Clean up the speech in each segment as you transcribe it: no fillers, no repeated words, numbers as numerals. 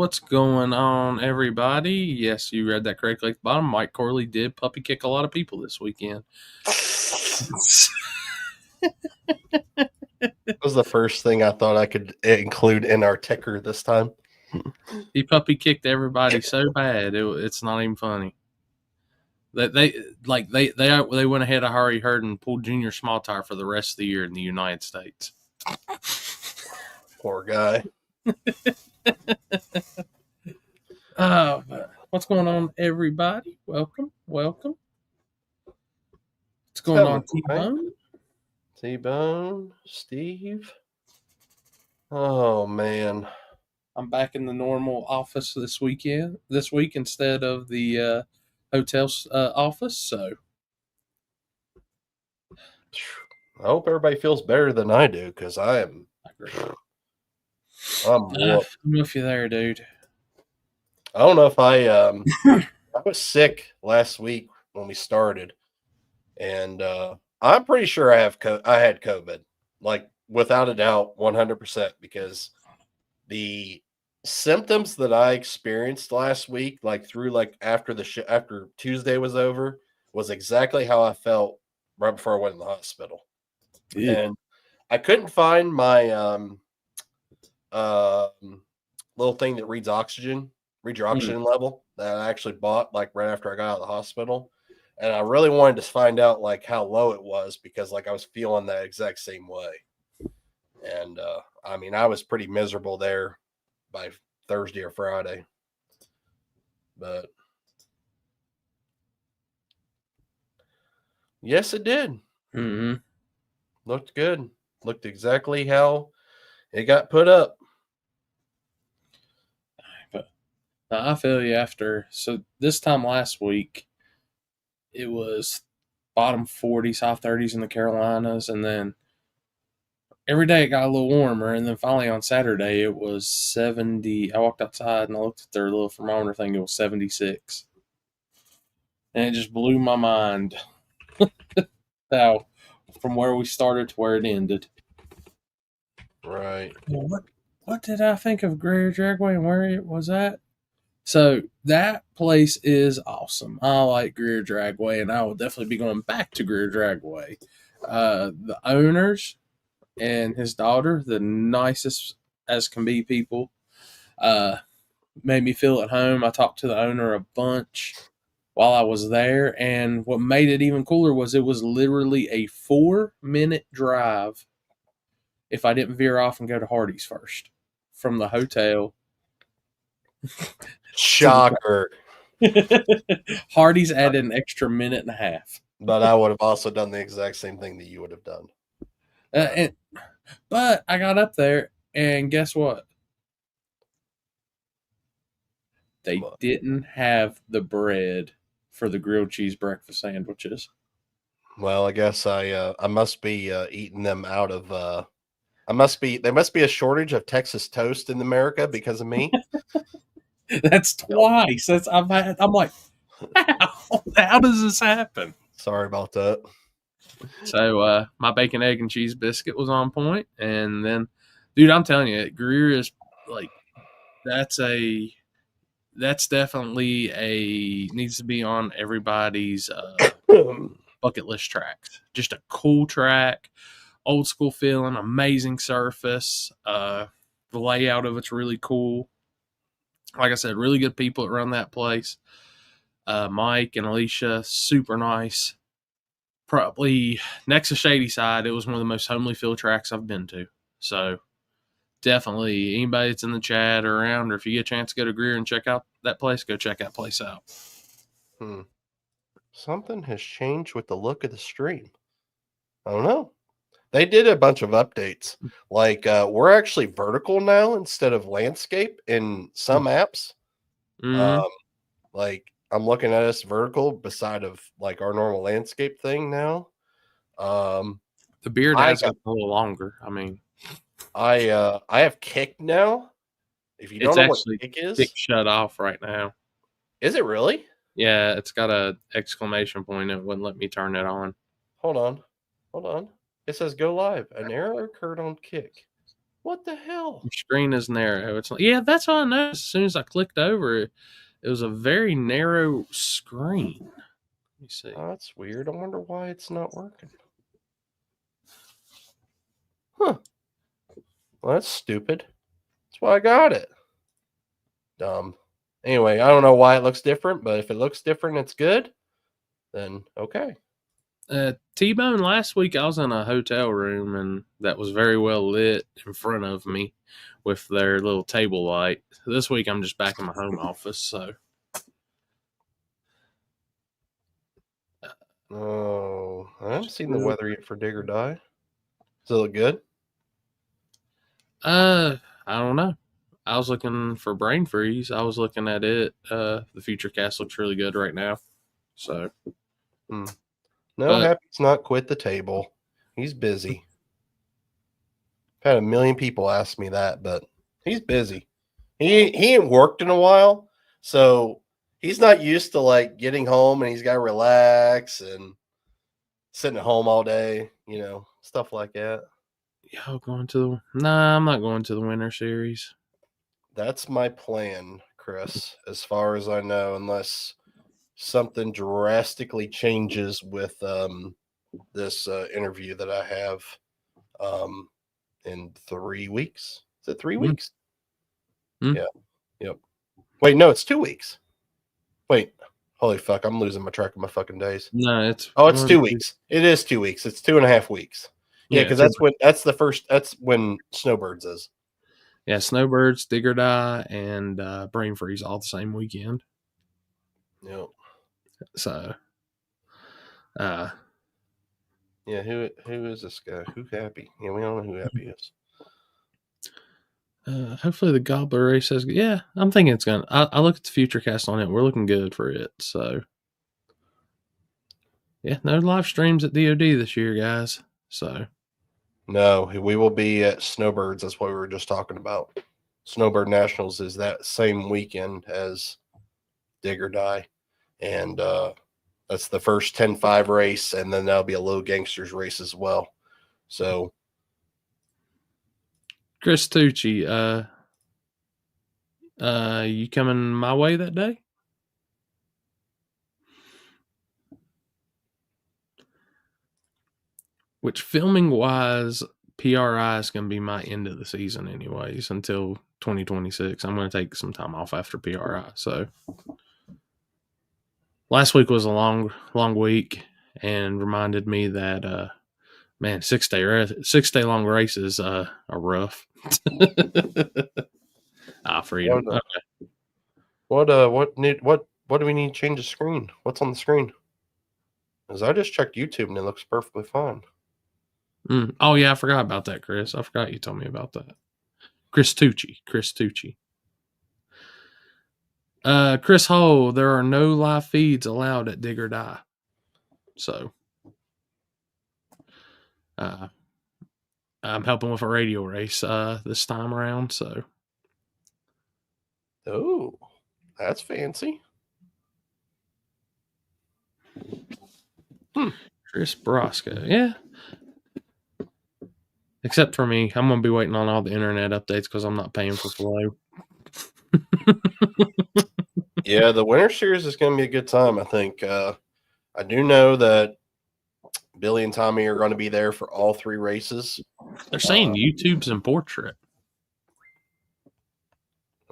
What's going on, everybody? Yes, you read that correctly at the bottom. Mike Corley did puppy kick a lot of people this weekend. That was the first thing I thought I could include in our ticker this time. He puppy kicked everybody so bad it's not even funny. They went ahead of Harry Hurd and pulled Junior Small Tire for the rest of the year in the United States. Poor guy. What's going on, everybody? Welcome. What's going on, T-Bone? T-Bone, Steve. Oh man, I'm back in the normal office this week instead of the hotel office. So I hope everybody feels better than I do because I am. I'm with you there, dude. I don't know if I was sick last week when we started, and I'm pretty sure I had COVID, like without a doubt, 100%, because the symptoms that I experienced last week, like through like after after Tuesday was over, was exactly how I felt right before I went in the hospital. Yeah. And I couldn't find my little thing that reads your oxygen level that I actually bought like right after I got out of the hospital. And I really wanted to find out like how low it was because like I was feeling that exact same way. And I mean, I was pretty miserable there by Thursday or Friday. But yes, it did. Mm-hmm. Looked good. Looked exactly how it got put up. But I feel you after. So this time last week, it was bottom 40s, high 30s in the Carolinas. And then every day it got a little warmer. And then finally on Saturday, it was 70. I walked outside and I looked at their little thermometer thing. It was 76. And it just blew my mind how from where we started to where it ended. Right. Well, what did I think of Greer Dragway and where it was at? So that place is awesome. I like Greer Dragway, and I will definitely be going back to Greer Dragway. The owners and his daughter, the nicest as can be people, made me feel at home. I talked to the owner a bunch while I was there, and what made it even cooler was it was literally a 4-minute drive if I didn't veer off and go to Hardee's first from the hotel. Shocker. Hardee's added an extra minute and a half. But I would have also done the exact same thing that you would have done. But I got up there, and guess what? They didn't have the bread for the grilled cheese breakfast sandwiches. Well, I guess I must be eating them out of there must be a shortage of Texas toast in America because of me. That's twice. I'm like, how does this happen? Sorry about that. So my bacon, egg, and cheese biscuit was on point, and then, dude, I'm telling you, Greer is like that's definitely needs to be on everybody's bucket list tracks. Just a cool track, old school feeling, amazing surface. The layout of it's really cool. Like I said, really good people that run that place. Mike and Alicia, super nice. Probably next to Shady Side, it was one of the most homely feel tracks I've been to. So definitely anybody that's in the chat or around, or if you get a chance to go to Greer and check out that place, go check that place out. Something has changed with the look of the stream. I don't know. They did a bunch of updates. Like we're actually vertical now instead of landscape in some apps. Like I'm looking at us vertical beside of like our normal landscape thing now. The beard has got a little longer. I mean, I have kick now. If you don't know what kick is, kick shut off right now. Is it really? Yeah, it's got a exclamation point. It wouldn't let me turn it on. Hold on. It says go live. An error occurred on kick. What the hell? Your screen is narrow. It's yeah, that's what I noticed. As soon as I clicked over it, it was a very narrow screen. Let me see. Oh, that's weird. I wonder why it's not working. Huh. Well, that's stupid. That's why I got it. Dumb. Anyway, I don't know why it looks different, but if it looks different, it's good. Then okay. T-Bone, last week I was in a hotel room and that was very well lit in front of me with their little table light. This week I'm just back in my home office, so Oh, I haven't seen the weather yet for Dig or Die. Does it look good? I don't know. I was looking for Brain Freeze. I was looking at it. The future cast looks really good right now. So No, but Happy's not quit the table. He's busy. I've had a million people ask me that, but he's busy. He ain't worked in a while, so he's not used to like getting home and he's got to relax and sitting at home all day, stuff like that. y'all going to the Nah, I'm not going to the winter series. That's my plan, Chris, as far as I know, unless something drastically changes with this interview that I have in 3 weeks. Is it 3 weeks? Mm. Yeah. Yep. Wait, no, it's 2 weeks. Wait, holy fuck, I'm losing my track of my fucking days. No, it's 2 weeks. It is 2 weeks. It's 2.5 weeks. Yeah, because that's when Snowbirds is. Yeah, Snowbirds, Dig or Die, and Brain Freeze all the same weekend. Yep. So, yeah, who is this guy? Who Happy? Yeah, we don't know who Happy is. hopefully the Gobbler race says, yeah, I'm thinking it's gonna. I look at the future cast on it. We're looking good for it. So, yeah, no live streams at DoD this year, guys. So, no, we will be at Snowbirds. That's what we were just talking about. Snowbird Nationals is that same weekend as Dig or Die, and that's the first 10-5 race, and then there'll be a Low Gangsters race as well. So, Chris Tucci, you coming my way that day? Which filming wise, PRI is going to be my end of the season, anyways, until 2026. I'm going to take some time off after PRI. So, last week was a long week and reminded me that, man, 6 day long races are rough. Freedom. Okay. What do we need to change the screen? What's on the screen? Because I just checked YouTube and it looks perfectly fine. Oh yeah, I forgot about that, Chris. I forgot you told me about that. Chris Tucci. Chris Hull, there are no live feeds allowed at Dig or Die. So I'm helping with a radio race this time around. So oh, that's fancy. Chris Brosco, yeah. Except for me, I'm gonna be waiting on all the internet updates because I'm not paying for Flow. Yeah, the Winter Series is going to be a good time. I think. I do know that Billy and Tommy are going to be there for all 3 races. They're saying YouTube's in portrait.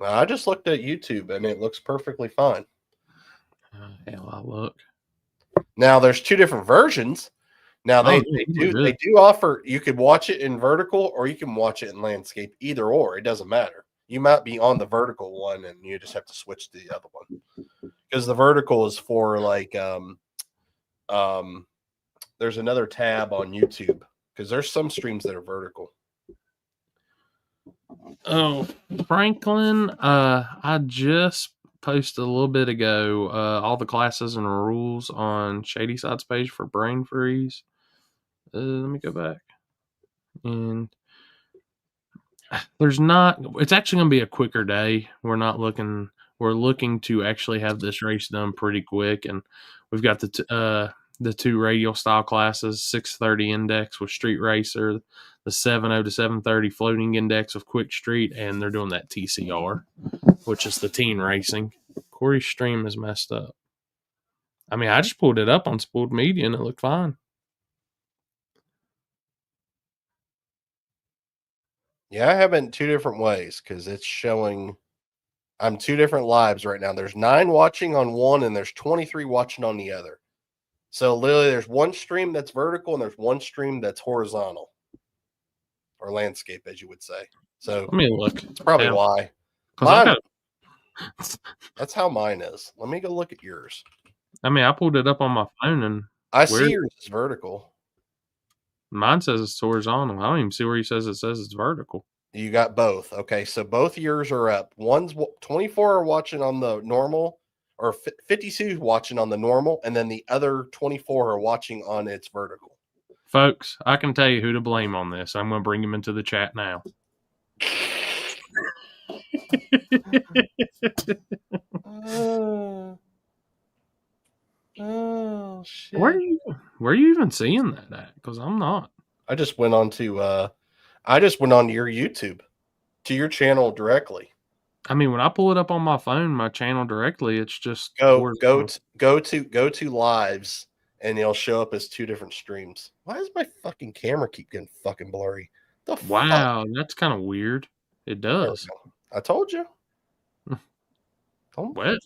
I just looked at YouTube and it looks perfectly fine. Hell, I look. Now there's 2 different versions. Now they do offer, you could watch it in vertical or you can watch it in landscape, either or, it doesn't matter. You might be on the vertical one and you just have to switch to the other one. Because the vertical is for like there's another tab on YouTube because there's some streams that are vertical. Oh, Franklin, I just posted a little bit ago all the classes and rules on Shady Side's page for Brain Freeze. Let me go back. And it's actually going to be a quicker day. We're looking to actually have this race done pretty quick. And we've got the the 2 radial style classes, 630 index with Street Racer, the 70 to 730 floating index with Quick Street, and they're doing that TCR, which is the teen racing. Corey's stream is messed up. I mean, I just pulled it up on Spooled Media and it looked fine. Yeah, I have it in 2 different ways because it's showing I'm 2 different lives right now. There's 9 watching on one and there's 23 watching on the other. So literally there's one stream that's vertical and there's one stream that's horizontal or landscape, as you would say. So Let me look. That's probably why. Mine, that's how mine is. Let me go look at yours. I mean, I pulled it up on my phone and I see yours is vertical. Mine says it's horizontal. I don't even see where he says it's vertical. You got both. Okay, so both yours are up. One's 24 are watching on the normal, or 52 watching on the normal, and then the other 24 are watching on its vertical. Folks, I can tell you who to blame on this. I'm going to bring him into the chat now. Oh shit! Where are you even seeing that at? Because I'm not. I just went on to your YouTube, to your channel directly. I mean, when I pull it up on my phone, my channel directly, it's just go to lives, and it'll show up as 2 different streams. Why does my fucking camera keep getting fucking blurry? Wow, that's kind of weird. It does. I told you. What?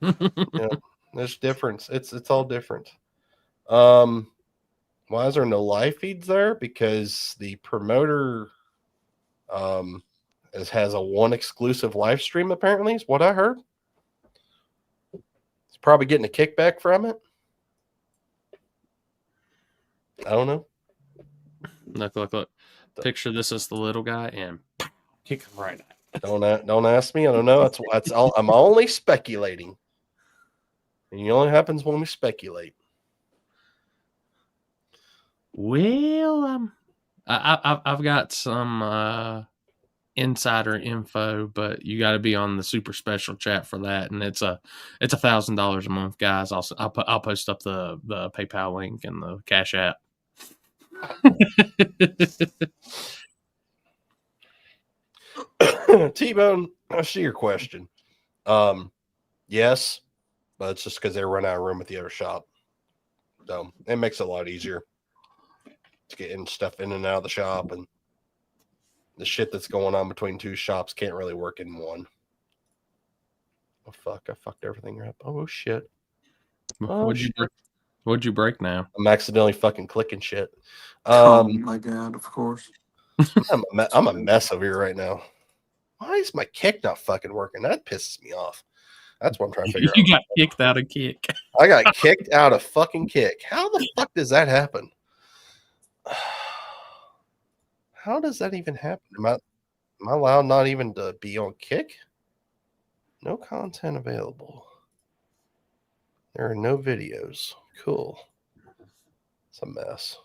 Yeah, there's difference. It's all different. Why is there no live feeds there? Because the promoter has a one exclusive live stream, apparently, is what I heard. It's probably getting a kickback from it. I don't know. Look. Picture this as the little guy and kick him right at. Don't ask me. I don't know. That's all. I'm only speculating. And it only happens when we speculate. Well, I've got some insider info, but you got to be on the super special chat for that, and it's $1,000 a month, guys. I'll post up the PayPal link and the Cash App. T-Bone, I see your question. Yes, but it's just because they run out of room at the other shop. So it makes it a lot easier to get stuff in and out of the shop, and the shit that's going on between 2 shops can't really work in one. Oh fuck, I fucked everything up. Oh shit. What'd you break now? I'm accidentally fucking clicking shit. Oh my god, of course. I'm a mess over here right now. Why is my kick not fucking working? That pisses me off. That's what I'm trying to figure out. You got kicked out of kick. I got kicked out of fucking kick. How the fuck does that happen? How does that even happen? Am I allowed not even to be on kick? No content available. There are no videos. Cool. It's a mess.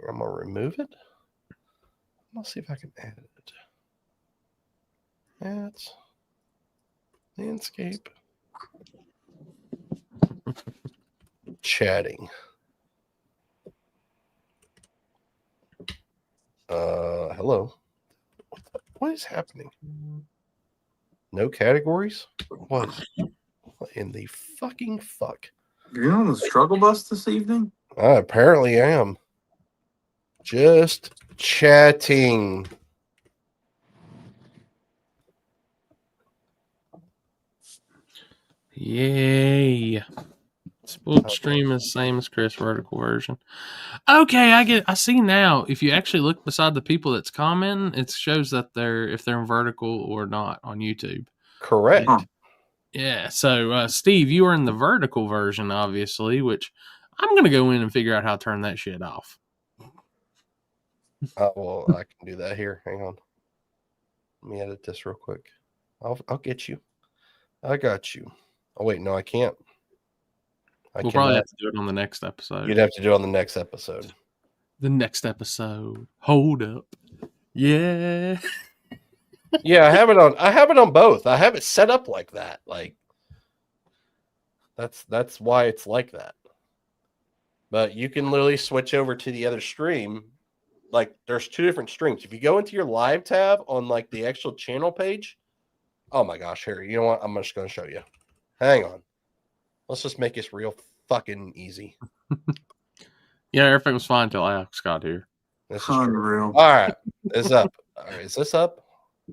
I'm going to remove it. Let's see if I can edit it. That's landscape. Chatting. Hello. What is happening? No categories? What in the fucking fuck? You're on the struggle bus this evening? I apparently am. Just chatting. Yay. Spooled stream is the same as Chris vertical version. Okay, I see now. If you actually look beside the people that's commenting, it shows that if they're in vertical or not on YouTube. Correct. Yeah. So Steve, you are in the vertical version, obviously, which I'm gonna go in and figure out how to turn that shit off. Well, I can do that here. Hang on. Let me edit this real quick. I'll get you. I got you. Oh wait, no, I can't. We'll probably have to do it on the next episode. You'd have to do it on the next episode. The next episode. Hold up. Yeah. Yeah, I have it on both. I have it set up like that. Like That's why it's like that. But you can literally switch over to the other stream. Like there's two different streams. If you go into your live tab on like the actual channel page, oh my gosh, Harry, you know what? I'm just going to show you. Hang on. Let's just make this real fucking easy. Yeah, everything was fine until Alex got here. This is Unreal. All right, it's up. All right, is this up?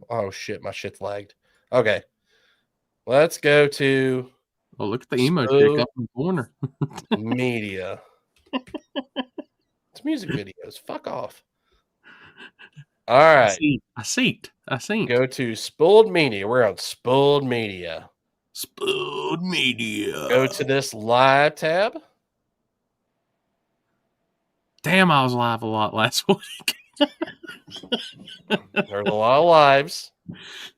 Oh shit, my shit's lagged. Okay, let's go to. Oh, look at the emo chick up in the corner. Media. It's music videos. Fuck off. All right. I see. Go to Spooled Media. We're on Spooled Media. Spooled Media. Go to this live tab. Damn, I was live a lot last week. There's a lot of lives.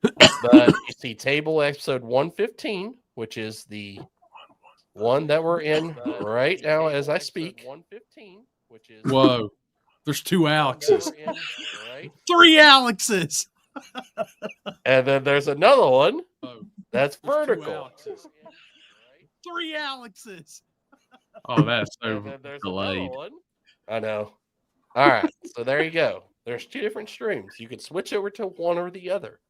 But you see table episode 115, which is the one that we're in right now as I speak. 115, which is whoa. There's 2 Alexes. 3 Alexes. And then there's another one that's vertical. 3 Alexes. Oh, that's so delayed. I know. All right. So there you go. There's 2 different streams. You can switch over to one or the other.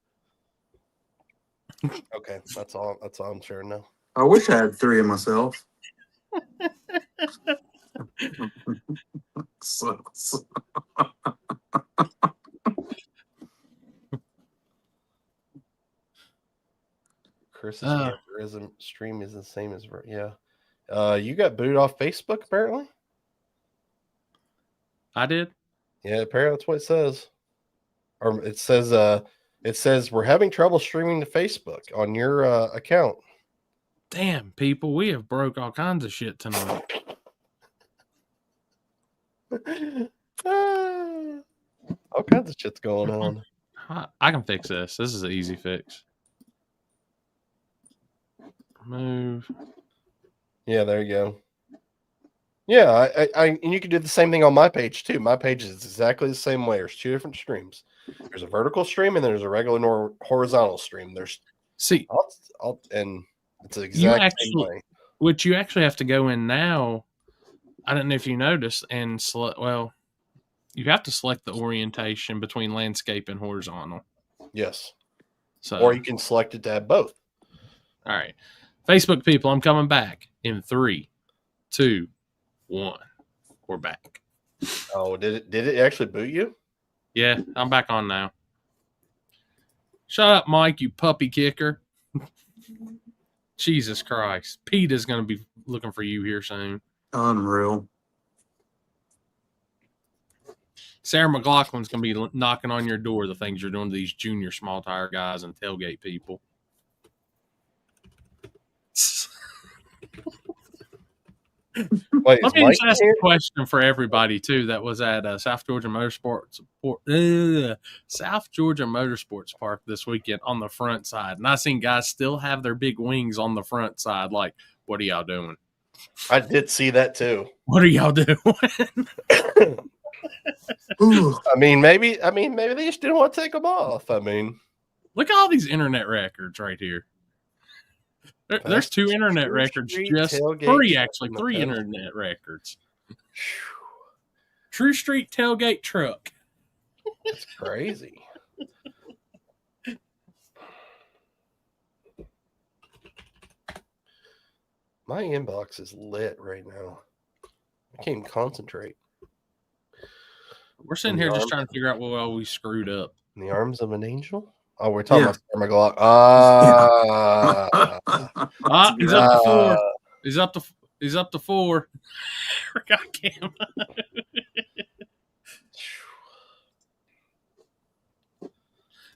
Okay. That's all I'm sharing now. I wish I had 3 of myself. Chris's algorithm stream is the same as you got booted off Facebook apparently. I did. Yeah, apparently that's what it says. Or it says we're having trouble streaming to Facebook on your account. Damn, people, we have broke all kinds of shit tonight. All kinds of shit's going on. I can fix this. This is an easy fix. Move. Yeah, there you go. Yeah, I and you can do the same thing on my page too. My page is exactly the same way. There's 2 different streams. There's a vertical stream and there's a regular horizontal stream. There's and it's the exact same way. Which you actually have to go in now. I don't know if you noticed and you have to select the orientation between landscape and horizontal. Yes. So, or you can select it to have both. All right. Facebook people, I'm coming back in 3, 2, 1. We're back. Oh, did it actually boot you? Yeah, I'm back on now. Shut up, Mike, you puppy kicker. Jesus Christ. Pete is going to be looking for you here soon. Unreal. Sarah McLaughlin's going to be knocking on your door the things you're doing to these junior small tire guys and tailgate people. Wait, let me just ask a question for everybody too. That was at South Georgia Motorsports Park this weekend on the front side, and I seen guys still have their big wings on the front side. Like, what are y'all doing? I did see that too. What are y'all doing? I mean, maybe they just didn't want to take them off. I mean, look at all these internet records right here. There's 2 internet records, just 3 actually, 3 internet records. True Street tailgate truck. That's crazy. My inbox is lit right now. I can't even concentrate. We're sitting here just trying to figure out what all we screwed up. In the arms of an angel? Oh, we're talking about Sarah McLaughlin. He's up to 4. He's up to 4. Got Cam.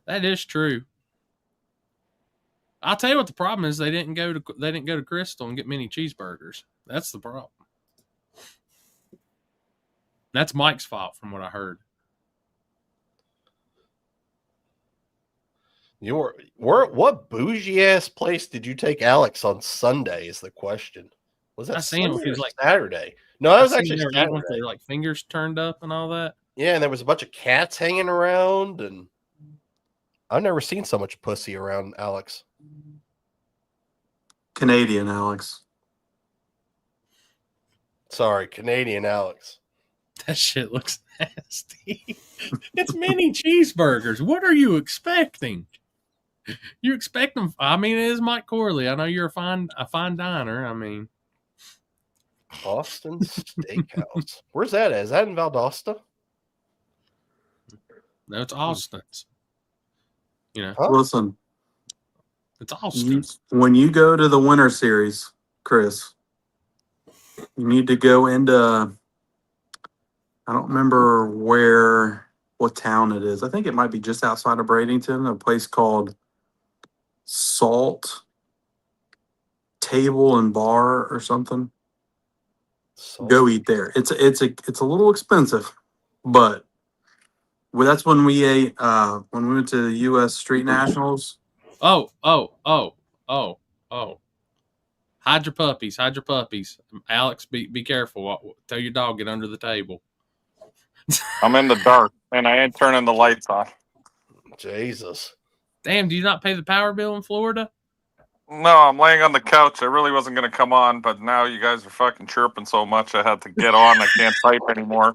That is true. I'll tell you what the problem is. They didn't go to Crystal and get many cheeseburgers. That's the problem. That's Mike's fault, from what I heard. What bougie ass place did you take Alex on Sunday? Is the question. Was that Sunday or Saturday? No, that was actually Saturday. With their, like, fingers turned up and all that. Yeah, and there was a bunch of cats hanging around, and I've never seen so much pussy around Alex. Canadian Alex. Sorry, Canadian Alex. That shit looks nasty. It's mini cheeseburgers. What are you expecting? You expect them? I mean, it is Mike Corley. I know you're a fine diner. I mean, Austin Steakhouse. Where's that at? Is that in Valdosta? no, it's Austin's. You know, Huh? Listen, it's Austin's. when you go to the Winter Series, Chris, you need to go into. I don't remember what town it is. I think it might be just outside of Bradenton, a place called Salt Table and Bar or something. Go eat there. It's a little expensive, but that's when we ate when we went to the U.S. Street Nationals. Oh. Hide your puppies. Hide your puppies. Alex, be careful. Tell your dog get under the table. I'm in the dark, and I ain't turning the lights on. Jesus. Damn, do you not pay the power bill in Florida? No, I'm laying on the couch. I really wasn't going to come on, but now you guys are fucking chirping so much I had to get on. I can't type anymore.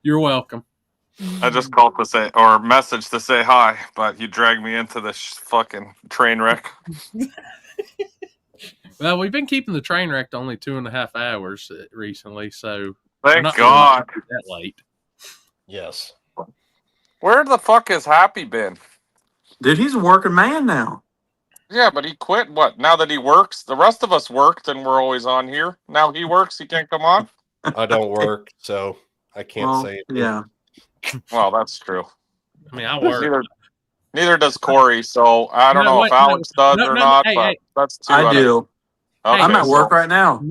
You're welcome. I just called to say, or message to say hi, but you dragged me into this fucking train wreck. Well, we've been keeping the train wreck to only 2.5 hours recently, so Thank God. That late. Yes. Where the fuck has Happy been? Dude, he's a working man now. Yeah, but he quit. What? Now that he works, the rest of us worked and we're always on here. Now he works, he can't come on. I don't work, so I can't say it. Yeah. Well, that's true. I mean, I work. Neither does Corey, so I don't know if Alex does or not, but that's two. I do. Okay, I'm at work right now.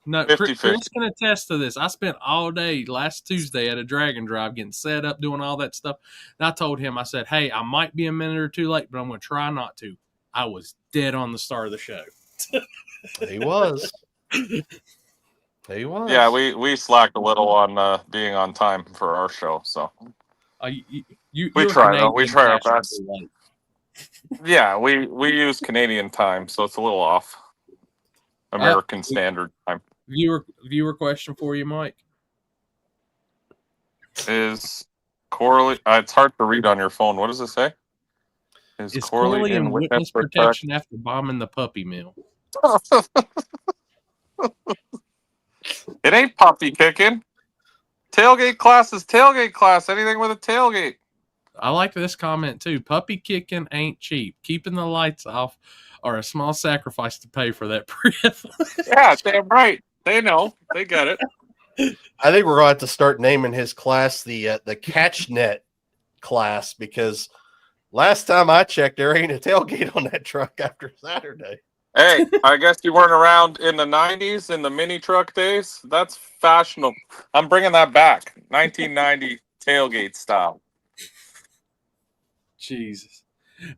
No, 50-50. Chris can attest to this. I spent all day last Tuesday at a Dragon Drive getting set up, doing all that stuff. And I told him, I said, hey, I might be a minute or two late, but I'm going to try not to. I was dead on the start of the show. He was. He was. Yeah, we slacked a little on being on time for our show, so. We try, though. We try our best. Yeah, we use Canadian time, so it's a little off. American Standard Time. Viewer question for you, Mike. Is Corley... it's hard to read on your phone. What does it say? Is Corley in witness protection after bombing the puppy mill? It ain't puppy kicking. Tailgate class is tailgate class. Anything with a tailgate. I like this comment, too. Puppy kicking ain't cheap. Keeping the lights off are a small sacrifice to pay for that privilege. Yeah, damn right. They know. They get it. I think we're going to have to start naming his class the catch net class, because last time I checked, there ain't a tailgate on that truck after Saturday. Hey, I guess you weren't around in the 90s, in the mini truck days. That's fashionable. I'm bringing that back. 1990 tailgate style. Jesus.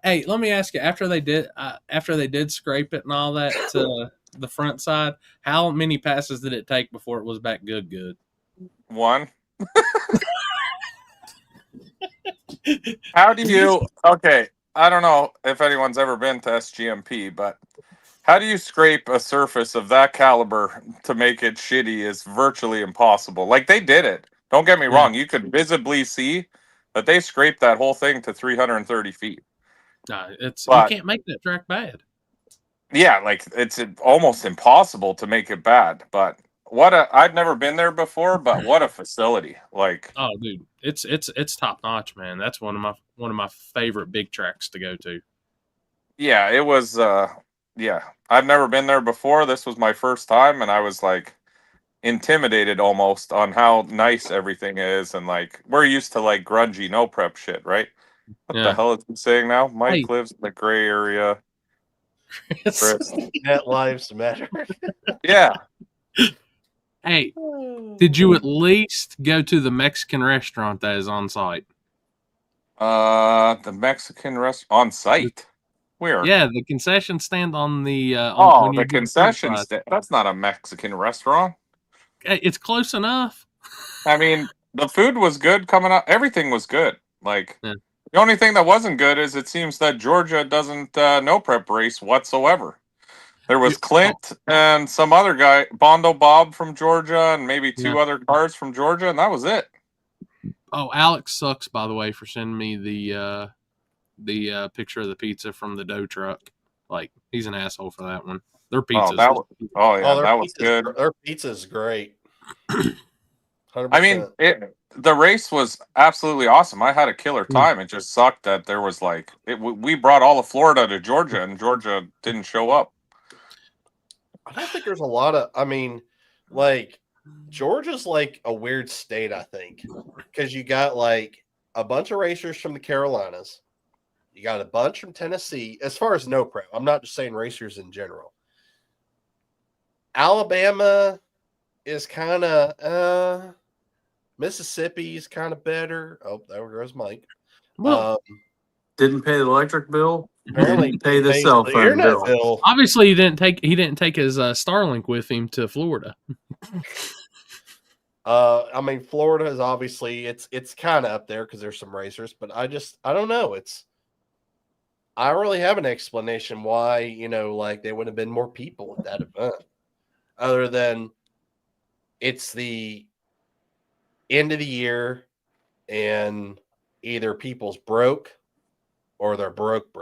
Hey, let me ask you, after they did scrape it and all that to the front side, how many passes did it take before it was back good? One. How do you... Okay, I don't know if anyone's ever been to SGMP, but how do you scrape a surface of that caliber to make it shitty is virtually impossible. Like, they did it. Don't get me wrong. You could visibly see that they scraped that whole thing to 330 feet. No, you can't make that track bad. Yeah, like, it's almost impossible to make it bad. But I've never been there before, but what a facility! Like, oh, dude, it's top notch, man. That's one of my favorite big tracks to go to. Yeah, it was. Yeah, I've never been there before. This was my first time, and I was like intimidated almost on how nice everything is, and like we're used to like grungy no prep shit, right? What the hell is he saying now? Mike lives in the gray area. Chris. That lives matter. Yeah. Hey, did you at least go to the Mexican restaurant that is on site? The Mexican restaurant on site. Where? Yeah, the concession stand on the. The concession stand. That's not a Mexican restaurant. It's close enough. I mean, the food was good coming up. Everything was good. Like, the only thing that wasn't good is it seems that Georgia doesn't no prep race whatsoever. There was Clint and some other guy, Bondo Bob from Georgia, and maybe two other cars from Georgia, and that was it. Oh, Alex sucks, by the way, for sending me the picture of the pizza from the dough truck. Like, he's an asshole for that one. Their pizza. That was good. Their pizza's great. 100%. I mean, the race was absolutely awesome. I had a killer time. It just sucked that there was we brought all of Florida to Georgia, and Georgia didn't show up. I don't think there's a lot of. I mean, like Georgia's like a weird state. I think because you got like a bunch of racers from the Carolinas. You got a bunch from Tennessee. As far as no prep, I'm not just saying racers in general. Alabama is kind of Mississippi's kind of better. Oh, there goes Mike. Well, didn't pay the electric bill. Apparently Didn't pay the cell phone bill. Obviously, he didn't take his Starlink with him to Florida. I mean, Florida is obviously it's kind of up there because there's some racers, but I don't know. I don't really have an explanation why like there would have been more people at that event, other than it's the end of the year and either people's broke or they're broke,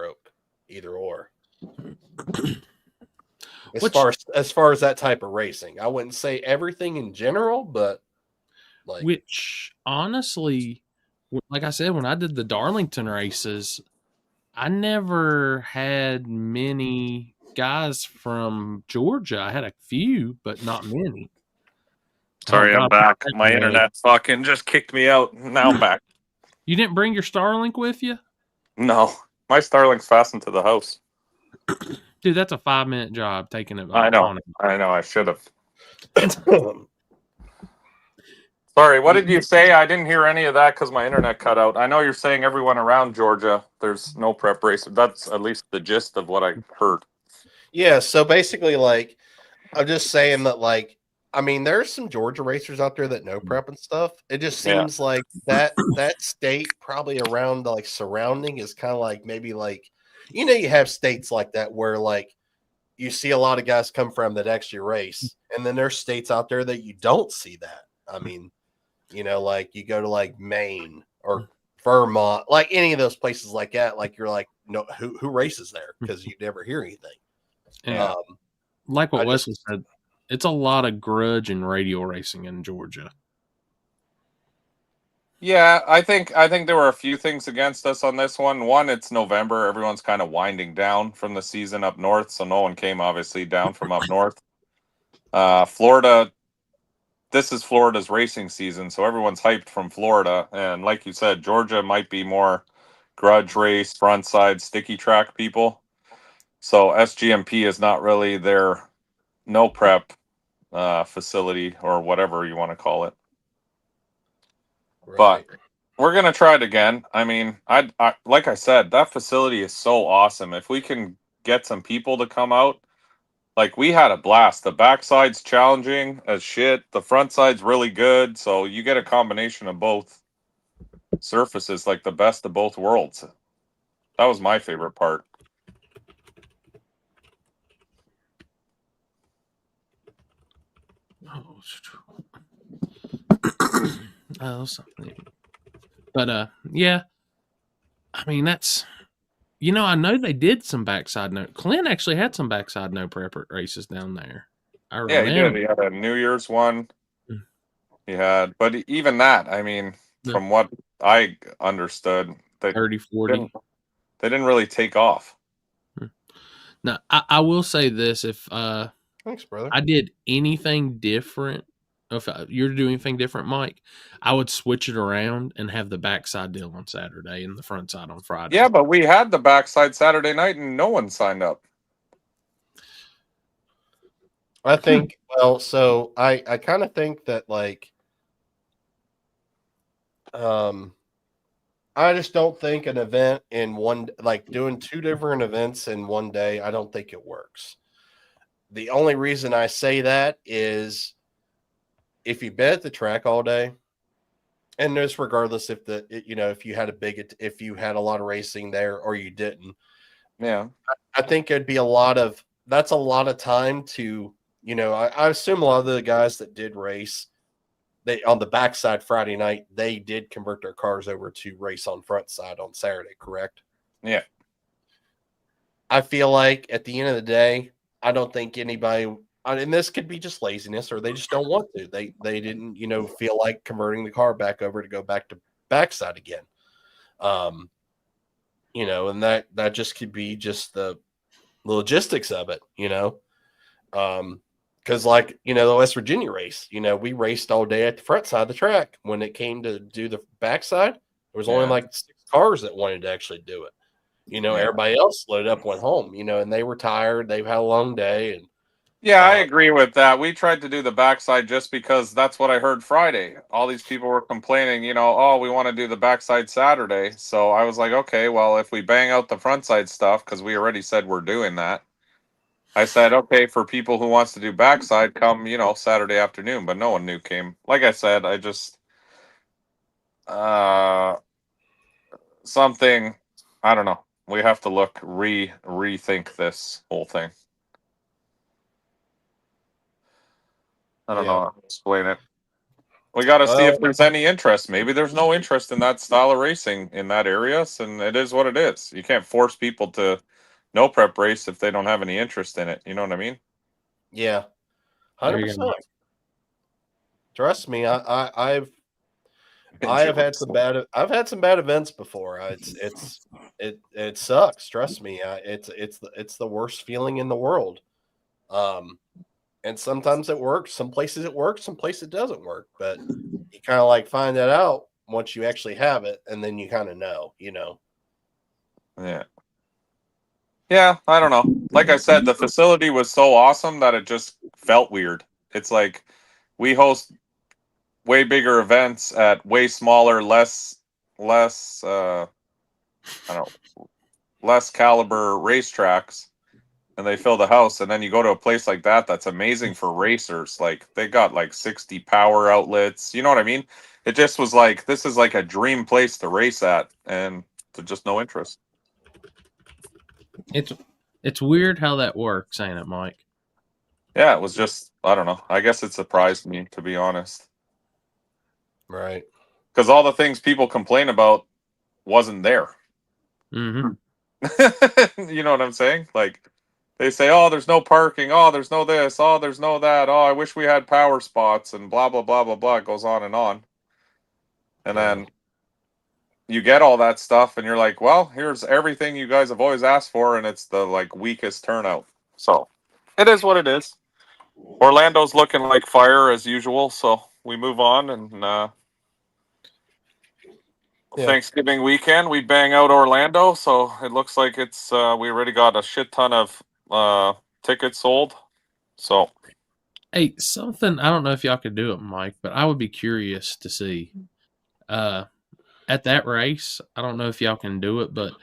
either or. As far as that type of racing, I wouldn't say everything in general, but which honestly, like I said, when I did the Darlington races, I never had many guys from Georgia. I had a few, but not many. Sorry, I'm back. My internet fucking just kicked me out. Now I'm back. You didn't bring your Starlink with you? No. My Starlink's fastened to the house. Dude, that's a 5-minute job taking it. I know. I should have. Sorry, what did you say? I didn't hear any of that because my internet cut out. I know you're saying everyone around Georgia, there's no prep race. That's at least the gist of what I heard. Yeah, so basically, like, I'm just saying that, like, I mean, there's some Georgia racers out there that know prep and stuff. It just seems like that state probably around the, like, surrounding is kind of like maybe like, you have states like that where like you see a lot of guys come from that actually race, and then there's states out there that you don't see that. I mean, like you go to like Maine or Vermont, like any of those places like that, like you're like, no, who races there? Because you never hear anything. Yeah. Like what Wesley said, it's a lot of grudge and radial racing in Georgia. Yeah, I think there were a few things against us on this one. One, it's November. Everyone's kind of winding down from the season up north, so no one came obviously down from up north. Florida, this is Florida's racing season, so everyone's hyped from Florida. And like you said, Georgia might be more grudge race, front side, sticky track people. So SGMP is not really their no prep facility or whatever you want to call it. Right. But we're going to try it again. I mean, I like I said, that facility is so awesome. If we can get some people to come out, like we had a blast. The backside's challenging as shit. The front side's really good. So you get a combination of both surfaces, like the best of both worlds. That was my favorite part. Oh, something. But yeah, I mean that's, I know they did some backside no. Clint actually had some backside no prep races down there. I remember. Yeah, he did. He had a New Year's one. He had, but even that, I mean, from what I understood, 30, 40. They didn't really take off. Now, I will say this: if thanks, brother, I did anything different, if you're doing anything different, Mike, I would switch it around and have the backside deal on Saturday and the front side on Friday. Yeah, but we had the backside Saturday night and no one signed up. I think, well, so I kind of think that like, I just don't think an event in one, like doing two different events in one day, I don't think it works. The only reason I say that is if you bet at the track all day, and there's regardless if if you had a lot of racing there or you didn't. Yeah. I think it'd be a lot of that's a lot of time to, I assume a lot of the guys that did race, they on the backside Friday night, they did convert their cars over to race on front side on Saturday, correct? Yeah. I feel like at the end of the day, I don't think anybody, and this could be just laziness or they just don't want to. They didn't, feel like converting the car back over to go back to backside again. And that just could be just the logistics of it, because the West Virginia race, we raced all day at the front side of the track. When it came to do the backside, there was only like 6 cars that wanted to actually do it. Everybody else loaded up, went home, and they were tired. They've had a long day. And yeah, I agree with that. We tried to do the backside just because that's what I heard Friday. All these people were complaining, oh, we want to do the backside Saturday. So I was like, okay, well, if we bang out the front side stuff, because we already said we're doing that. I said, okay, for people who wants to do backside, come, Saturday afternoon. But no one knew came. Like I said, I just something, I don't know. We have to rethink this whole thing. I don't know how to explain it. We got to see if there's any interest. Maybe there's no interest in that style of racing in that area, and it is what it is. You can't force people to no prep race if they don't have any interest in it. You know what I mean? Yeah, 100%. Trust me, I've had some bad events before. It sucks. Trust me, it's the worst feeling in the world. And sometimes it works. Some places it works. Some places it doesn't work. But you kind of like find that out once you actually have it, and then you kind of know. Yeah. Yeah, I don't know. Like I said, the facility was so awesome that it just felt weird. It's like we host way bigger events at way smaller, less I don't know, less caliber racetracks, and they fill the house. And then you go to a place like that that's amazing for racers. Like they got like 60 power outlets. You know what I mean? It just was like, this is like a dream place to race at, and just no interest. It's weird how that works, ain't it, Mike? Yeah, it was just, I don't know. I guess it surprised me, to be honest. Right. Because all the things people complain about wasn't there. Mm-hmm. You know what I'm saying? Like, they say, oh, there's no parking. Oh, there's no this. Oh, there's no that. Oh, I wish we had power spots and blah, blah, blah, blah, blah. It goes on and on. And then you get all that stuff and you're like, well, here's everything you guys have always asked for. And it's the like weakest turnout. So it is what it is. Orlando's looking like fire as usual. So we move on, and Thanksgiving weekend we bang out Orlando. So it looks like it's we already got a shit ton of tickets sold. So hey, something I don't know if y'all could do it, Mike, but I would be curious to see. At that race, I don't know if y'all can do it, but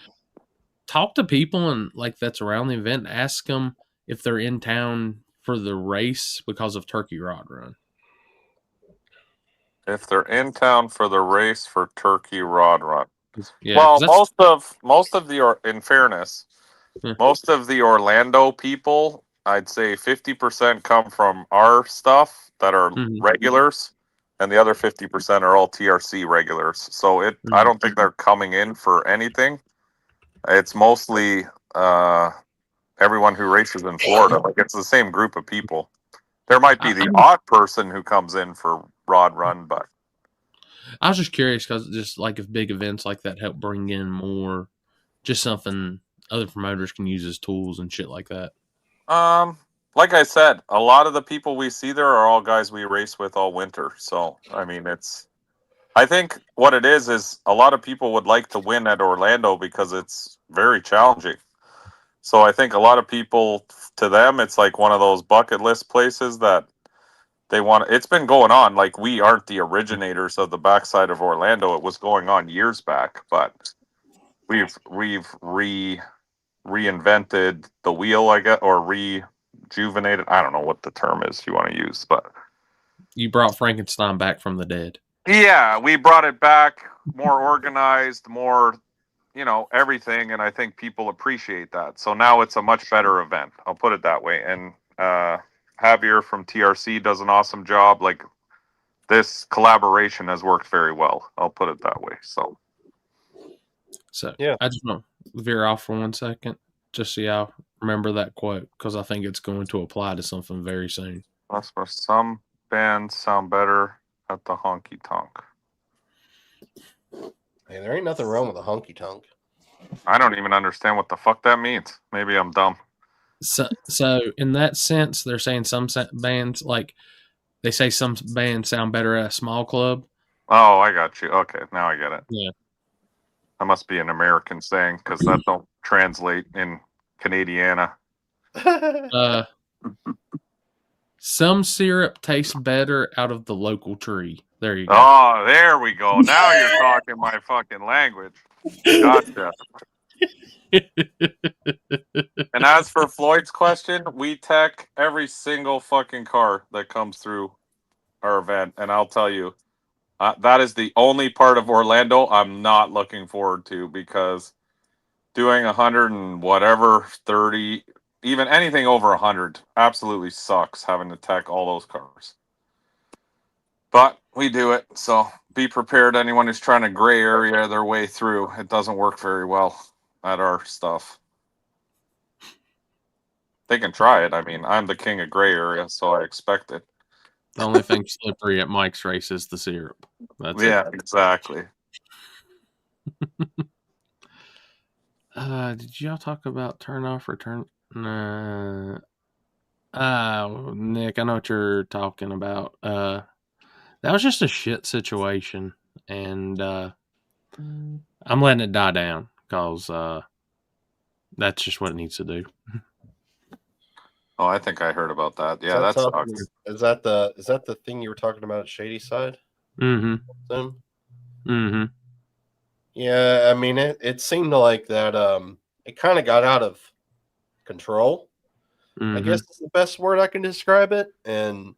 talk to people and like that's around the event. And ask them if they're in town for the race because of Turkey Rod Run. if they're in town for the race for Turkey Rod Run, Yeah, well, most of the in fairness, most of the Orlando people, I'd say 50% come from our stuff that are regulars, and the other 50% are all TRC regulars. So I don't think they're coming in for anything. It's mostly everyone who races in Florida. Like it's the same group of people. There might be the odd person who comes in for Rod Run, but I was just curious because just like if big events like that help bring in more, just something other promoters can use as tools and shit like that. Like I said, a lot of the people we see there are all guys we race with all winter. So I mean, I think what it is a lot of people would like to win at Orlando because it's very challenging. So I think a lot of people, to them, it's like one of those bucket list places that they want. It's been going on. Like we aren't the originators of the backside of Orlando. It was going on years back, but we've reinvented the wheel, I guess, or rejuvenated. I don't know what the term is you want to use, but you brought Frankenstein back from the dead. Yeah, we brought it back more organized, more everything, and I think people appreciate that. So now it's a much better event. I'll put it that way. And Javier from TRC does an awesome job. Like, this collaboration has worked very well. I'll put it that way. So Yeah, I just want to veer off for 1 second, just so y'all remember that quote, because I think it's going to apply to something very soon. that's where some bands sound better at the honky tonk. Hey, there ain't nothing wrong with a honky tonk. I don't even understand what the fuck that means. Maybe I'm dumb. So in that sense, they're saying some bands, like, they say some bands sound better at a small club. Oh, I got you. Okay, now I get it. Yeah. That must be an American saying, because that don't translate in Canadiana. Some syrup tastes better out of the local tree. There you go. Oh, there we go. Now you're talking my fucking language. Gotcha. And as for Floyd's question, we tech every single fucking car that comes through our event, and I'll tell you, that is the only part of Orlando I'm not looking forward to, because doing 100 and whatever 30, even anything over 100, absolutely sucks having to tech all those cars. But we do it, so be prepared. Anyone who's trying to gray area their way through, it doesn't work very well at our stuff. They can try it. I mean, I'm the king of gray area, so I expect it. The only thing slippery at Mike's race is the syrup. That's it. Exactly. Did y'all talk about turn off or turn? Nick, I know what you're talking about. That was just a shit situation, and I'm letting it die down, because that's just what it needs to do. Oh, I think I heard about that. Yeah, that sucks. Is that the thing you were talking about at Shady Side? Mm-hmm. Yeah, I mean, it seemed like that it kind of got out of control. I guess is the best word I can describe it. And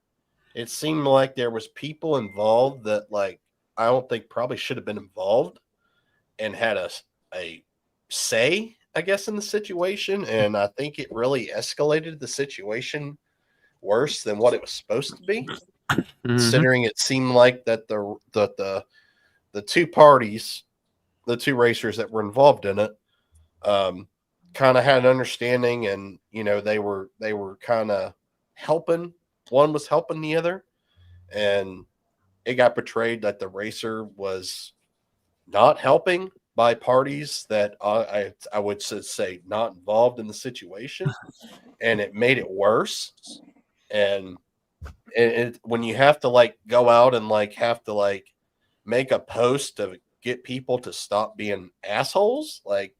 it seemed like there was people involved that, like, I don't think probably should have been involved and had a say, I guess, in the situation. And I think it really escalated the situation worse than what it was supposed to be, considering it seemed like that the two parties, the two racers that were involved in it, kind of had an understanding, and they were kind of helping. One was helping the other, and it got portrayed that the racer was not helping by parties that I would say not involved in the situation, and it made it worse. And when you have to, like, go out and, like, have to, like, make a post to get people to stop being assholes, like,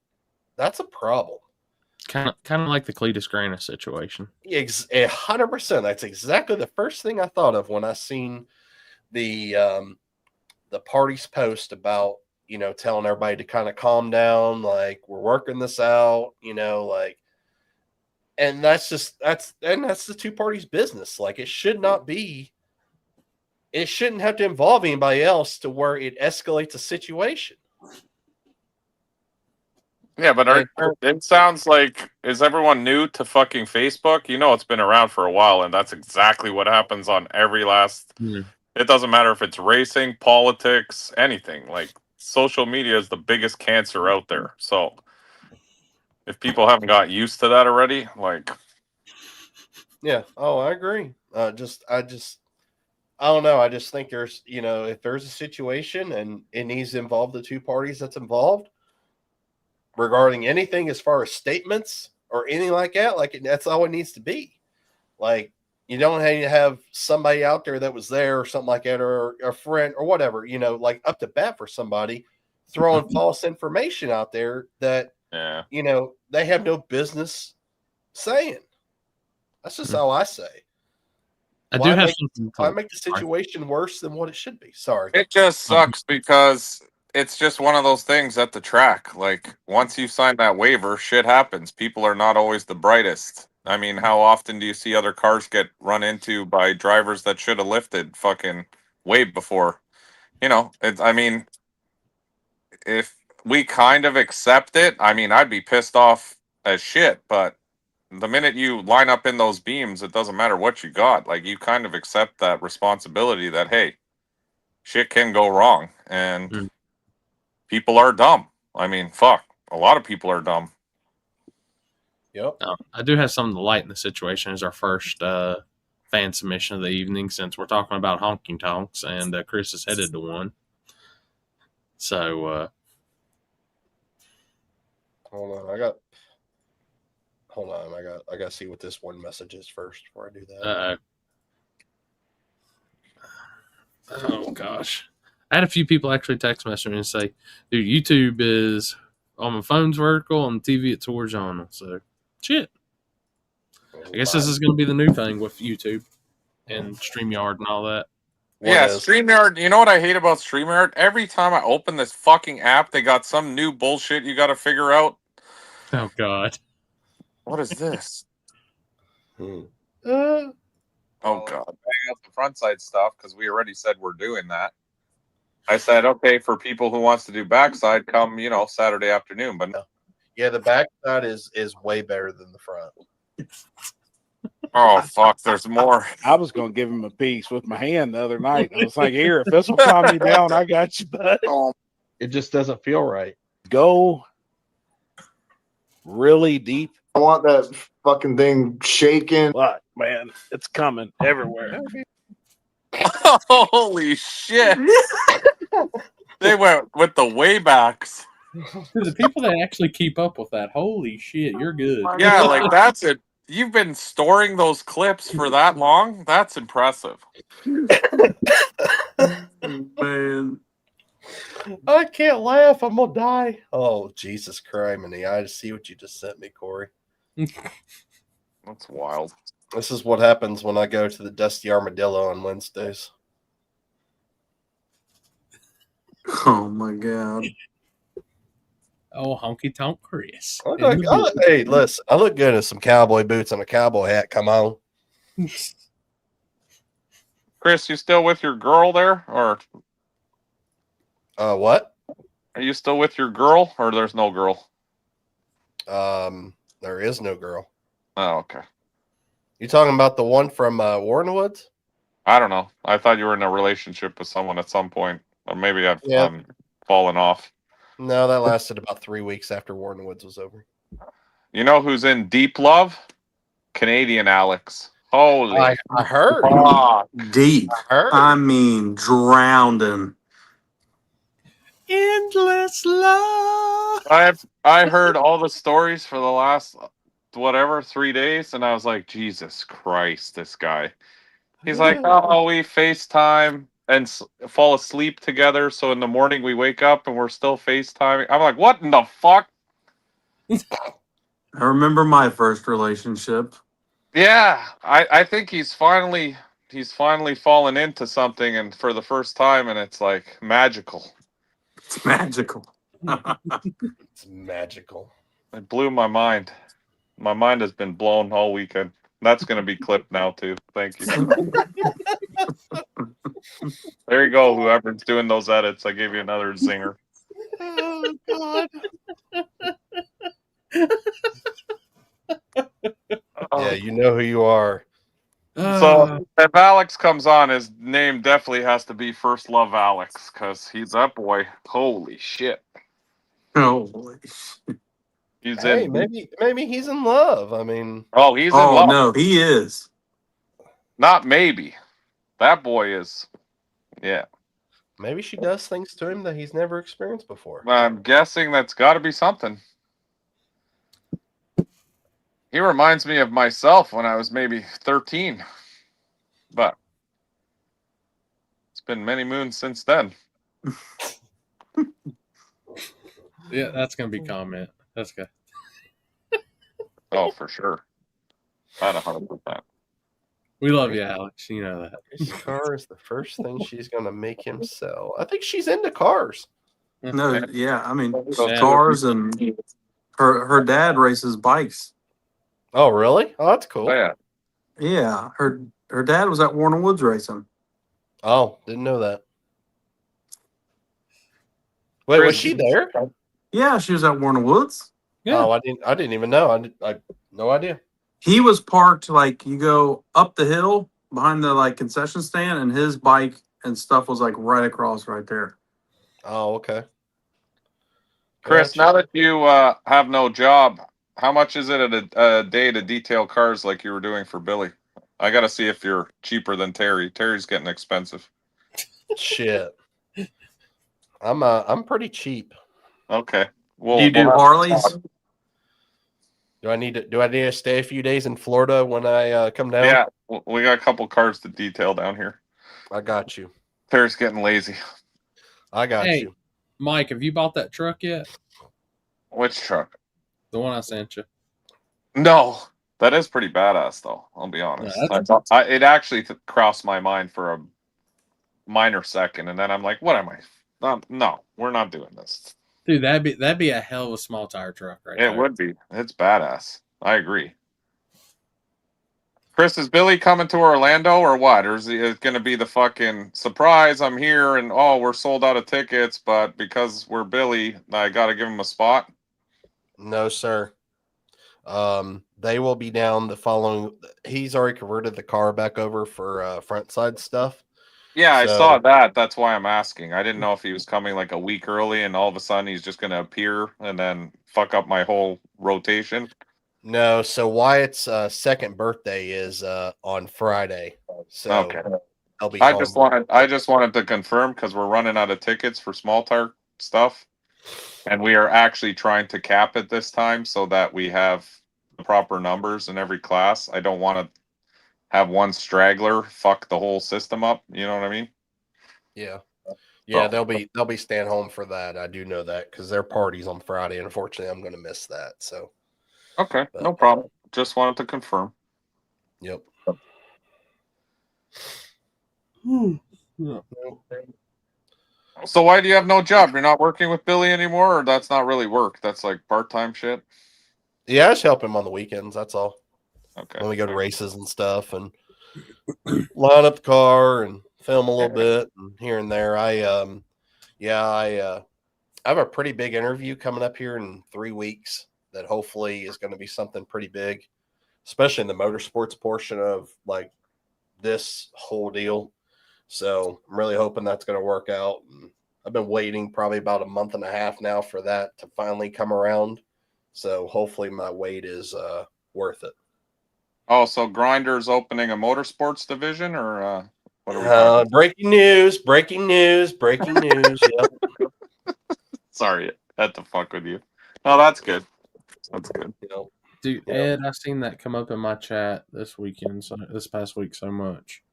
that's a problem. Kind of like the Cletus Grana situation. 100%. That's exactly the first thing I thought of when I seen the party's post about, telling everybody to kind of calm down, like, we're working this out, like, and that's the two parties' business. Like, it shouldn't have to involve anybody else to where it escalates a situation. Yeah, but it sounds like, is everyone new to fucking Facebook? It's been around for a while, and that's exactly what happens on every last. It doesn't matter if it's racing, politics, anything. Like, social media is the biggest cancer out there. So if people haven't got used to that already, like, yeah, I agree. I don't know. I just think there's, if there's a situation and it needs to involve the two parties that's involved regarding anything as far as statements or anything like that, like, that's all it needs to be. Like, you don't have somebody out there that was there or something like that, or a friend or whatever, like, up to bat for somebody throwing false information out there that, they have no business saying. That's just all I say. Why make the situation worse than what it should be? Sorry. It just sucks because it's just one of those things at the track. Like, once you sign that waiver, shit happens. People are not always the brightest. I mean, how often do you see other cars get run into by drivers that should have lifted fucking way before? I mean, if we kind of accept it. I mean, I'd be pissed off as shit, but the minute you line up in those beams, it doesn't matter what you got. Like, you kind of accept that responsibility that, hey, shit can go wrong, and people are dumb. I mean, fuck, a lot of people are dumb. Yep. I do have something to lighten the situation as our first fan submission of the evening, since we're talking about honking tonks, and Chris is headed to one. So, hold on, I got to see what this one message is first before I do that. Oh gosh, I had a few people actually text message me and say, "Dude, YouTube is on my phone's vertical, on the TV it's horizontal." So, shit. I guess this is going to be the new thing with YouTube and StreamYard and all that. Yeah, StreamYard. You know what I hate about StreamYard? Every time I open this fucking app, they got some new bullshit you got to figure out. Oh God. What is this? Oh God. Bang out the front side stuff because we already said we're doing that. I said, okay, for people who wants to do backside, come, Saturday afternoon. But no. Yeah, the backside is way better than the front. Oh, fuck, there's more. I was going to give him a piece with my hand the other night. I was like, here, if this will calm me down, I got you, bud. It just doesn't feel right. Go really deep. I want that fucking thing shaking. But, man, it's coming everywhere. Holy shit. They went with the waybacks. The people that actually keep up with that, holy shit, you're good. Yeah, like that's it. You've been storing those clips for that long? That's impressive. Man. I can't laugh. I'm gonna die. Oh, Jesus Christ, I see what you just sent me, Corey. That's wild. This is what happens when I go to the Dusty Armadillo on Wednesdays. Oh my God. Oh, honky tonk Chris. Hey, listen, I look good in some cowboy boots and a cowboy hat. Come on. Chris, you still with your girl there? Or What? are you still with your girl, or there's no girl? There is no girl. Oh, okay. You talking about the one from Warren Woods? I don't know. I thought you were in a relationship with someone at some point. Or maybe I'm falling off. No, that lasted about 3 weeks after Warren Woods was over. You know who's in deep love? Canadian Alex. Holy. I heard. Fuck. Deep. I heard. I mean, drowning. Endless love. I heard all the stories for the last 3 days, and I was like, Jesus Christ, this guy. He's like, oh, we FaceTime and fall asleep together, so in the morning we wake up and we're still FaceTiming. I'm like, what in the fuck? I remember my first relationship. Yeah, I think he's finally fallen into something, and for the first time, and it's like magical. It's magical. It's magical. It blew my mind. My mind has been blown all weekend. That's going to be clipped now, too. Thank you. There you go, whoever's doing those edits. I gave you another zinger. Oh, God. Yeah, you know who you are. So if Alex comes on, his name definitely has to be First Love Alex, because he's that boy. Holy shit. Holy shit. He's Hey, maybe he's in love. I mean, he's in love. No, he is. Not maybe. That boy is. Yeah. maybe she does things to him that he's never experienced before. I'm guessing that's got to be something. He reminds me of myself when I was maybe 13. But it's been many moons since then. Yeah, that's going to be comment. That's good. Oh, for sure. Not 100%. We love you, Alex. You know that. This car is the first thing she's going to make him sell. I think she's into cars. No, yeah, I mean, Yeah. cars, and her dad races bikes. Oh, really? Oh, that's cool. Oh, yeah. Yeah, her dad was at Warner Woods racing. Oh, didn't know that. Wait, was she there? Yeah, she was at Warner Woods. Yeah. Oh, I didn't even know. I no idea. He was parked like you go up the hill behind the like concession stand, and his bike and stuff was like right across right there. Oh, okay. Chris, Gotcha. now that you have no job, how much is it a day to detail cars like you were doing for Billy? I got to see if you're cheaper than Terry. Terry's getting expensive. Shit. I'm pretty cheap. Okay. Do you do Harleys? Do I need to stay a few days in Florida when I come down? Yeah, we got a couple cars to detail down here. I got you. Terry's getting lazy. I got Hey, you. Mike, have you bought that truck yet? Which truck? The one I sent you. No, that is pretty badass, though. I'll be honest. Yeah, It actually crossed my mind for a minor second, and then I'm like, "What am I? No, we're not doing this." Dude, that'd be a hell of a small tire truck right there. It would be. It's badass. I agree. Chris, is Billy coming to Orlando or what? Or is it going to be the fucking surprise? I'm here and we're sold out of tickets, but because we're Billy, I got to give him a spot. No, sir. They will be down the following. He's already converted the car back over for front side stuff. Yeah, I So- saw that. That's why I'm asking. I didn't know if he was coming like a week early and all of a sudden he's just going to appear and then fuck up my whole rotation. No, so Wyatt's second birthday is on Friday. So Okay. I'll be I home. just wanted to confirm because we're running out of tickets for small tire stuff, and we are actually trying to cap it this time so that we have the proper numbers in every class. I don't want to have one straggler fuck the whole system up. You know what I mean? Yeah. So- They'll be staying home for that. I do know that because their party's on Friday. Unfortunately, I'm going to miss that. So Okay, But- no problem. Just wanted to confirm. yep. Yeah. So why do you have no job? You're not working with Billy anymore, or that's not really work? That's like part-time shit. Yeah, I just help him on the weekends. That's all. Okay. When we go to races and stuff, and line up the car and film a little bit and here and there. I have a pretty big interview coming up here in 3 weeks that hopefully is going to be something pretty big, especially in the motorsports portion of like this whole deal. So I'm really hoping that's going to work out. And I've been waiting probably about a month and a half now for that to finally come around. So hopefully my wait is worth it. Oh, so Grinder's opening a motorsports division, or what are we talking? Breaking news. Yep. Sorry, I had to fuck with you. No, that's good. That's good. You know, Dude, Yeah. Ed, I seen that come up in my chat this past week so much.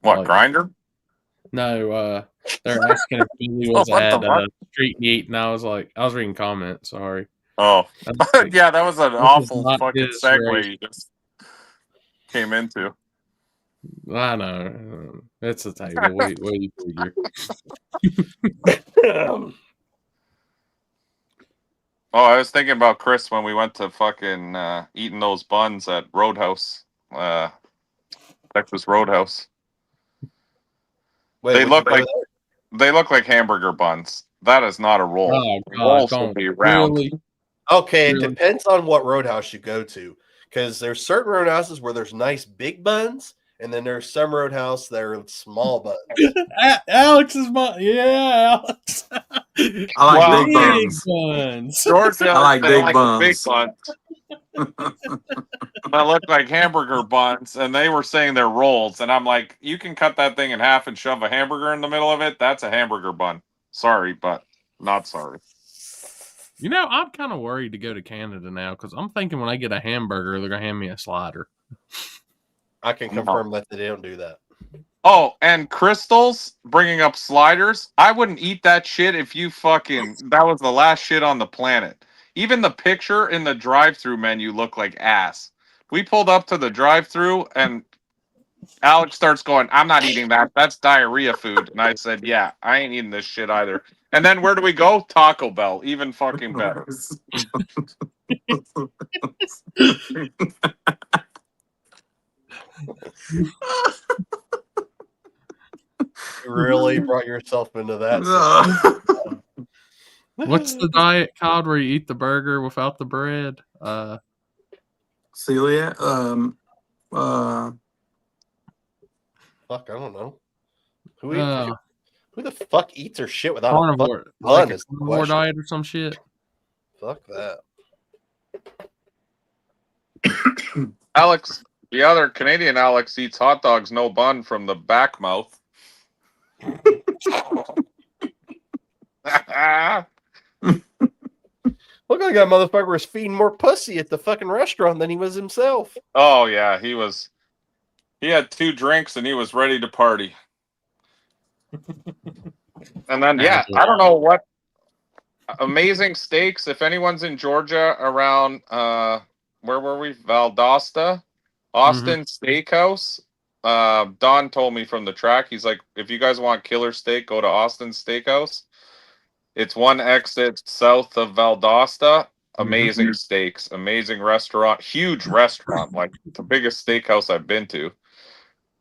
What, Like- Grinder? No, they're asking if Billy was What the at fuck? Street Yeet, and I was reading comments. Sorry. Oh, I was like, yeah, that was an is awful not fucking his segue race. you just came into. I know. It's a table. What do you figure? Oh, I was thinking about Chris when we went to fucking eating those buns at Roadhouse, Texas Roadhouse. Wait, They would look you go like they look like hamburger buns. That is not a roll. Oh, God, Rolls don't should be round. really. Okay, Really? it depends on what roadhouse you go to. Because there's certain roadhouses where there's nice big buns, and then there's some roadhouse that are small buns. Alex is Alex. I like Wow. big buns. buns. Georgia, I like they big the buns. Big buns. That look like hamburger buns, and they were saying they're rolls, and I'm like, you can cut that thing in half and shove a hamburger in the middle of it. That's a hamburger bun. Sorry, but not sorry. You know, I'm kind of worried to go to Canada now because I'm thinking when I get a hamburger, they're gonna hand me a slider. I can confirm that they don't do that. Oh, and crystals, bringing up sliders. I wouldn't eat that shit if you fucking. That was the last shit on the planet. Even the picture in the drive-through menu looked like ass. We pulled up to the drive-through and Alex starts going, "I'm not eating that. That's diarrhea food." And I said, "Yeah, I ain't eating this shit either." And then where do we go? Taco Bell, even fucking better. You really brought yourself into that. What's the diet called where you eat the burger without the bread? Celia, Fuck, I don't know. Who Uh, who the fuck eats their shit without a fucking carnivore, bun? like a Is the carnivore question. diet or some shit. Fuck that. Alex, the other Canadian Alex eats hot dogs no bun from the back mouth. Look like that motherfucker was feeding more pussy at the fucking restaurant than he was himself. Oh yeah, he had 2 drinks and he was ready to party. And then yeah, I don't know what amazing steaks. If anyone's in Georgia around where were we? Valdosta, Austin Steakhouse. Don told me from the track, he's like, if you guys want killer steak, go to Austin Steakhouse. It's one exit south of Valdosta. Amazing steaks, amazing restaurant, huge restaurant, like the biggest steakhouse I've been to.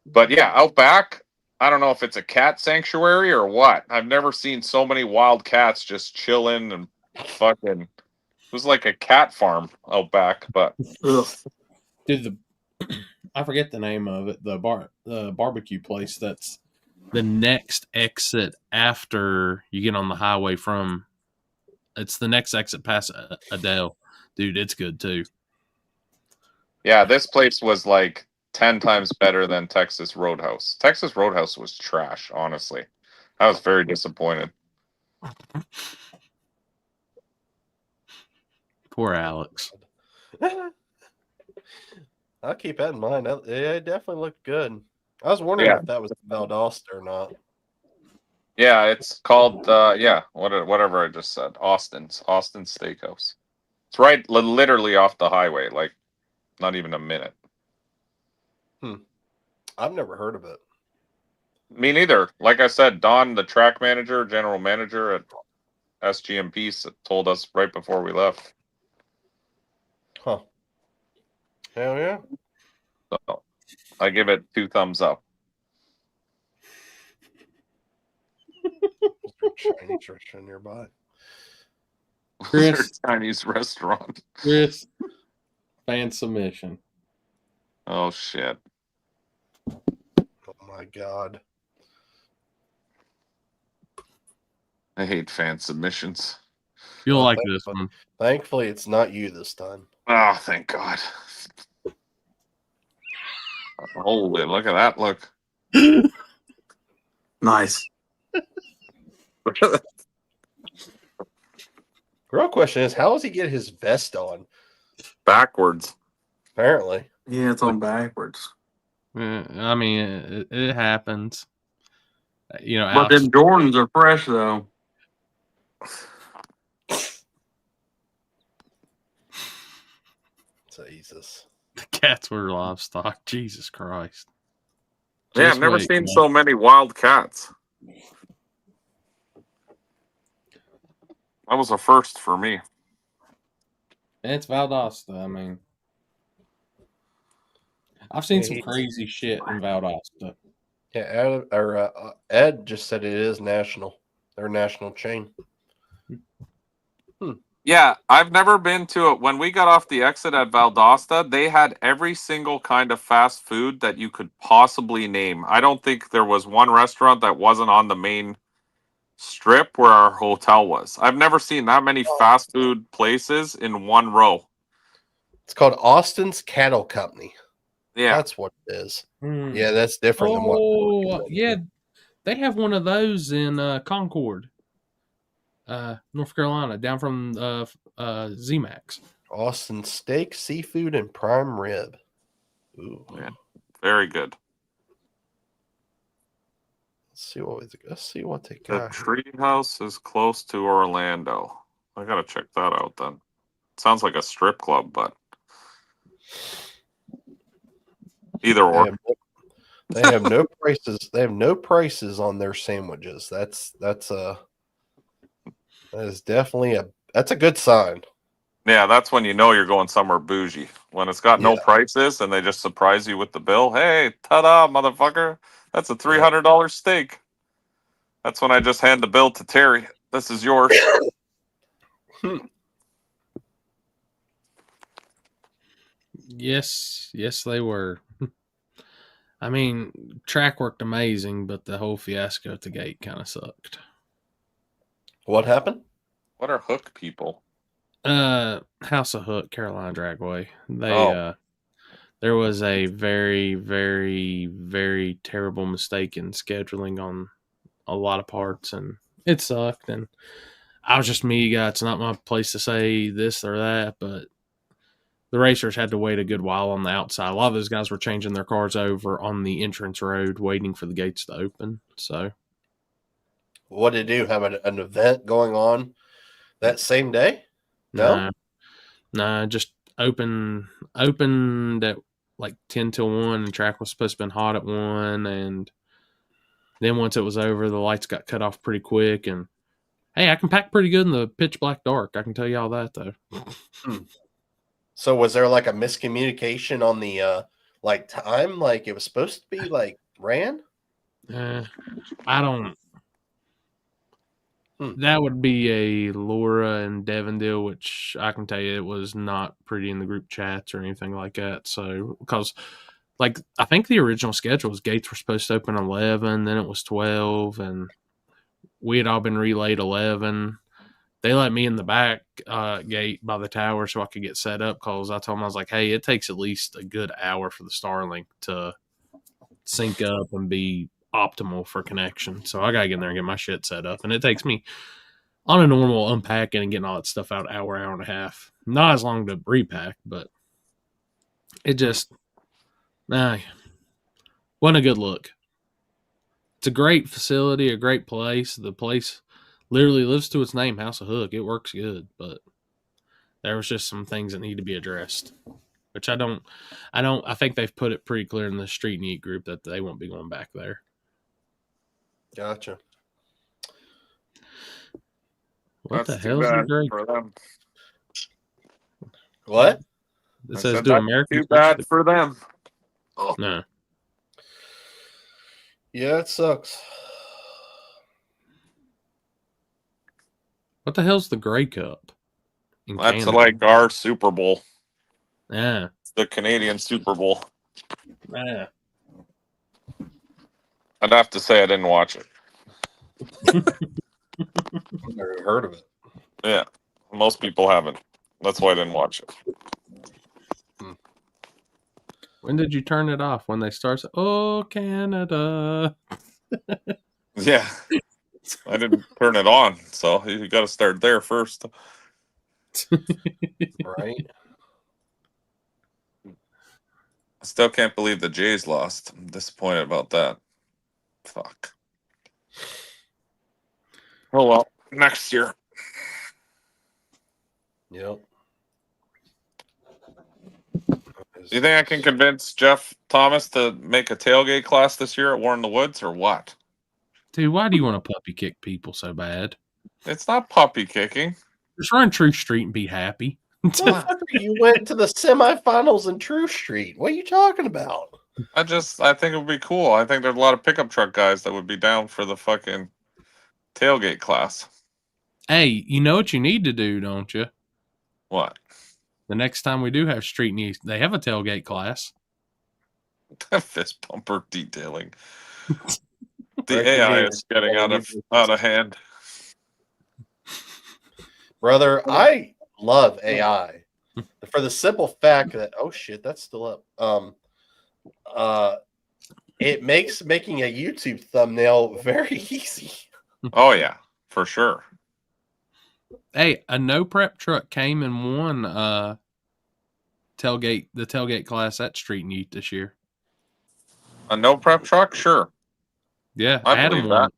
But yeah, out back, I don't know if it's a cat sanctuary or what. I've never seen so many wild cats just chilling and fucking. It was like a cat farm out back, but Dude, I forget the name of it. The barbecue place that's the next exit after you get on the highway from. It's the next exit past Adele. Dude, it's good too. yeah, this place was like 10 times better than Texas Roadhouse. Texas Roadhouse was trash, honestly. I was very disappointed. Poor Alex. I'll keep that in mind. It definitely looked good. I was wondering if that was Valdosta or not. Yeah, it's called whatever I just said. Austin Steakhouse. It's right literally off the highway, like not even a minute. I've never heard of it. Me neither. Like I said, Don, the track manager, general manager at SGMP, told us right before we left. Huh. Hell yeah. So I give it 2 thumbs up. Chinese restaurant nearby. Chris, Chinese restaurant. Chris, fan submission. Oh shit. Oh my god. I hate fan submissions. You'll like this one. Thankfully, it's not you this time. Oh, thank God. Holy, look at that. Look. nice. Real question is, how does he get his vest on? Backwards. Apparently. Yeah, it's on backwards. I mean, it happens. You know, But them Jordans are fresh, though. Jesus. The cats were livestock. Jesus Christ. Yeah, I've never seen so many wild cats. That was a first for me. It's Valdosta. I mean, I've seen some crazy shit in Valdosta. Yeah, Ed just said it is national. They're a national chain. Yeah, I've never been to it. When we got off the exit at Valdosta, they had every single kind of fast food that you could possibly name. I don't think there was one restaurant that wasn't on the main strip where our hotel was. I've never seen that many fast food places in one row. It's called Austin's Cattle Company. Yeah. That's what it is. Yeah, that's different than what. Oh, yeah. They have one of those in Concord, North Carolina, down from ZMAX. Austin steak, seafood, and prime rib. Ooh. Yeah, very good. Let's see what they The got. Treehouse is close to Orlando. I gotta check that out then. Sounds like a strip club, but either or. They have no prices. They have no prices on their sandwiches. That is definitely that's a good sign. Yeah, that's when you know you're going somewhere bougie. When it's got no prices and they just surprise you with the bill. Hey, ta-da, motherfucker. That's a $300 steak. That's when I just hand the bill to Terry. This is yours. Yes, yes, they were. I mean, track worked amazing, but the whole fiasco at the gate kind of sucked. What happened? What are hook people? House of Hook, Carolina Dragway. Oh. There was a very, very, very terrible mistake in scheduling on a lot of parts, and it sucked. And I was just me, guy. It's not my place to say this or that, but the racers had to wait a good while on the outside. A lot of those guys were changing their cars over on the entrance road, waiting for the gates to open. So, What did you do? Have an event going on that same day? No? nah, just opened at like 10 till 1, and track was supposed to be hot at 1, and then once it was over, the lights got cut off pretty quick, and hey, I can pack pretty good in the pitch black dark. I can tell you all that, though. So was there like a miscommunication on the like time? Like it was supposed to be like ran? I don't. That would be a Laura and Devin deal, which I can tell you it was not pretty in the group chats or anything like that. So, because like I think the original schedule was gates were supposed to open 11, then it was 12, and we had all been relayed 11. They let me in the back gate by the tower so I could get set up, because I told them, I was like, hey, it takes at least a good hour for the Starlink to sync up and be optimal for connection. So I got to get in there and get my shit set up. And it takes me on a normal unpacking and getting all that stuff out hour and a half. Not as long to repack, but it just wasn't a good look. It's a great facility, a great place. The place literally lives to its name, House of Hook. It works good, but there was just some things that need to be addressed, which I think they've put it pretty clear in the Street and Eat group that they won't be going back there. Gotcha. What That's the hell is the great? for them. What? It says do American. Too bad for them. No. Yeah, it sucks. What the hell's the Grey Cup? That's like our Super Bowl. Yeah. It's the Canadian Super Bowl. Yeah. I'd have to say I didn't watch it. I've never heard of it. Yeah. Most people haven't. That's why I didn't watch it. When did you turn it off? When they start? Oh, Canada. Yeah. I didn't turn it on, so you got to start there first. Right. I still can't believe the Jays lost. I'm disappointed about that. Fuck. Oh well, next year. Yep. Do you think I can convince Jeff Thomas to make a tailgate class this year at War in the Woods, or what? Dude, why do you want to puppy kick people so bad? It's not puppy kicking. Just run True Street and be happy. You went to the semifinals in True Street. What are you talking about? I think it would be cool. I think there's a lot of pickup truck guys that would be down for the fucking tailgate class. Hey, you know what you need to do, don't you? What? The next time we do have Street and East, they have a tailgate class. Fist bumper detailing. The AI is getting out of hand. Brother, I love AI for the simple fact that that's still up. It makes making a YouTube thumbnail very easy. Oh yeah, for sure. Hey, a no prep truck came and won the tailgate class at Street and Eat this year. A no prep truck, sure. Yeah, I Adam believe won. that.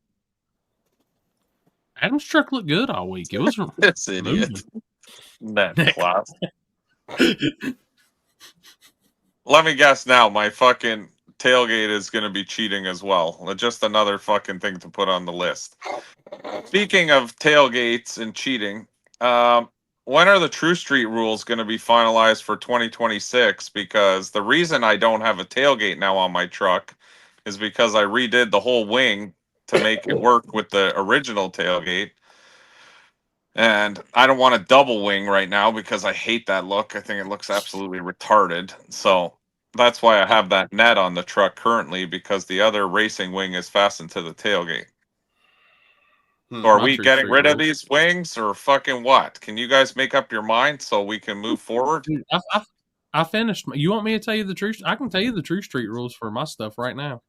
Adam's truck looked good all week. It was this idiot. That class. Let me guess now. My fucking tailgate is going to be cheating as well. Just another fucking thing to put on the list. Speaking of tailgates and cheating, when are the True Street rules going to be finalized for 2026? Because the reason I don't have a tailgate now on my truck is because I redid the whole wing to make it work with the original tailgate. And I don't want a double wing right now because I hate that look. I think it looks absolutely retarded. So that's why I have that net on the truck currently, because the other racing wing is fastened to the tailgate. So are My we True getting Street rid of rules. these wings or fucking what? Can you guys make up your mind so we can move forward? Dude, I finished. You want me to tell you the truth? I can tell you the True Street rules for my stuff right now.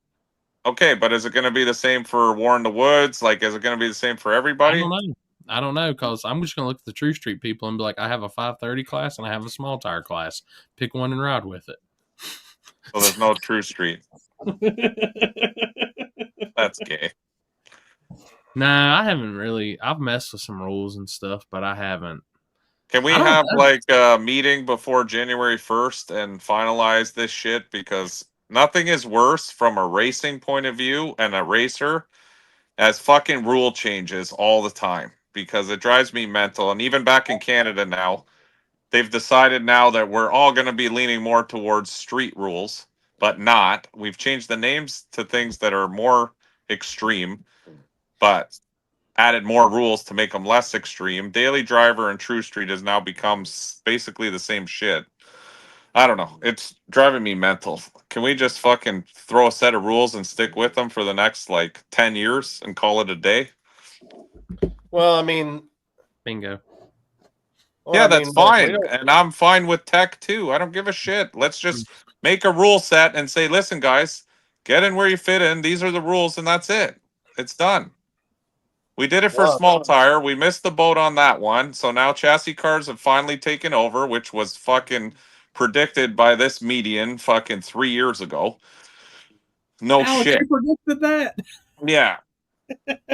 Okay, but is it going to be the same for War in the Woods? Like, is it going to be the same for I everybody? don't know. I don't know because I'm just going to look at the True Street people and be like, I have a 530 class and I have a small tire class. Pick one and ride with it. So there's no True Street. That's gay. Nah, I haven't really. I've messed with some rules and stuff, but I haven't. Can we I don't have know. like a meeting before January 1st and finalize this shit? Because nothing is worse from a racing point of view and a racer as fucking rule changes all the time, because it drives me mental. And even back in Canada now, they've decided now that we're all going to be leaning more towards street rules, but not. We've changed the names to things that are more extreme, but added more rules to make them less extreme. Daily Driver and True Street has now become basically the same shit. I don't know. It's driving me mental. Can we just fucking throw a set of rules and stick with them for the next like 10 years and call it a day? Well, I mean, Bingo. Yeah, I that's mean, but we fine. don't. And I'm fine with tech too. I don't give a shit. Let's just make a rule set and say, listen, guys, get in where you fit in. These are the rules, and that's it. It's done. We did it for Well, small tire. We missed the boat on that one. So now chassis cars have finally taken over, which was fucking predicted by this median fucking 3 years ago. No Alex, shit. you predicted that. Yeah.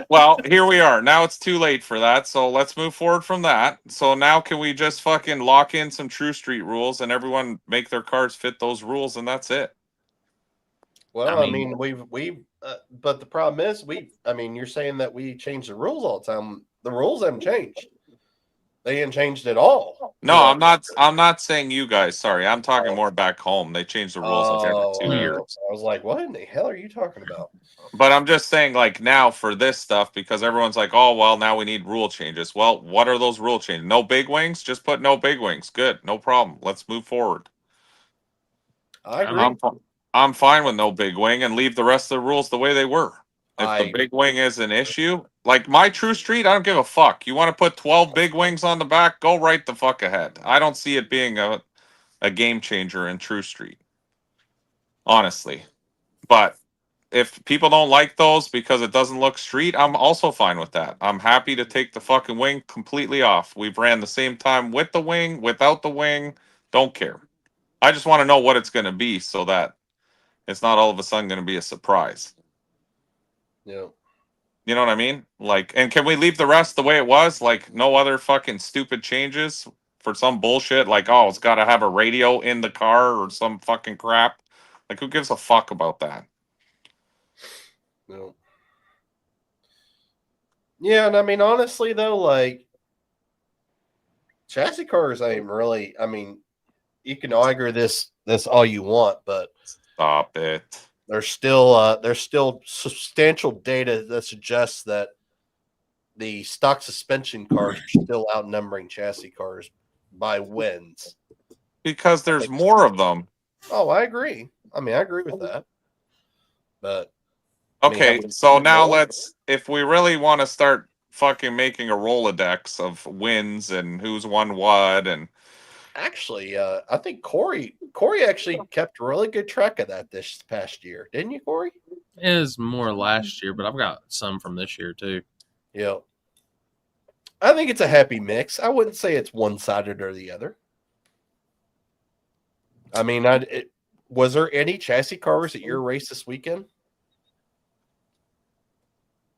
Well, here we are. Now it's too late for that. So let's move forward from that. So now can we just fucking lock in some True Street rules and everyone make their cars fit those rules, and that's it? Well, I mean, but the problem is, I mean, you're saying that we change the rules all the time. The rules haven't changed. They ain't changed at all. No, I'm not saying you guys. Sorry, I'm talking more back home. They changed the rules like every 2 years. I was like, what in the hell are you talking about? But I'm just saying, like, now for this stuff, because everyone's like, oh, well, now we need rule changes. Well, what are those rule changes? No big wings? Just put no big wings. Good. No problem. Let's move forward. I agree. I'm fine with no big wing and leave the rest of the rules the way they were. If the big wing is an issue, like my True Street, I don't give a fuck. You want to put 12 big wings on the back? Go right the fuck ahead. I don't see it being a game changer in True Street, honestly. But if people don't like those because it doesn't look street, I'm also fine with that. I'm happy to take the fucking wing completely off. We've ran the same time with the wing, without the wing. Don't care. I just want to know what it's going to be so that it's not all of a sudden going to be a surprise. Yeah. You know what I mean? Like, and can we leave the rest the way it was? Like, no other fucking stupid changes for some bullshit? Like, oh, it's got to have a radio in the car or some fucking crap. Like, who gives a fuck about that? No. Yeah, and I mean, honestly, though, like, chassis cars ain't really. I mean, you can argue this all you want, but stop it. There's still substantial data that suggests that the stock suspension cars are still outnumbering chassis cars by wins. Because there's more of them. Oh, I agree. I mean, I agree with that. But okay, so now let's, if we really want to start fucking making a Rolodex of wins and who's won what, and actually, I think Corey actually kept really good track of that this past year, didn't you, Corey? It was more last year, but I've got some from this year too. Yeah, I think it's a happy mix. I wouldn't say it's one-sided or the other. I mean, was there any chassis cars at your race this weekend,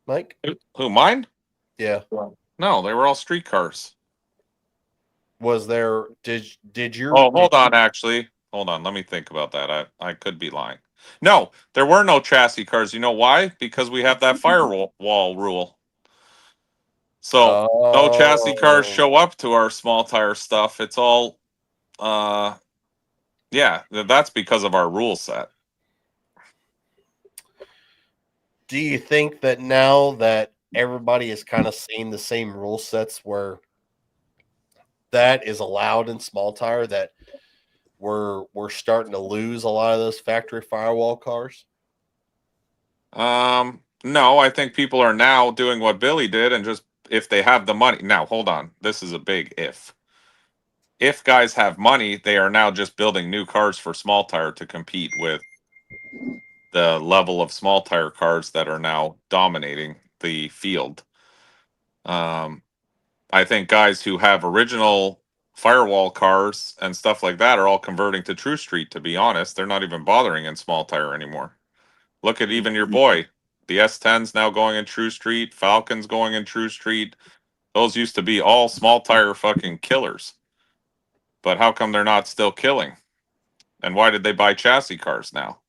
Mike? Who, mine? Yeah. No, they were all street cars. Was there? Did your? Oh, hold on. Actually, hold on. Let me think about that. I could be lying. No, there were no chassis cars. You know why? Because we have that firewall rule. So no chassis cars show up to our small tire stuff. It's all, yeah, that's because of our rule set. Do you think that now that everybody is kind of seeing the same rule sets where that is allowed in small tire, that we're starting to lose a lot of those factory firewall cars? No, I think people are now doing what Billy did and just if they have the money. Now, hold on. This is a big if. If guys have money, they are now just building new cars for small tire to compete with the level of small tire cars that are now dominating the field. I think guys who have original firewall cars and stuff like that are all converting to True Street, to be honest. They're not even bothering in small tire anymore. Look at even your boy. The S10's now going in True Street. Falcon's going in True Street. Those used to be all small tire fucking killers. But how come they're not still killing? And why did they buy chassis cars now?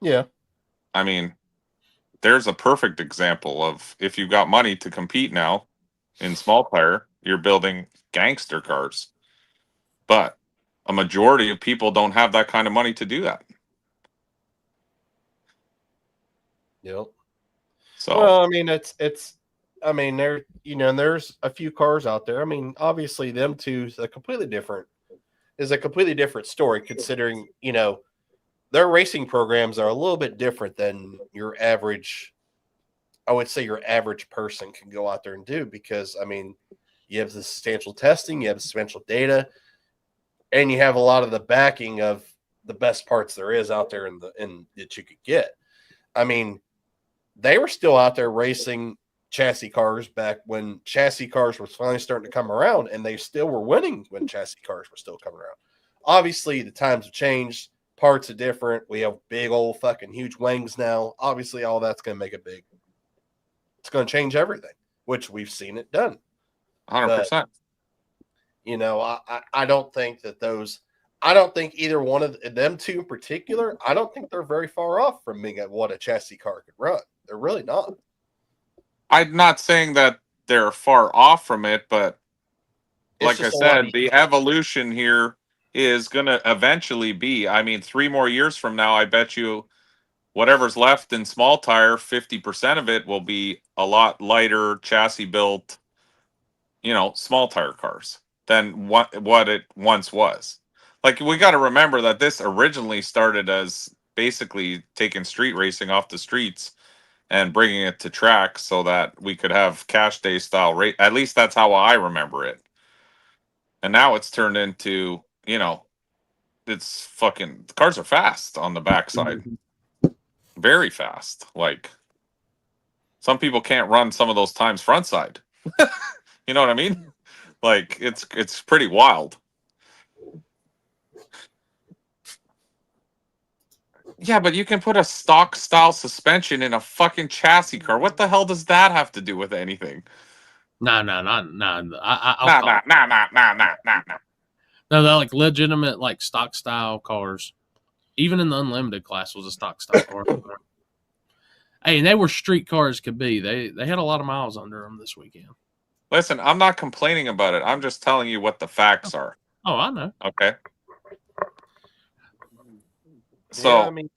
Yeah. I mean, there's a perfect example of if you've got money to compete now in small tire, you're building gangster cars. But a majority of people don't have that kind of money to do that. Yep. So, well, I mean, I mean, there's a few cars out there. I mean, obviously, them two is a completely different story, considering, their racing programs are a little bit different than your average. I would say your average person can go out there and do, because, I mean, you have the substantial testing, you have substantial data, and you have a lot of the backing of the best parts there is out there in that you could get. I mean, they were still out there racing chassis cars back when chassis cars were finally starting to come around, and they still were winning when chassis cars were still coming around. Obviously, the times have changed. Parts are different. We have big old fucking huge wings now. Obviously, all that's going to make it's going to change everything, which we've seen it done. 100%. But, I don't think I don't think either one of them two in particular, I don't think they're very far off from being at what a chassis car could run. They're really not. I'm not saying that they're far off from it, but like I said, the evolution here is going to eventually be, I mean, 3 more years from now, I bet you whatever's left in small tire, 50% of it will be a lot lighter chassis built, small tire cars than what it once was. Like, we got to remember that this originally started as basically taking street racing off the streets and bringing it to track so that we could have cash day style rate. At least that's how I remember it. And now it's turned into, it's fucking, the cars are fast on the backside. Very fast. Like, some people can't run some of those times front side. You know what I mean? Like, it's pretty wild. Yeah, but you can put a stock style suspension in a fucking chassis car. What the hell does that have to do with anything? No. Nah. No, they're like legitimate, like stock style cars. Even in the unlimited class was a stock style car. Hey, and they were street cars could be. They had a lot of miles under them this weekend. Listen, I'm not complaining about it. I'm just telling you what the facts are. Oh, I know. Okay. So, yeah, I mean,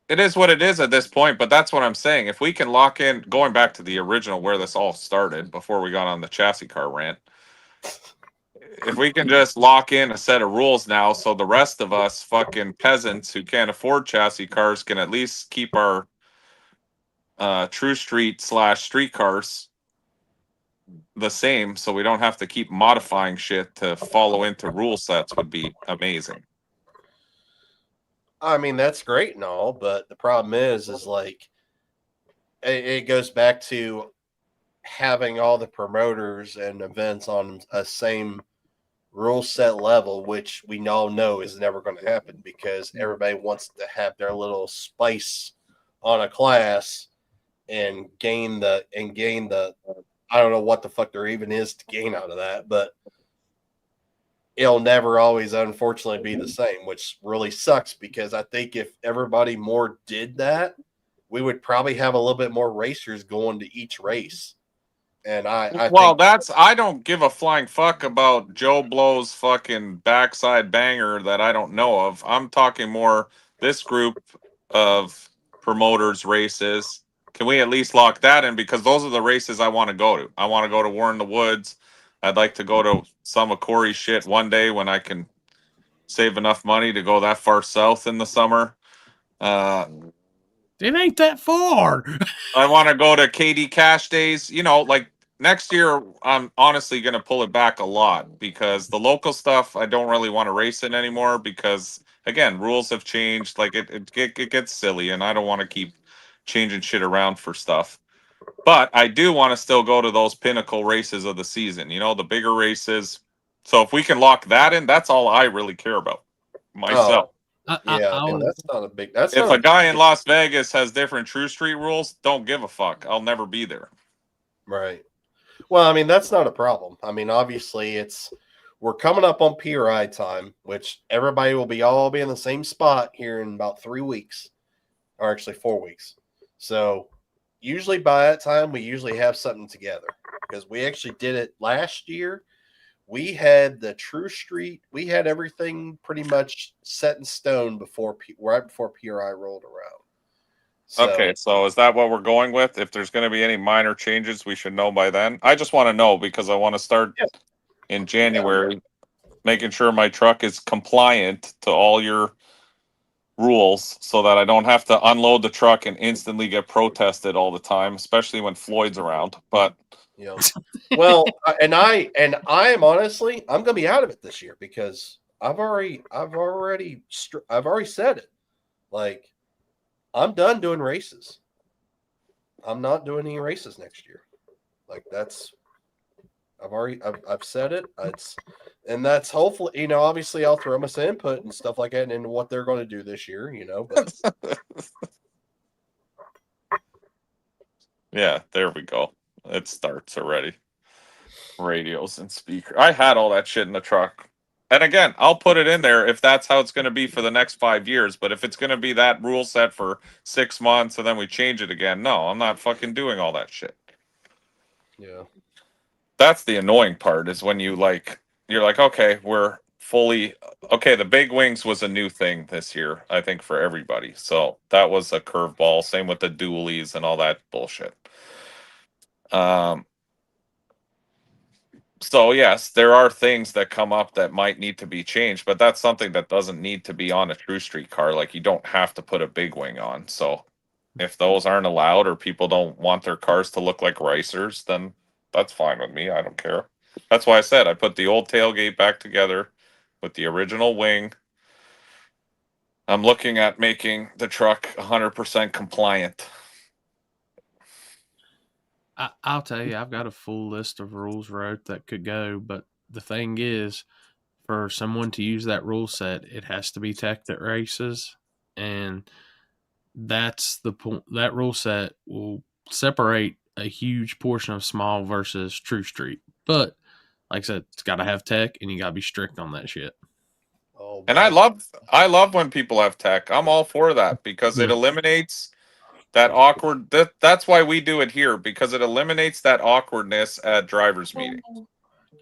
it is what it is at this point, but that's what I'm saying. If we can lock in, going back to the original where this all started before we got on the chassis car rant, if we can just lock in a set of rules now so the rest of us fucking peasants who can't afford chassis cars can at least keep our True Street / street cars the same so we don't have to keep modifying shit to follow into rule sets would be amazing. I mean, that's great and all, but the problem is like, it goes back to having all the promoters and events on a same rule set level, which we all know is never going to happen because everybody wants to have their little spice on a class and gain the I don't know what the fuck there even is to gain out of that, but it'll never always unfortunately be the same, which really sucks because I think if everybody more did that, we would probably have a little bit more racers going to each race. And I don't give a flying fuck about Joe Blow's fucking backside banger that I don't know of. I'm talking more this group of promoters races. Can we at least lock that in? Because those are the races I want to go to. I want to go to War in the Woods. I'd like to go to some of Corey's shit one day when I can save enough money to go that far south in the summer. It ain't that far. I want to go to KD Cash Days. You know, like next year, I'm honestly going to pull it back a lot because the local stuff, I don't really want to race it anymore because, again, rules have changed. Like it gets silly, and I don't want to keep changing shit around for stuff. But I do want to still go to those pinnacle races of the season, you know, the bigger races. So if we can lock that in, that's all I really care about myself. That's not a big. That's if not a guy in Las Vegas has different True Street rules, don't give a fuck. I'll never be there. Right. Well, I mean, that's not a problem. I mean, obviously, we're coming up on PRI time, which everybody will all be in the same spot here in about 3 weeks, or actually 4 weeks. So usually by that time, we usually have something together because we actually did it last year. We had the True Street. We had everything pretty much set in stone right before PRI rolled around. Okay, so is that what we're going with? If there's going to be any minor changes, we should know by then. I just want to know because I want to start in January, making sure my truck is compliant to all your rules so that I don't have to unload the truck and instantly get protested all the time, especially when Floyd's around. But well, I am honestly, I'm going to be out of it this year because I've already said it. Like, I'm done doing races. I'm not doing any races next year. Like I've said it. And that's hopefully, you know, obviously I'll throw my input and stuff like that into what they're going to do this year, you know, but yeah, there we go. It starts already. Radios and speaker. I had all that shit in the truck. And again, I'll put it in there if that's how it's going to be for the next 5 years. But if it's going to be that rule set for 6 months and then we change it again, no, I'm not fucking doing all that shit. Yeah. That's the annoying part is when you're like, okay, we're fully, okay, the big wings was a new thing this year, I think, for everybody. So that was a curveball. Same with the dualies and all that bullshit. So yes, there are things that come up that might need to be changed, but that's something that doesn't need to be on a True Street car. Like you don't have to put a big wing on. So if those aren't allowed or people don't want their cars to look like racers, then that's fine with me. I don't care. That's why I said I put the old tailgate back together with the original wing. I'm looking at making the truck 100% compliant. I'll tell you, I've got a full list of rules wrote that could go, but the thing is, for someone to use that rule set, it has to be tech that races, and that's the point. That rule set will separate a huge portion of small versus True Street. But like I said, it's got to have tech, and you got to be strict on that shit. Oh, and I love when people have tech. I'm all for that because it eliminates that awkward. That's why we do it here, because it eliminates that awkwardness at drivers' meeting.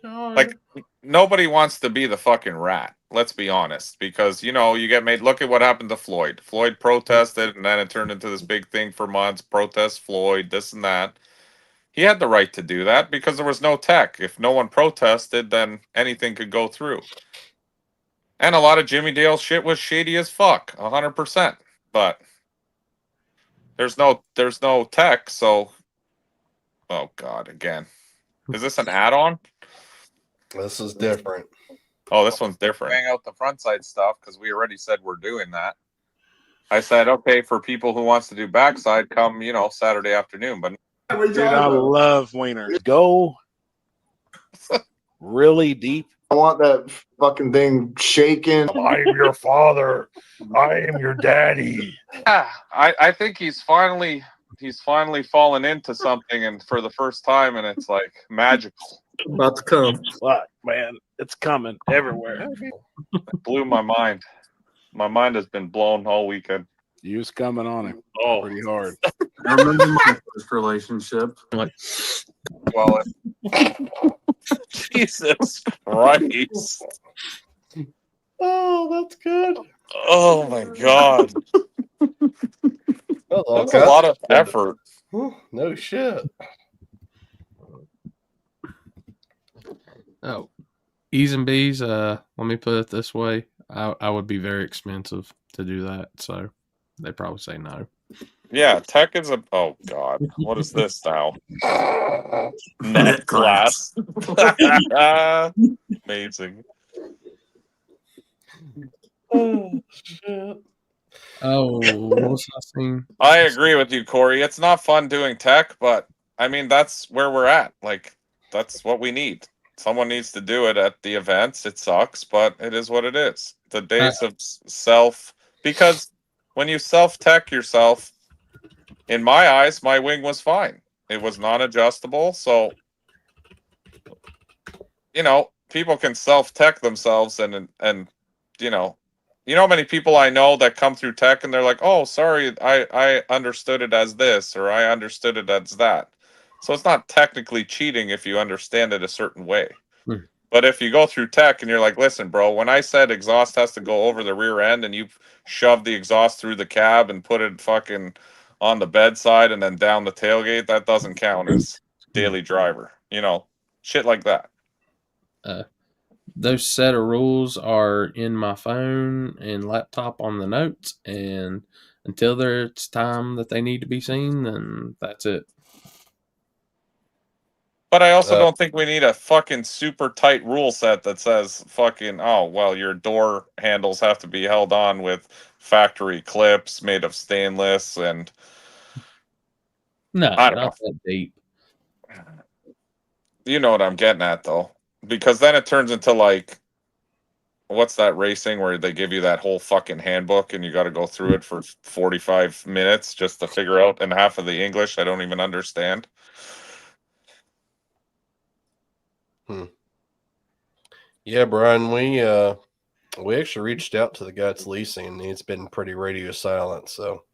Like nobody wants to be the fucking rat. Let's be honest, because you know you get made. Look at what happened to Floyd. Floyd protested, and then it turned into this big thing for months. Protest Floyd, this and that. He had the right to do that because there was no tech. If no one protested, then anything could go through. And a lot of Jimmy Dale's shit was shady as fuck, 100%. But there's no tech, so oh god, again. Is this an add-on? This is different. Oh, this one's different. Hang out the front side stuff because we already said we're doing that. I said, okay, for people who wants to do backside, come, you know, Saturday afternoon. But dude, I love wieners. Go really deep. I want that fucking thing shaking. I am your father. I am your daddy. yeah, I think he's finally fallen into something, and for the first time, and it's like magical. About to come. Fuck, man, it's coming everywhere. It blew my mind. My mind has been blown all weekend. You was coming on him pretty hard. I remember my first relationship. Like, well, Jesus Christ. Oh, that's good. Oh my God. That's a lot of effort. No shit. Oh, E's and B's. Let me put it this way: I would be very expensive to do that, so they probably say no. Yeah, tech is a. Oh God, what is this now? Net class. Amazing. Oh shit. Oh, what was I saying? I agree with you, Corey. It's not fun doing tech, but I mean that's where we're at. Like that's what we need. Someone needs to do it at the events. It sucks, but it is what it is. The days of self, because when you self tech yourself, in my eyes, my wing was fine. It was non-adjustable, so people can self tech themselves and you know how many people I know that come through tech and they're like, oh, sorry, I understood it as this or I understood it as that. So it's not technically cheating if you understand it a certain way. Hmm. But if you go through tech and you're like, listen, bro, when I said exhaust has to go over the rear end and you shove the exhaust through the cab and put it fucking on the bedside and then down the tailgate, that doesn't count as daily driver. Shit like that. Those set of rules are in my phone and laptop on the notes, and until it's time that they need to be seen, then that's it. But I also don't think we need a fucking super tight rule set that says fucking, oh, well, your door handles have to be held on with factory clips made of stainless and No, I don't not know. that deep. You know what I'm getting at though. Because then it turns into like what's that racing where they give you that whole fucking handbook and you got to go through it for 45 minutes just to figure out and half of the English I don't even understand. Yeah, Brian, we actually reached out to the guy that's leasing, and he's been pretty radio silent. So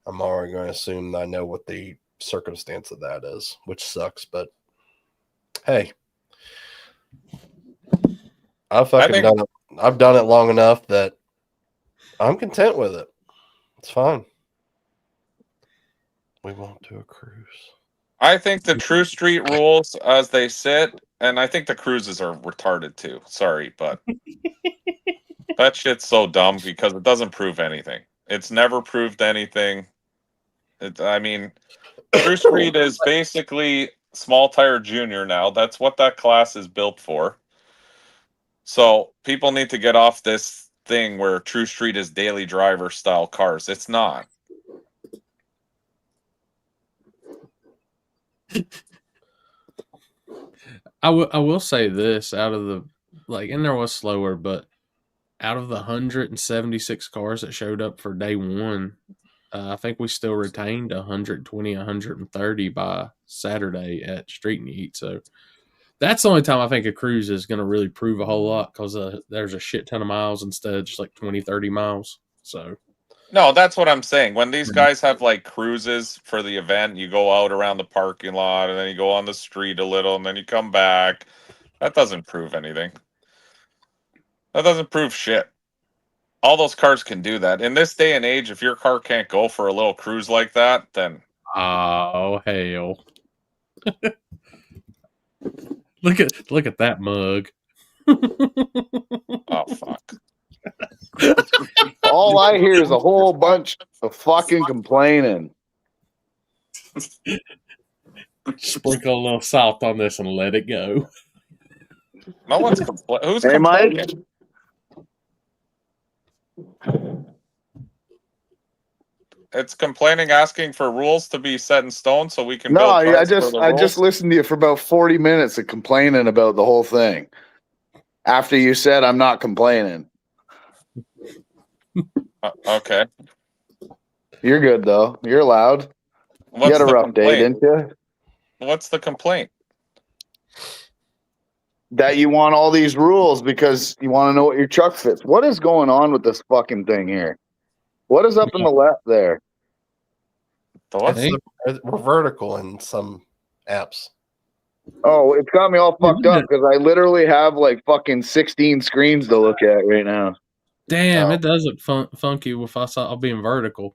I'm already going to assume I know what the circumstance of that is, which sucks. But hey, I've done it. I've done it long enough that I'm content with it. It's fine. We won't do a cruise. I think the True Street rules as they sit, and I think the cruises are retarded too. Sorry, but that shit's so dumb because it doesn't prove anything. It's never proved anything. I mean, True Street is basically small tire junior now. That's what that class is built for. So people need to get off this thing where True Street is daily driver style cars. It's not. I will say this out of the and there was slower, but out of the 176 cars that showed up for day one, I think we still retained 120, 130 by Saturday at Street and Yeet. So that's the only time I think a cruise is going to really prove a whole lot because there's a shit ton of miles instead of just like 20, 30 miles. So. No, that's what I'm saying. When these guys have like cruises for the event, you go out around the parking lot and then you go on the street a little and then you come back. That doesn't prove anything. That doesn't prove shit. All those cars can do that. In this day and age, if your car can't go for a little cruise like that, then oh hell. Look at that mug. oh fuck. All I hear is a whole bunch of fucking complaining. Sprinkle a little salt on this and let it go. No one's complaining. Who's Hey, Mike? complaining? It's complaining, asking for rules to be set in stone so we can No, build I cars for the just rules. listened to you for about 40 minutes of complaining about the whole thing. After you said I'm not complaining. Okay. You're good though. You're allowed. What's You had a the rough day, complaint? didn't you? What's the complaint? That you want all these rules because you want to know what your truck fits. What is going on with this fucking thing here? What is up in the left there? We're vertical in some apps. Oh, it's got me all fucked up because I literally have like fucking 16 screens to look at right now. Damn, Oh. it does look funky if I saw I'll being vertical.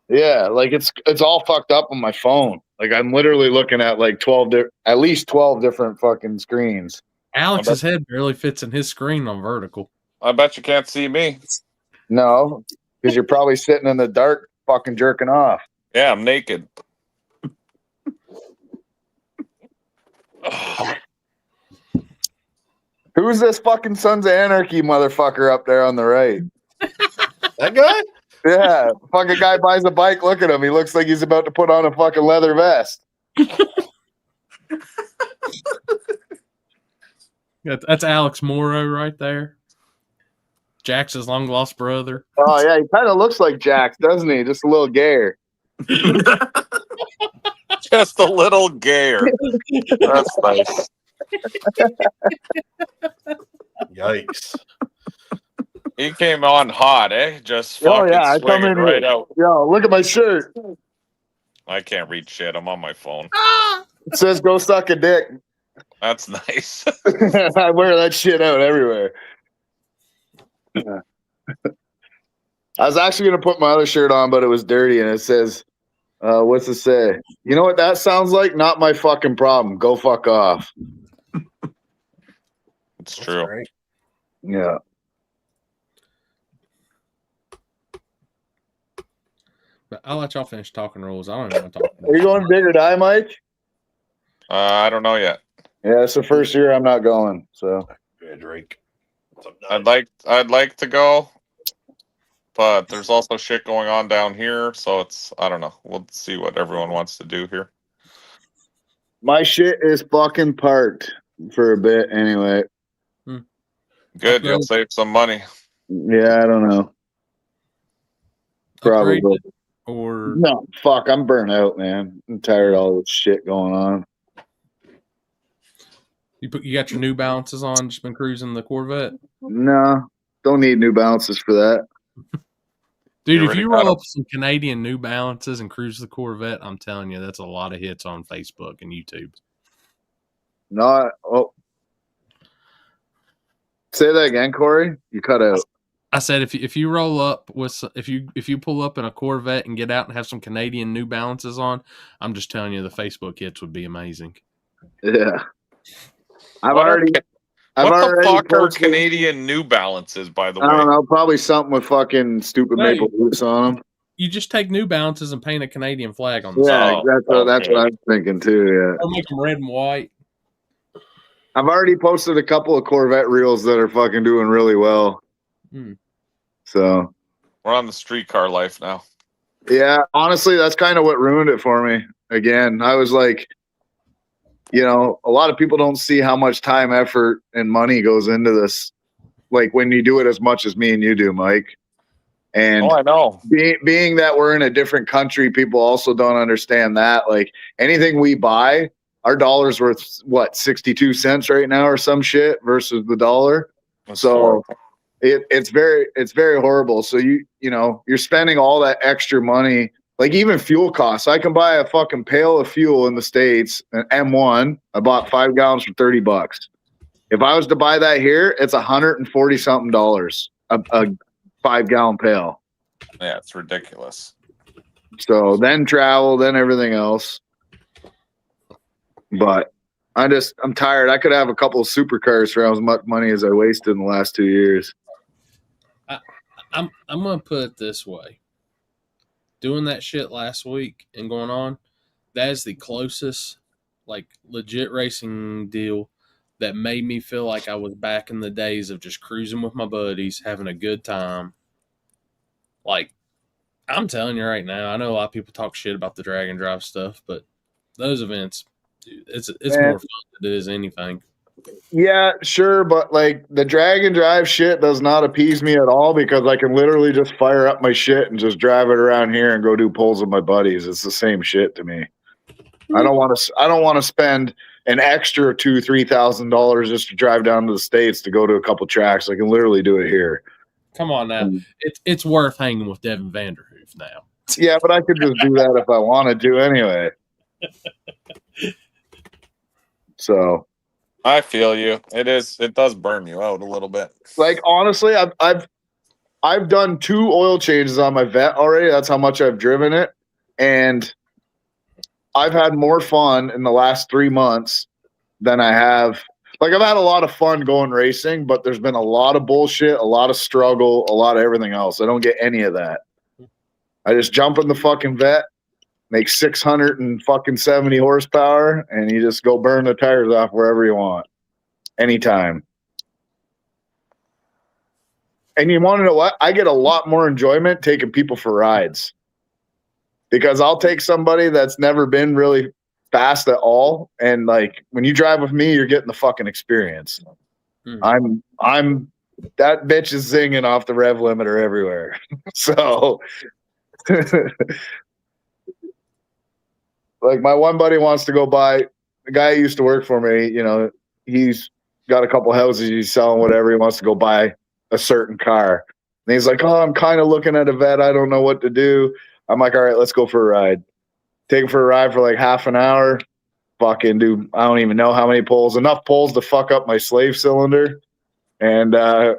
Yeah, like it's all fucked up on my phone. Like I'm literally looking at like at least 12 different fucking screens. Alex's head barely fits in his screen on vertical. I bet you can't see me. No, because you're probably sitting in the dark fucking jerking off. Yeah, I'm naked. Who's this fucking Sons of Anarchy motherfucker up there on the right? That guy? Yeah, fucking guy buys a bike. Look at him. He looks like he's about to put on a fucking leather vest. That's Alex Morrow right there. Jax's long lost brother. Oh yeah, he kind of looks like Jax, doesn't he? Just a little gayer. Just a little gayer. That's nice. Yikes. He came on hot, eh? Just Oh fucking yeah, I come swinging in right here. out. Yo, look at my shirt. I can't read shit. I'm on my phone. It says "Go suck a dick." That's nice. I wear that shit out everywhere. I was actually gonna put my other shirt on, but it was dirty, and it says, "What's it say?" You know what that sounds like? Not my fucking problem. Go fuck off. It's true. Right. Yeah. But I'll let y'all finish talking rules. I don't even want to talk. Are you going big or die, Mike? I don't know yet. Yeah, it's the first year I'm not going. So Yeah, Drake. What's up, I'd like to go, but there's also shit going on down here, so I don't know. We'll see what everyone wants to do here. my shit is fucking parked for a bit anyway. Good, you'll save some money. Yeah, I don't know. Probably. Upgrade it, or No, fuck, I'm burnt out, man. I'm tired of all this shit going on. you got your New Balances on, just been cruising the Corvette? No, don't need New Balances for that. Dude, You if already you got roll 'em. up some Canadian New Balances and cruise the Corvette, I'm telling you, that's a lot of hits on Facebook and YouTube. No, say that again, Corey. You cut out. I said if you roll up with if you pull up in a Corvette and get out and have some Canadian New Balances on, I'm just telling you the Facebook hits would be amazing. Yeah, I've What already the fuck are posted- Canadian New Balances, by the I don't way? know, probably something with fucking stupid Hey. maple leaves on them. You just take New Balances and paint a Canadian flag on the Yeah, side. that's what I'm thinking too. Yeah, Or make them red and white. I've already posted a couple of Corvette reels that are fucking doing really well. Hmm. So We're on the streetcar life now. yeah, honestly, that's kind of what ruined it for me. Again, I was like, you know, a lot of people don't see how much time, effort, and money goes into this. Like when you do it as much as me and you do, Mike. And Oh, I know. being that we're in a different country, people also don't understand that. Like anything we buy, our dollar's worth what, 62 cents right now or some shit versus the dollar. That's So horrible. it's very horrible. So you know, you're spending all that extra money, like even fuel costs. I can buy a fucking pail of fuel in the States, an M1. I bought 5 gallons for $30. If I was to buy that here, it's $140 something dollars a 5-gallon pail. Yeah, it's ridiculous. So then travel, then everything else. But I'm tired. I could have a couple of supercars for as much money as I wasted in the last 2 years. I'm gonna put it this way. Doing that shit last week and going on, that is the closest, like, legit racing deal that made me feel like I was back in the days of just cruising with my buddies, having a good time. Like, I'm telling you right now, I know a lot of people talk shit about the drag and drive stuff, but those events, dude, it's more fun than it is anything. Yeah, sure, but like the drag and drive shit does not appease me at all because I can literally just fire up my shit and just drive it around here and go do pulls with my buddies. It's the same shit to me. I don't want to spend an extra $2,000-$3,000 just to drive down to the States to go to a couple tracks. I can literally do it here. Come on now, it's worth hanging with Devin Vanderhoof now. Yeah, but I could just do that if I wanted to anyway. So I feel you. It does burn you out a little bit. Like honestly, I've done 2 oil changes on my vet already. That's how much I've driven it, and I've had more fun in the last 3 months than I have. Like I've had a lot of fun going racing, but there's been a lot of bullshit, a lot of struggle, a lot of everything else. I don't get any of that. I just jump in the fucking vet, make 670 horsepower, and you just go burn the tires off wherever you want, anytime. And you want to know what? I get a lot more enjoyment taking people for rides, because I'll take somebody that's never been really fast at all, and like when you drive with me, you're getting the fucking experience. I'm that bitch is zinging off the rev limiter everywhere. So like my one buddy wants to go buy, the guy who used to work for me, you know, he's got a couple houses he's selling, whatever. He wants to go buy a certain car. And he's like, oh, I'm kind of looking at a vet. I don't know what to do. I'm like, all right, let's go for a ride. Take him for a ride for like half an hour. Fucking do, I don't even know how many pulls. Enough pulls to fuck up my slave cylinder. And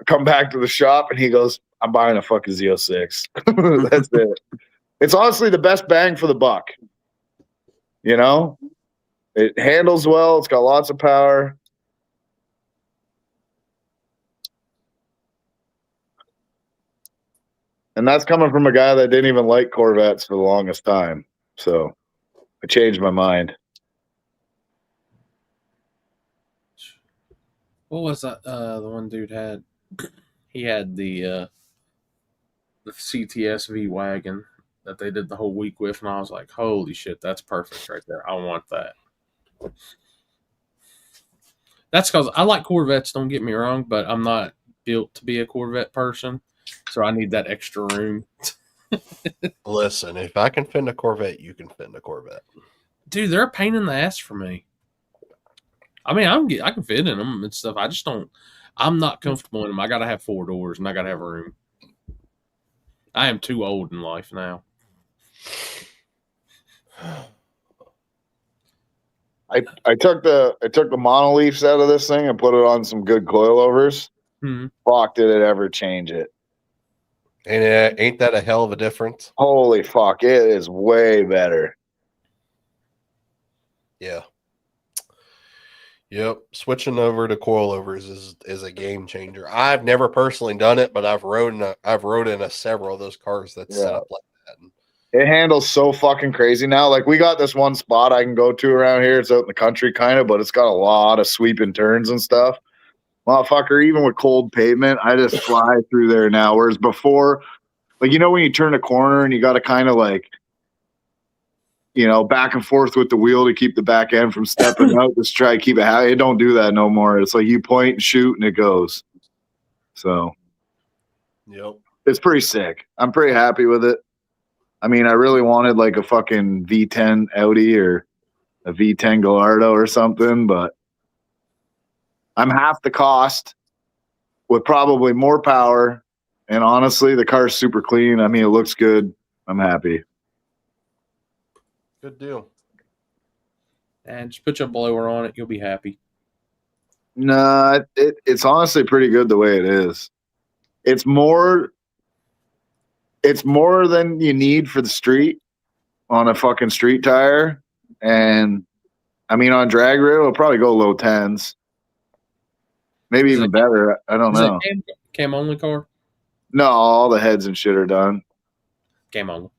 come back to the shop, and he goes, I'm buying a fucking Z06. That's it. It's honestly the best bang for the buck. You know? It handles well. It's got lots of power. And that's coming from a guy that didn't even like Corvettes for the longest time. So I changed my mind. What was that? The one dude had. He had the CTS V wagon that they did the whole week with, and I was like, "Holy shit, that's perfect right there! I want that." That's because I like Corvettes. Don't get me wrong, but I'm not built to be a Corvette person, so I need that extra room. Listen, if I can fit a Corvette, you can fit a Corvette. Dude, they're a pain in the ass for me. I mean, I can fit in them and stuff. I just don't. I'm not comfortable in them. I got to have 4 doors, and I got to have room. I am too old in life now. I took the monoleafs out of this thing and put it on some good coilovers. Fuck, did it ever change it? And ain't that a hell of a difference? Holy fuck, it is way better. Yeah. Yep. Switching over to coilovers is a game changer. I've never personally done it, but I've rode in several of those cars that's set up like that. It handles so fucking crazy now. Like we got this one spot I can go to around here. It's out in the country kind of, but it's got a lot of sweeping turns and stuff. Motherfucker, even with cold pavement, I just fly through there now. Whereas before, like, you know, when you turn a corner and you got to kind of like, you know, back and forth with the wheel to keep the back end from stepping out, just try to keep it high. It don't do that no more. It's like you point and shoot and it goes. So, yep. It's pretty sick. I'm pretty happy with it. I mean, I really wanted like a fucking V10 Audi or a V10 Gallardo or something, but I'm half the cost with probably more power. And honestly, the car's super clean. I mean, it looks good. I'm happy. Good deal. And just put your blower on it. You'll be happy. Nah, it's honestly pretty good the way it is. It's more than you need for the street on a fucking street tire. And I mean, on drag rail, it'll probably go low 10s. Maybe even better. I don't know. Is it cam only car? No, all the heads and shit are done. Cam only.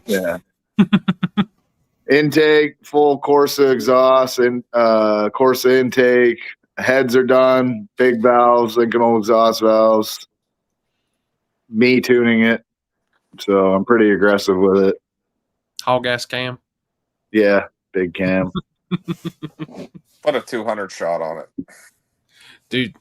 Yeah. Intake, full Corsa exhaust, and Corsa intake. Heads are done. Big valves, Lincoln exhaust valves. Me tuning it. So I'm pretty aggressive with it. All gas cam? Yeah, big cam. Put a 200 shot on it. Dude,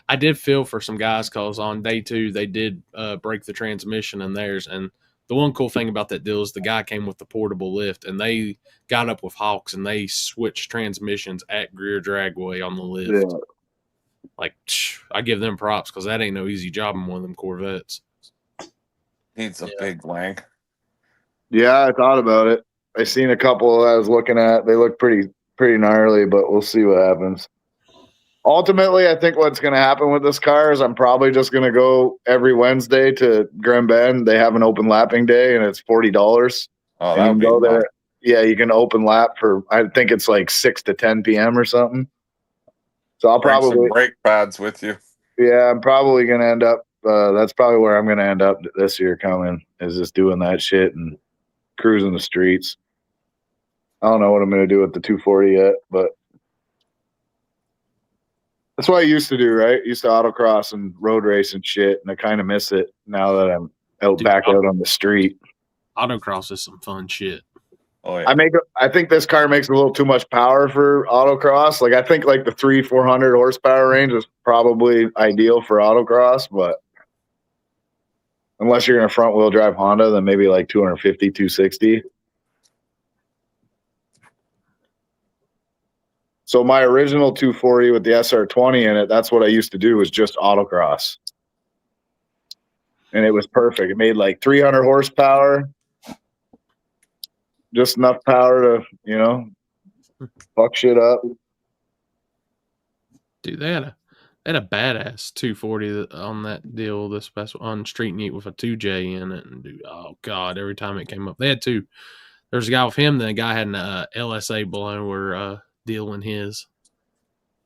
I did feel for some guys because on day 2, they did break the transmission in theirs. And the one cool thing about that deal is the guy came with the portable lift, and they got up with Hawks, and they switched transmissions at Greer Dragway on the lift. Yeah. Like, I give them props because that ain't no easy job in one of them Corvettes. Needs a big lang. Yeah, I thought about it. I seen a couple I was looking at. They look pretty gnarly, but we'll see what happens. Ultimately, I think what's going to happen with this car is I'm probably just going to go every Wednesday to Grand Bend. They have an open lapping day, and it's $40. Oh, And that you would can be go fun. there. Yeah, you can open lap for, I think it's like 6 to 10 p.m. or something. So I'll Bring some probably, brake pads with you. yeah, I'm probably going to end up, that's probably where I'm going to end up this year coming, is just doing that shit and cruising the streets. I don't know what I'm going to do with the 240 yet, but that's what I used to do, right? Used to autocross and road race and shit, and I kind of miss it now that I'm back out on the street. Autocross is some fun shit. Oh yeah. I think this car makes a little too much power for autocross. Like I think like the 300-400 horsepower range is probably ideal for autocross, but unless you're in a front wheel drive Honda, then maybe like 250, 260. So my original 240 with the SR20 in it, that's what I used to do, was just autocross. And it was perfect. It made like 300 horsepower, just enough power to, fuck shit up. Dude, they had a badass 240 on that deal this past on Street Neat with a 2J in it. And dude, oh god, every time it came up, they had two. There's a guy with him, then a guy had an LSA blower deal in his.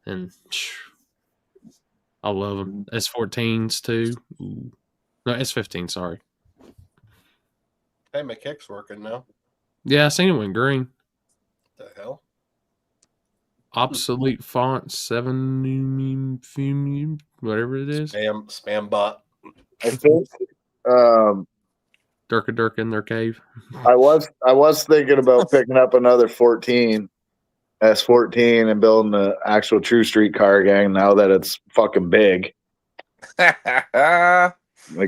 And I love them. S14s too. Ooh. No, S15, sorry. Hey, my kick's working now. Yeah, I seen it in green. What the hell? Obsolete font 7 whatever it is. Spam bot. I think Durka in their cave. I was thinking about picking up another 14 S14 and building the actual True Street car gang now that it's fucking big. I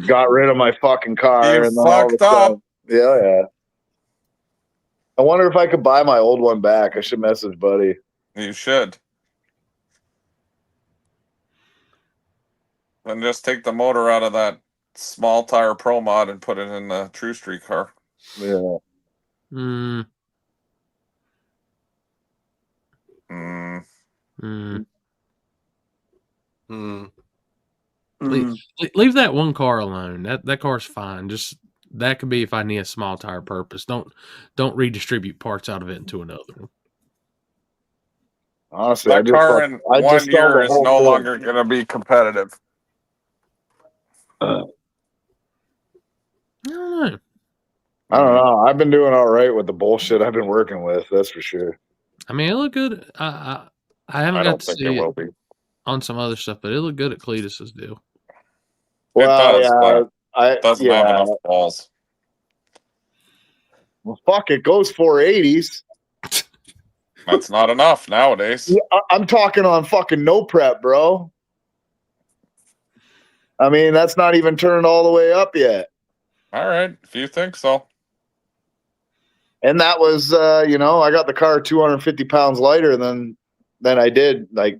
got rid of my fucking car. You and then all of a fucked up. sudden- Yeah. I wonder if I could buy my old one back. I should message Buddy. You should. And just take the motor out of that small tire pro mod and put it in the True Street car. Yeah. Mm. Mm. Mm. Hmm. Leave that one car alone. That car's fine. Just that could be if I need a small tire purpose. Don't redistribute parts out of it into another one. Honestly, That car in I 1 just saw year the is whole no thing. longer going to be competitive. I don't know. I don't know. I've been doing all right with the bullshit I've been working with. That's for sure. I mean, it looked good. I haven't I got don't to think see it it will be. on some other stuff, but it looked good at Cletus's deal. Well, does, yeah, but doesn't have enough balls. Well, fuck, it goes 480s. That's not enough nowadays. Yeah, I'm talking on fucking no prep, bro. I mean, that's not even turned all the way up yet. All right, if you think so. And that was, I got the car 250 pounds lighter than I did. Like,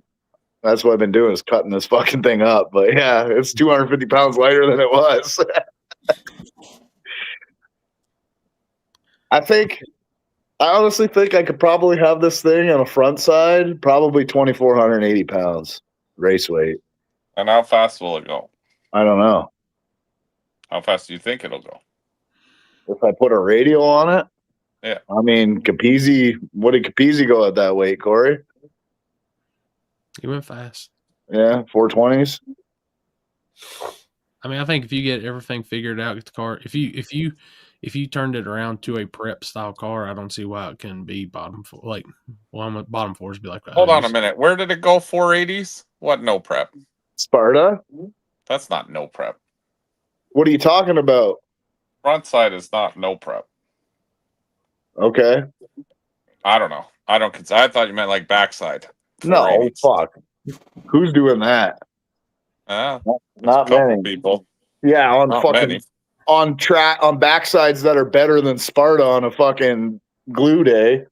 that's what I've been doing is cutting this fucking thing up. But yeah, it's 250 pounds lighter than it was. I honestly think I could probably have this thing on a front side, probably 2,480 pounds race weight. And how fast will it go? I don't know. How fast do you think it'll go? If I put a radial on it, yeah. I mean, Capizzi, what did Capizzi go at that weight, Corey? He went fast. Yeah, 420s. I mean, I think if you get everything figured out, get the car. If you turned it around to a prep style car, I don't see why it couldn't be bottom four. Like, well, bottom fours be like. Hold on a minute. Where did it go? 480s? What? No prep? Sparta. That's not no prep. What are you talking about? Front side is not no prep. Okay. I don't know. I don't consider. I thought you meant like backside. No, fuck. Who's doing that? Not many people. Yeah, on not fucking many. On backsides that are better than Sparta on a fucking glue day.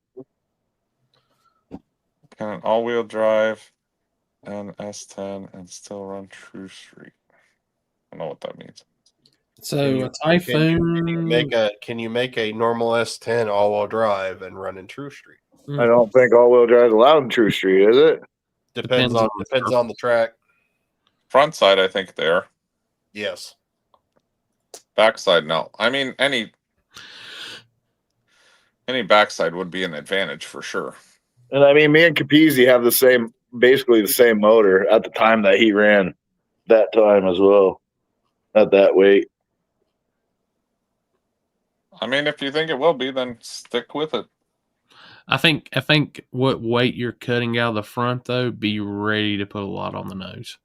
Can an all-wheel drive and S10 and still run True Street? I don't know what that means. So a Typhoon. Can you make a normal S10 all-wheel drive and run in True Street? I don't think all-wheel drive is allowed in True Street, is it? Depends on the track. Front side, I think they are. Yes. Backside, no. I mean, any backside would be an advantage for sure. And I mean, me and Capizzi have basically the same motor at the time that he ran that time as well, at that weight. I mean, if you think it will be, then stick with it. I think what weight you're cutting out of the front, though, be ready to put a lot on the nose.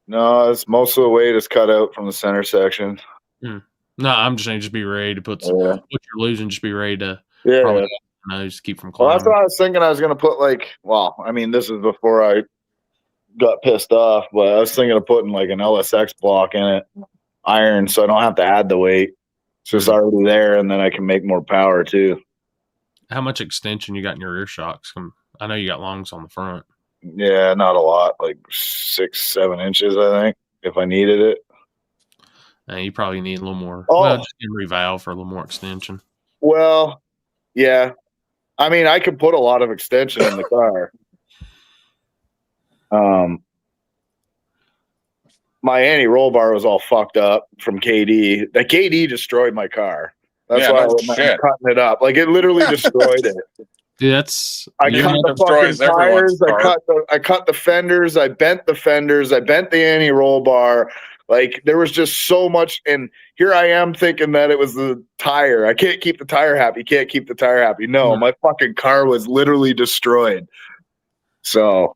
No, it's most of the weight is cut out from the center section. No, I'm just saying, just be ready to put what you're losing. Just be ready to probably the nose, keep from climbing. Well, that's what I was thinking. I was going to put this is before I got pissed off, but I was thinking of putting like an LSX block in it, iron, so I don't have to add the weight. It's just already there, and then I can make more power too. How much extension you got in your rear shocks? I know you got longs on the front. Yeah, not a lot, like 6-7 inches, I think, if I needed it. You probably need a little more. Oh. Well, just revalve for a little more extension. Well, yeah. I mean, I could put a lot of extension in the car. My anti-roll bar was all fucked up from KD. The KD destroyed my car. That's why I'm cutting it up. Like, it literally destroyed it. Dude, I cut the fucking tires. I cut the fenders. I bent the fenders. I bent the anti-roll bar. Like, there was just so much. And here I am thinking that it was the tire. I can't keep the tire happy. Can't keep the tire happy. No, my fucking car was literally destroyed. So.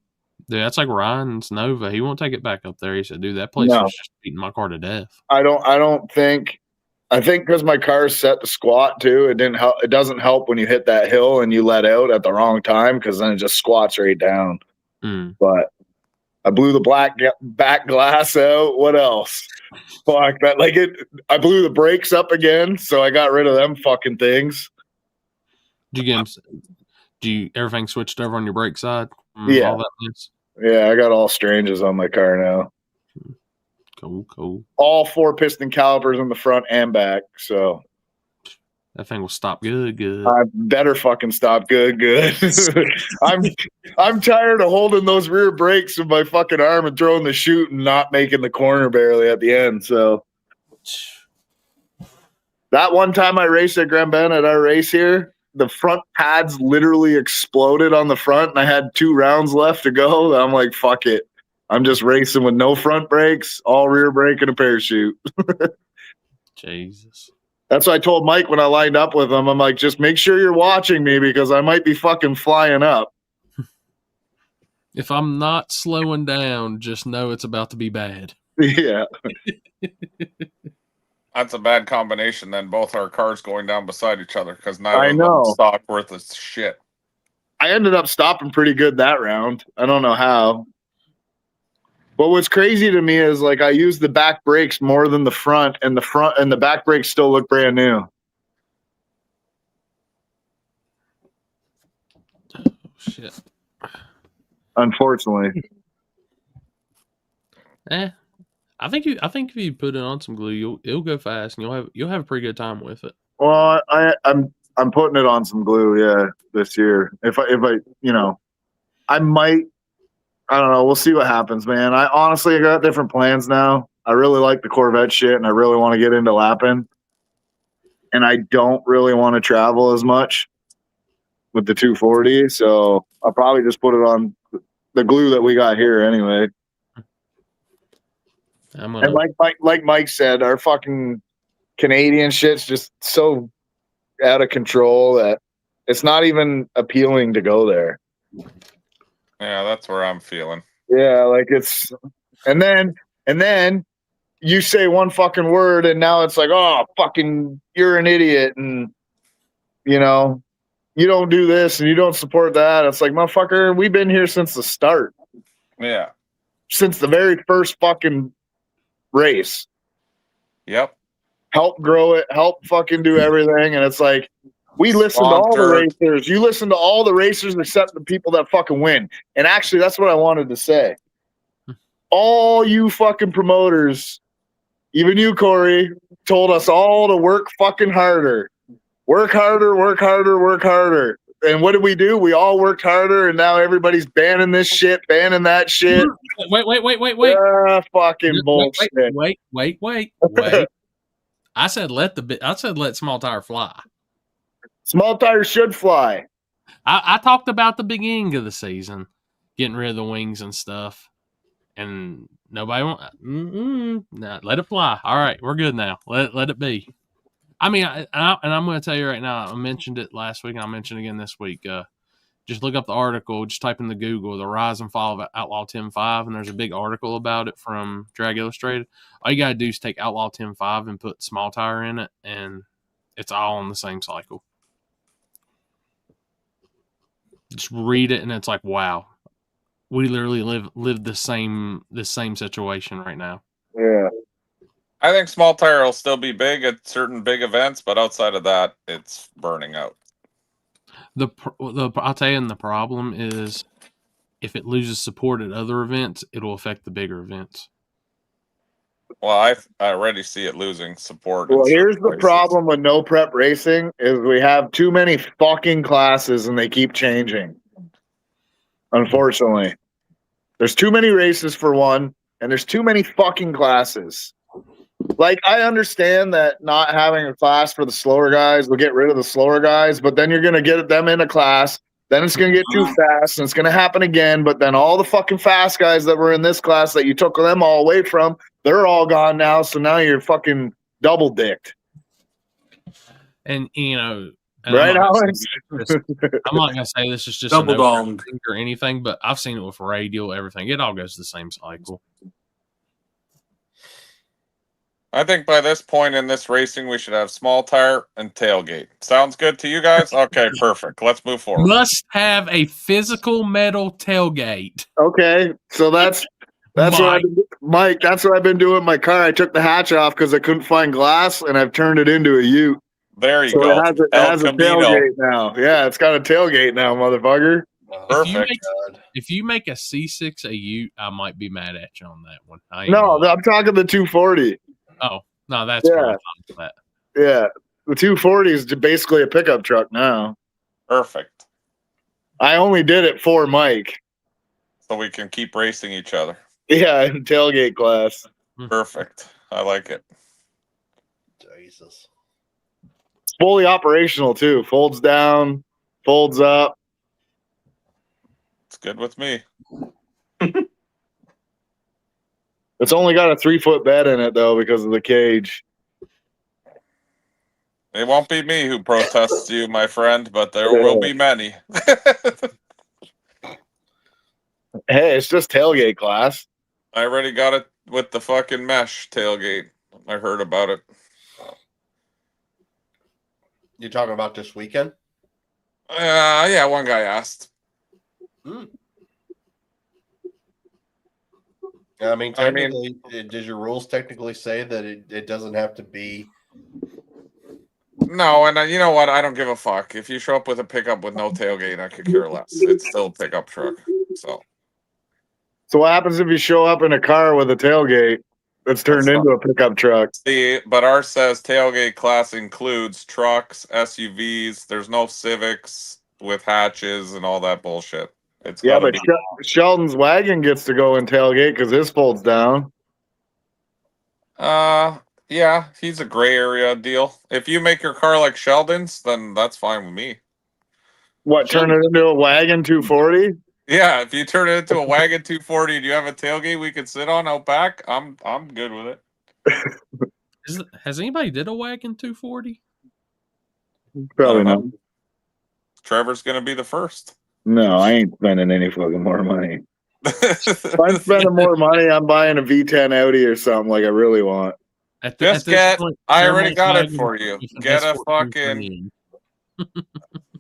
Dude, that's like Ryan's Nova. He won't take it back up there. He said, dude, that place was just beating my car to death. I think because my car is set to squat too, it didn't help. It doesn't help when you hit that hill and you let out at the wrong time, because then it just squats right down. But I blew the back glass out. What else? Fuck that! I blew the brakes up again, so I got rid of them fucking things. Did you get them? Do you everything switched over on your brake side? Yeah, all that mess? Yeah, I got all stranges on my car now. Cool. All 4-piston calipers in the front and back. So that thing will stop good. I better fucking stop good. I'm tired of holding those rear brakes with my fucking arm and throwing the chute and not making the corner barely at the end. So that one time I raced at Grand Bend at our race here, the front pads literally exploded on the front, and I had 2 rounds left to go. I'm like, fuck it. I'm just racing with no front brakes, all rear brake, and a parachute. Jesus. That's what I told Mike when I lined up with him. I'm like, just make sure you're watching me, because I might be fucking flying up. If I'm not slowing down, just know it's about to be bad. Yeah. That's a bad combination then, both our cars going down beside each other, because neither of them stock worth a shit. I ended up stopping pretty good that round. I don't know how. But what's crazy to me is, like, I used the back brakes more than the front, and the back brakes still look brand new. Oh, shit. Unfortunately. I think if you put it on some glue, it'll go fast, and you'll have a pretty good time with it. Well, I'm putting it on some glue, this year. If I I might. I don't know. We'll see what happens, man. I got different plans now. I really like the Corvette shit, and I really want to get into lapping. And I don't really want to travel as much with the 240, so I'll probably just put it on the glue that we got here anyway. And like Mike said, our fucking Canadian shit's just so out of control that it's not even appealing to go there. Yeah, that's where I'm feeling. Yeah, like it's, and then you say one fucking word, and now it's like, oh, fucking, you're an idiot, and you don't do this, and you don't support that. It's like, motherfucker, we've been here since the start. Yeah, since the very first fucking race. Yep. Help grow it, help fucking do everything, and it's like, we listen to all the racers. You listen to all the racers except the people that fucking win. And actually, that's what I wanted to say. All you fucking promoters, even you, Corey, told us all to work fucking harder. Work harder, work harder, work harder. And what did we do? We all worked harder, and now everybody's banning this shit, banning that shit. Wait. Fucking bullshit. Wait. I said let small tire fly. Small tires should fly. I talked about the beginning of the season, getting rid of the wings and stuff, and nobody want. Nah, let it fly. All right, we're good now. Let it be. I mean, and I'm going to tell you right now. I mentioned it last week, and I'll mention it again this week. Just look up the article. Just type in the Google the rise and fall of Outlaw 10.5, and there's a big article about it from Drag Illustrated. All you got to do is take Outlaw 10.5 and put small tire in it, and it's all on the same cycle. Just read it, and it's like, wow, we literally live the same situation right now. Yeah. I think small tire will still be big at certain big events, but outside of that, it's burning out. I'll tell you, the problem is if it loses support at other events, it'll affect the bigger events. Well, I already see it losing support. Well, here's the problem with no prep racing is we have too many fucking classes and they keep changing. Unfortunately. There's too many races for one, and there's too many fucking classes. Like, I understand that not having a class for the slower guys will get rid of the slower guys, but then you're going to get them in a class. Then it's going to get too fast, and it's going to happen again. But then all the fucking fast guys that were in this class that you took them all away from, they're all gone now. So now you're fucking double dicked. And, you know, right, Alex? I'm not going to say this is just double domed or anything, but I've seen it with radial, everything. It all goes the same cycle. I think by this point in this racing, we should have small tire and tailgate. Sounds good to you guys? Okay, perfect. Let's move forward. Must have a physical metal tailgate. Okay, so that's Mike. That's what I've been doing in my car. I took the hatch off because I couldn't find glass, and I've turned it into a Ute. There you go. It has a tailgate now. Yeah, it's got a tailgate now, motherfucker. Perfect. If you make a C6 a Ute, I might be mad at you on that one. No, I'm talking the 240. Oh, no, that's fine for that. Yeah, the 240 is basically a pickup truck now. Perfect. I only did it for Mike. So we can keep racing each other. Yeah, in tailgate class. Perfect. I like it. Jesus. It's fully operational, too. Folds down, folds up. It's good with me. It's only got a 3-foot bed in it, though, because of the cage. It won't be me who protests you, my friend, but there will be many. Hey, it's just tailgate class. I already got it with the fucking mesh tailgate. I heard about it. You talking about this weekend? Yeah, one guy asked. I mean, technically, does your rules technically say that it doesn't have to be? No, and you know what? I don't give a fuck. If you show up with a pickup with no tailgate, I could care less. It's still a pickup truck. So what happens if you show up in a car with a tailgate that's turned into a pickup truck? See, but ours says tailgate class includes trucks, SUVs. There's no Civics with hatches and all that bullshit. But Sheldon's wagon gets to go in tailgate because his folds down. Yeah, he's a gray area deal. If you make your car like Sheldon's, then that's fine with me. What, turn it into a wagon 240? Yeah, if you turn it into a wagon 240 and you have a tailgate we can sit on out back, I'm good with it. Has anybody did a wagon 240? Probably not. Trevor's gonna be the first. No, I ain't spending any fucking more money. If I'm spending more money, I'm buying a V10 Audi or something like I really want. I already got it for you. Get a fucking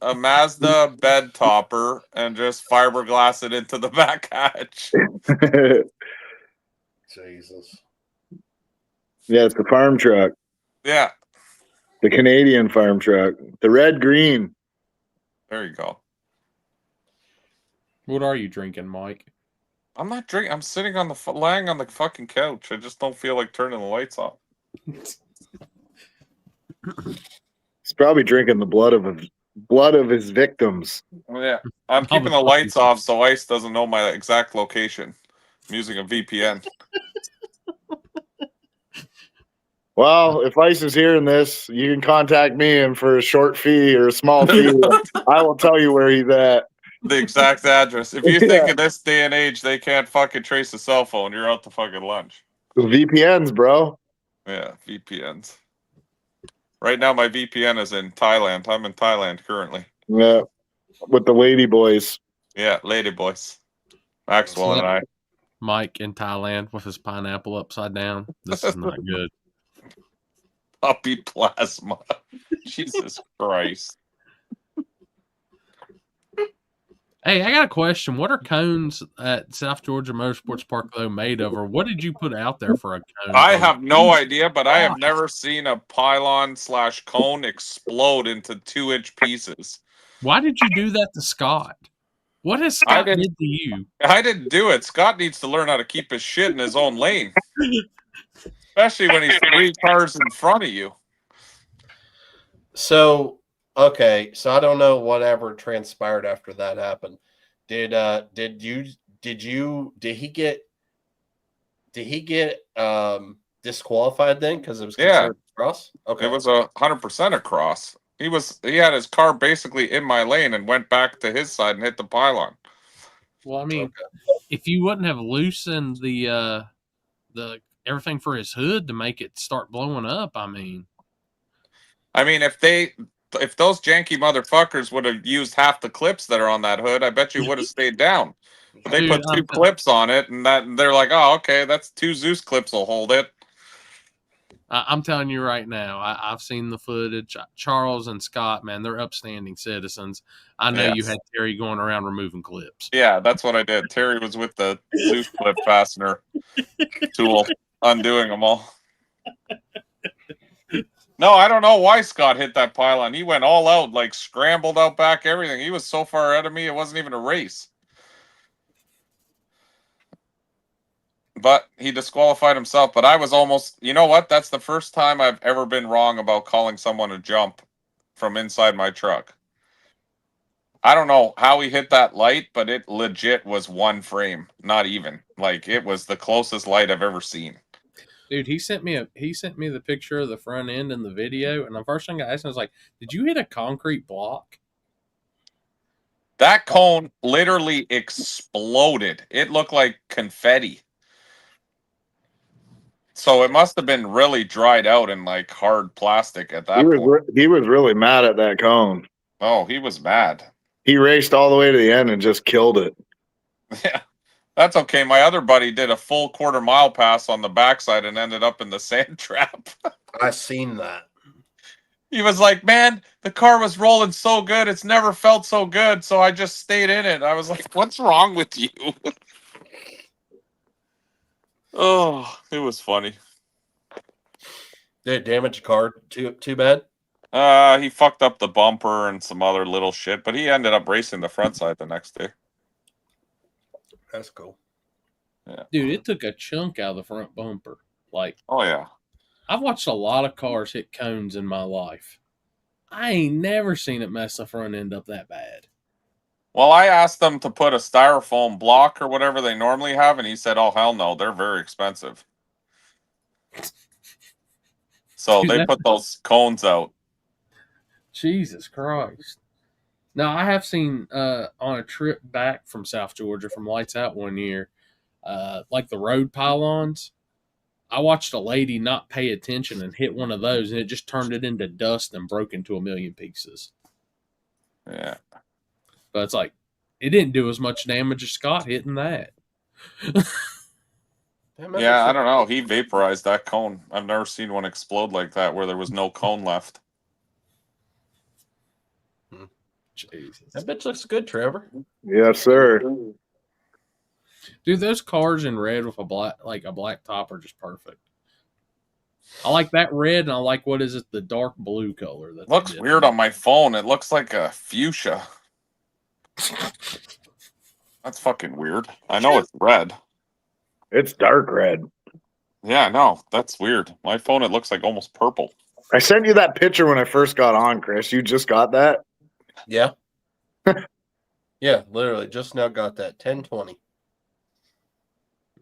a Mazda bed topper and just fiberglass it into the back hatch. Jesus. Yeah, it's the farm truck. Yeah. The Canadian farm truck. The red green. There you go. What are you drinking, Mike? I'm not drinking. I'm sitting on laying on the fucking couch. I just don't feel like turning the lights off. He's probably drinking the blood of blood of his victims. Yeah, I'm All keeping the the lights puppies. off so Ice doesn't know my exact location. I'm using a VPN. Well, if Ice is hearing this, you can contact me, and for a short fee or a small fee, I will tell you where he's at. The exact address. If you think in this day and age they can't fucking trace a cell phone, you're out to fucking lunch. VPNs, bro. Yeah, VPNs. Right now, my VPN is in Thailand. I'm in Thailand currently. Yeah, with the lady boys. Yeah, lady boys. Maxwell and I. Mike in Thailand with his pineapple upside down. This is not good. Puppy plasma. Jesus Christ. Hey, I got a question. What are cones at South Georgia Motorsports Park though made of, or what did you put out there for a cone? I have no idea, but I have never seen a pylon/cone explode into 2-inch pieces. Why did you do that to Scott? What has Scott did to you? I didn't do it. Scott needs to learn how to keep his shit in his own lane, especially when he's 3 cars in front of you. So okay, so I don't know whatever transpired after that happened. Did he get disqualified then because it was considered cross? Okay, It was 100% a cross. He had his car basically in my lane and went back to his side and hit the pylon. Well, I mean, if you wouldn't have loosened the everything for his hood to make it start blowing up, I mean, if those janky motherfuckers would have used half the clips that are on that hood, I bet you would have stayed down. But they Dude, put 2 clips on it, and they're like, oh, okay, that's 2 Zeus clips will hold it. I'm telling you right now, I've seen the footage. Charles and Scott, man, they're upstanding citizens. I know you had Terry going around removing clips. Yeah, that's what I did. Terry was with the Zeus clip fastener tool, undoing them all. No, I don't know why Scott hit that pylon. He went all out, like scrambled out back, everything. He was so far ahead of me, it wasn't even a race. But he disqualified himself. But I was almost, you know what? That's the first time I've ever been wrong about calling someone a jump from inside my truck. I don't know how he hit that light, but it legit was 1 frame, not even. Like, it was the closest light I've ever seen. Dude, he sent me the picture of the front end and the video, and the first thing I asked him was like, "Did you hit a concrete block?" That cone literally exploded. It looked like confetti. So it must have been really dried out in like hard plastic at that point. He was really mad at that cone. Oh, he was mad. He raced all the way to the end and just killed it. Yeah, that's okay. My other buddy did a full quarter-mile pass on the backside and ended up in the sand trap. I seen that. He was like, man, the car was rolling so good. It's never felt so good. So I just stayed in it. I was like, what's wrong with you? Oh, it was funny. Did it damage the car too bad? He fucked up the bumper and some other little shit, but he ended up racing the front side the next day. That's cool. Yeah. Dude, it took a chunk out of the front bumper. Like, oh yeah. I've watched a lot of cars hit cones in my life. I ain't never seen it mess the front end up that bad. Well, I asked them to put a styrofoam block or whatever they normally have, and he said, oh, hell no, they're very expensive. So dude, they put those cones out. Jesus Christ. Now, I have seen on a trip back from South Georgia from Lights Out one year, like the road pylons, I watched a lady not pay attention and hit one of those, and it just turned it into dust and broke into 1,000,000 pieces. Yeah. But it's like, it didn't do as much damage as Scott hitting that. Yeah, I don't know. He vaporized that cone. I've never seen one explode like that where there was no cone left. Jesus. That bitch looks good, Trevor. Yes, sir. Dude, those cars in red with a black top are just perfect. I like that red, and I like, what is it, the dark blue color. That looks weird on my phone. It looks like a fuchsia. That's fucking weird. I know it's red. It's dark red. Yeah, no, that's weird. My phone, it looks like almost purple. I sent you that picture when I first got on, Chris. You just got that? Yeah. Yeah, literally just now got that 1020.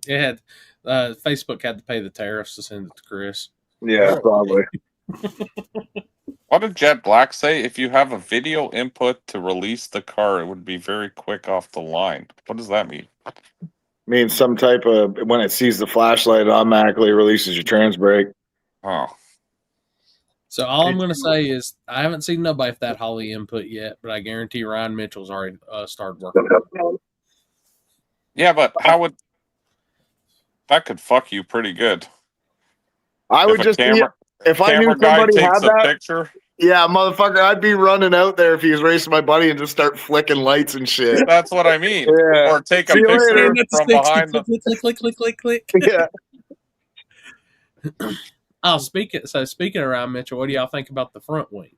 It had Facebook had to pay the tariffs to send it to Chris. Yeah, probably. What did Jet Black say? If you have a video input to release the car, it would be very quick off the line. What does that mean? Means some type of when it sees the flashlight, it automatically releases your trans brake. Oh, So all I'm going to say is I haven't seen nobody with that Holly input yet, but I guarantee Ryan Mitchell's already started working on it. yeah, but how would that could fuck you pretty good? I would If a just camera if I knew camera guy somebody had takes a that. picture, Yeah, motherfucker, I'd be running out there if he was racing my buddy and just start flicking lights and shit. that's what I mean. Yeah. Or take a See you picture later. from behind the. click, click, click, click, click. Yeah. Oh, speaking of Ryan Mitchell, what do y'all think about the front wing?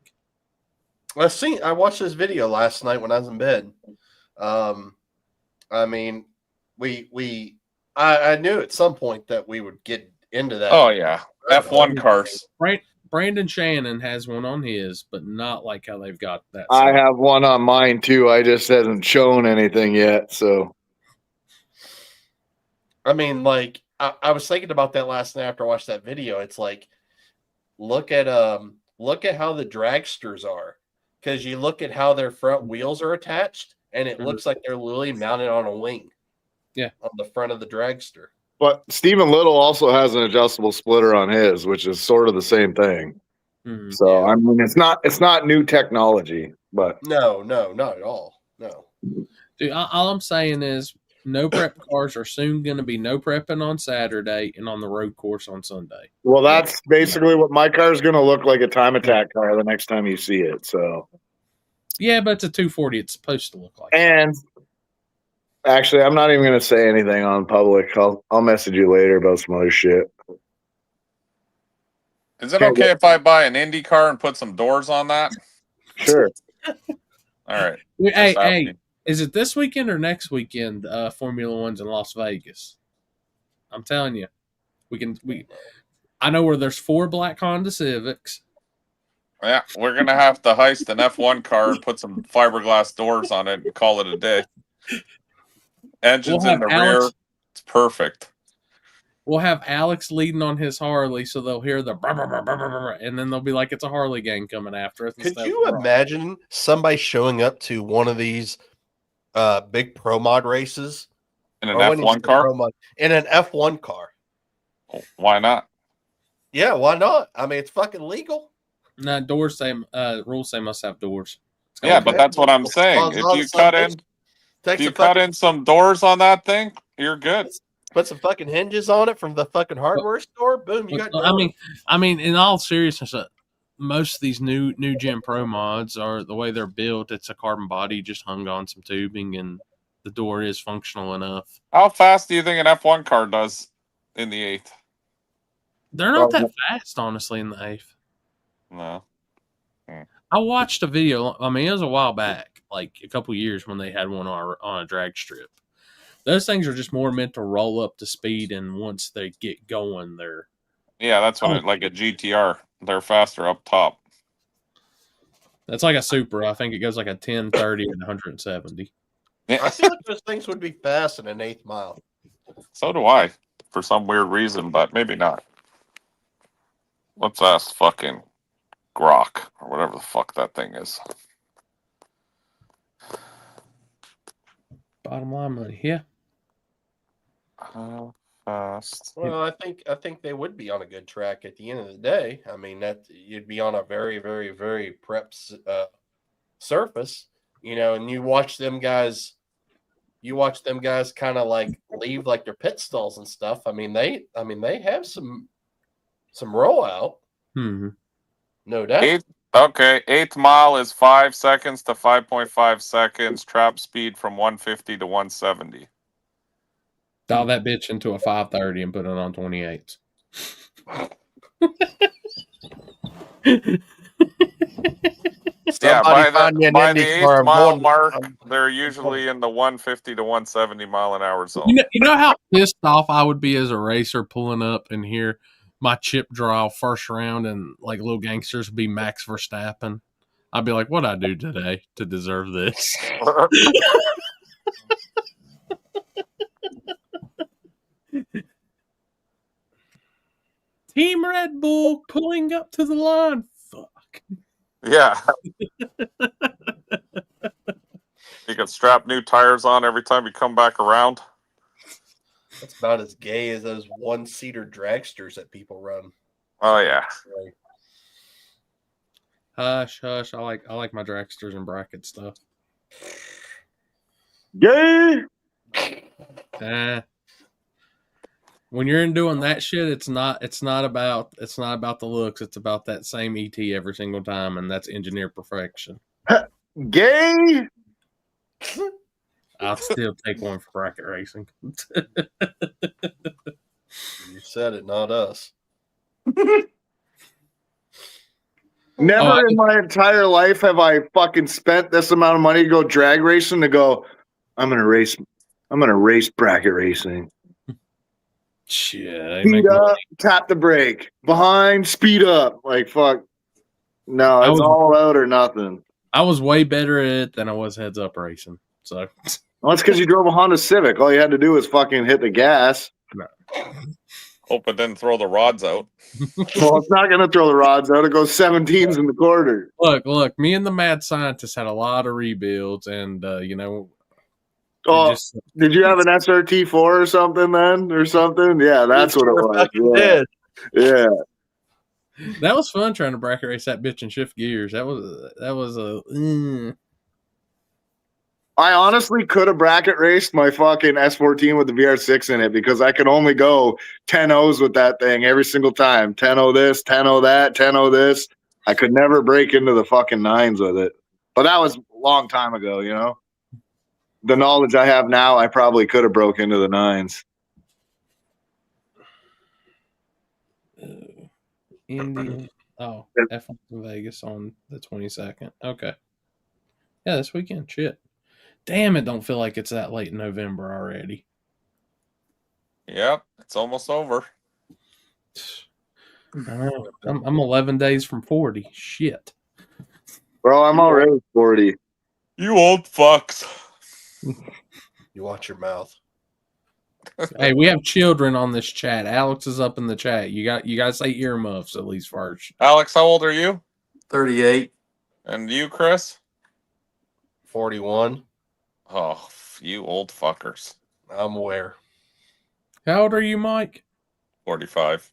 I watched this video last night when I was in bed. I mean, I knew at some point that we would get into that. Oh yeah, F1 cars. Brandon Shannon has one on his, but not like how they've got that. I have one on mine too. I just hasn't shown anything yet. So, I mean, like I was thinking about that last night after I watched that video. It's like, look at how the dragsters are, because you look at how their front wheels are attached, and it looks like they're literally mounted on a wing. Yeah, on the front of the dragster. But Stephen Little also has an adjustable splitter on his, which is sort of the same thing. Mm-hmm. So yeah. I mean, it's not new technology, but no, not at all. No. Dude, all I'm saying is no prep cars are soon going to be no prepping on Saturday and on the road course on Sunday. Well, that's basically what my car is going to look like, a time attack car the next time you see it. So yeah, but it's a 240. It's supposed to look like. And actually, I'm not even going to say anything on public. I'll message you later about some other shit. Is it okay if I buy an Indy car and put some doors on that? Sure. All right. Hey, is it this weekend or next weekend? Formula One's in Las Vegas. I'm telling you, I know where there's 4 black Honda Civics. Yeah, we're gonna have to heist an F1 car and put some fiberglass doors on it and call it a day. Engines in the rear, it's perfect. We'll have Alex leading on his Harley, so they'll hear the brr, brr, brr, brr, brr, and then they'll be like, it's a Harley gang coming after us. Could you imagine somebody showing up to one of these big pro mod races in an F1 car? In an F1 car. Why not? Yeah, why not? I mean, it's fucking legal. No, rules say must have doors. Yeah, but that's what I'm saying. If you cut in some doors on that thing, you're good. Put some fucking hinges on it from the fucking hardware store. Boom, you got doors. I mean, in all seriousness, most of these new gen pro mods are the way they're built. It's a carbon body just hung on some tubing, and the door is functional enough. How fast do you think an F1 car does in the 8th? They're not that fast, honestly, in the 8th. No. I watched a video. I mean, it was a while back, like a couple years when they had one on a drag strip. Those things are just more meant to roll up to speed, and once they get going, they're... Yeah, that's what like a GTR. They're faster up top. That's like a Supra. I think it goes like a 10, 30, and 170. Yeah. I feel like those things would be fast in an 8th mile. So do I, for some weird reason, but maybe not. Let's ask fucking Grok, or whatever the fuck that thing is. Bottom line money, yeah. How fast? Well, I think they would be on a good track at the end of the day. I mean, that you'd be on a very, very, very prepped surface, and you watch them guys kind of like leave like their pit stalls and stuff. I mean, they have some rollout. Mm-hmm. No doubt. 8th mile is 5 seconds to 5.5 seconds. Trap speed from 150 to 170. Dial that bitch into a 530 and put it on 28s. Yeah, by the 8th mile mark, they're usually in the 150 to 170 mile an hour zone. You know how pissed off I would be as a racer pulling up and hear my chip draw first round and like little gangsters would be Max Verstappen. I'd be like, "What'd I do today to deserve this?" Team Red Bull pulling up to the line. Fuck. Yeah. You can strap new tires on every time you come back around. That's about as gay as those one-seater dragsters that people run. Oh yeah. Hush, hush. I like my dragsters and bracket stuff. Gay. When you're doing that shit, it's not about the looks. It's about that same ET every single time, and that's engineer perfection. Gay. I'll still take one for bracket racing. You said it, not us. Never in my entire life have I fucking spent this amount of money to go drag racing to go, I'm gonna race bracket racing. Shit, Speed up, tap the brake. Behind, speed up. Like fuck. No, it's all out or nothing. I was way better at it than I was heads up racing. So well, it's because you drove a Honda Civic. All you had to do was fucking hit the gas. No. Hope it didn't throw the rods out. Well, it's not going to throw the rods out. It goes 17s in the quarter. Look. Me and the mad scientist had a lot of rebuilds, and you know. Oh, did you have an SRT4 or something then, or something? Yeah, that's what it was. Yeah. That was fun trying to bracket race that bitch and shift gears. That was a. I honestly could have bracket raced my fucking S14 with the VR6 in it because I could only go 10-0s with that thing every single time. 10-0 this, 10-0 that, 10-0 this. I could never break into the fucking 9s with it. But that was a long time ago, you know? The knowledge I have now, I probably could have broke into the 9s. Indy. Oh, F1 in Vegas on the 22nd. Okay. Yeah, this weekend. Shit. Damn, it don't feel like it's that late in November already. Yep, it's almost over. I'm 11 days from 40. Shit. Bro, I'm already 40. You old fucks. You watch your mouth. Hey, we have children on this chat. Alex is up in the chat. You got to say earmuffs at least first. Alex, how old are you? 38. And you, Chris? 41. Oh, you old fuckers. I'm aware. How old are you, Mike? 45.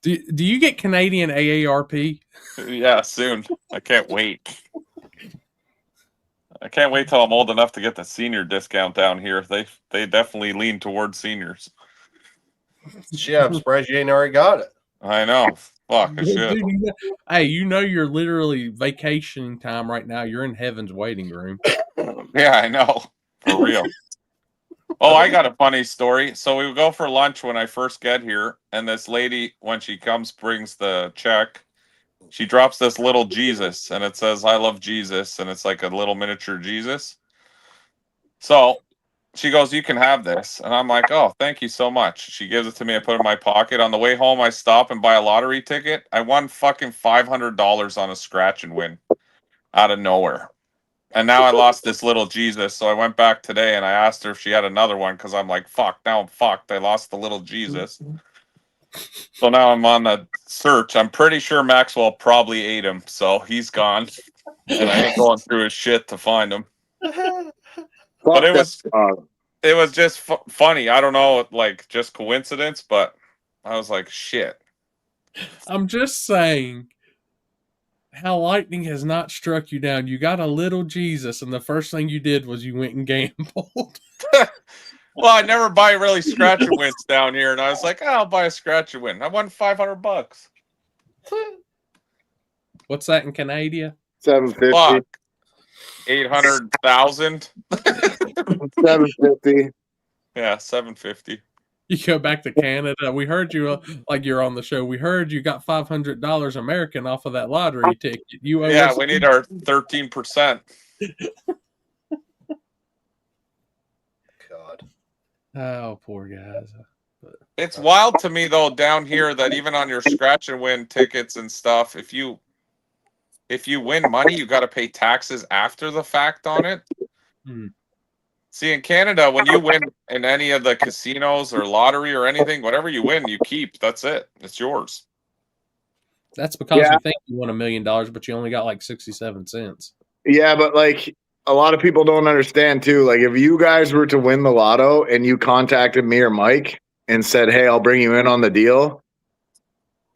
Do you get Canadian AARP? Yeah, soon. I can't wait. I can't wait till I'm old enough to get the senior discount down here. They definitely lean towards seniors. Shit, I'm surprised you ain't already got it. I know. Fuck, I should. Dude, hey, you're literally vacationing time right now. You're in heaven's waiting room. Yeah, I know. For real. Oh, I got a funny story. So we go for lunch when I first get here, and this lady, when she comes, brings the check. She drops this little Jesus, and it says, I love Jesus, and it's like a little miniature Jesus. So she goes, you can have this. And I'm like, oh, thank you so much. She gives it to me. I put it in my pocket. On the way home, I stop and buy a lottery ticket. I won fucking $500 on a scratch and win out of nowhere. And now I lost this little Jesus. So I went back today and I asked her if she had another one because I'm like, fuck, now I'm fucked. I lost the little Jesus. So now I'm on the search. I'm pretty sure Maxwell probably ate him. So he's gone. And I ain't going through his shit to find him. But it was just funny. I don't know, like just coincidence, but I was like, shit. I'm just saying how lightning has not struck you down. You got a little Jesus, and the first thing you did was you went and gambled. Well, I never buy really scratch and wins down here, and I was like, oh, I'll buy a scratch and win. I won $500. What's that in Canada? 750. Fuck. 800,000. 750. Yeah, 750. You go back to Canada. We heard you, like you're on the show. We heard you got $500 American off of that lottery ticket. You owe us. We need our 13%. God. Oh, poor guys. It's wild to me though down here that even on your scratch and win tickets and stuff, if you if you win money, you got to pay taxes after the fact on it. Hmm. See, in Canada, when you win in any of the casinos or lottery or anything, whatever you win, you keep. That's it. It's yours. That's because Yeah. you think you won $1 million, but you only got like 67 cents. Yeah, but like a lot of people don't understand too. Like if you guys were to win the lotto and you contacted me or Mike and said, "Hey, I'll bring you in on the deal."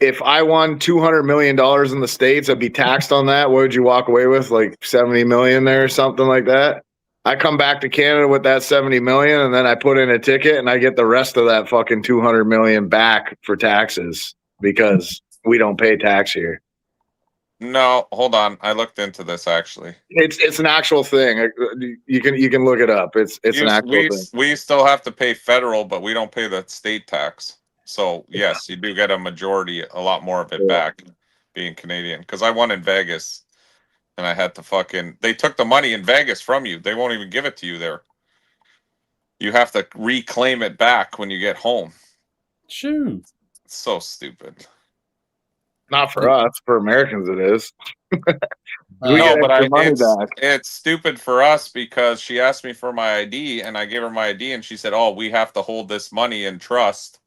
If I won $200 million in the States, I'd be taxed on that. What would you walk away with? Like 70 million there or something like that. I come back to Canada with that 70 million and then I put in a ticket and I get the rest of that fucking 200 million back for taxes because we don't pay tax here. No, hold on. I looked into this actually. It's an actual thing. You can look it up. It's an actual thing. We still have to pay federal, but we don't pay the state tax. So yes, you do get a majority, a lot more of it back, being Canadian. Because I won in Vegas, and I had to they took the money in Vegas from you. They won't even give it to you there. You have to reclaim it back when you get home. Shoot. It's so stupid. Not for us. For Americans, it is. No, but it's stupid for us because she asked me for my ID and I gave her my ID and she said, "Oh, we have to hold this money in trust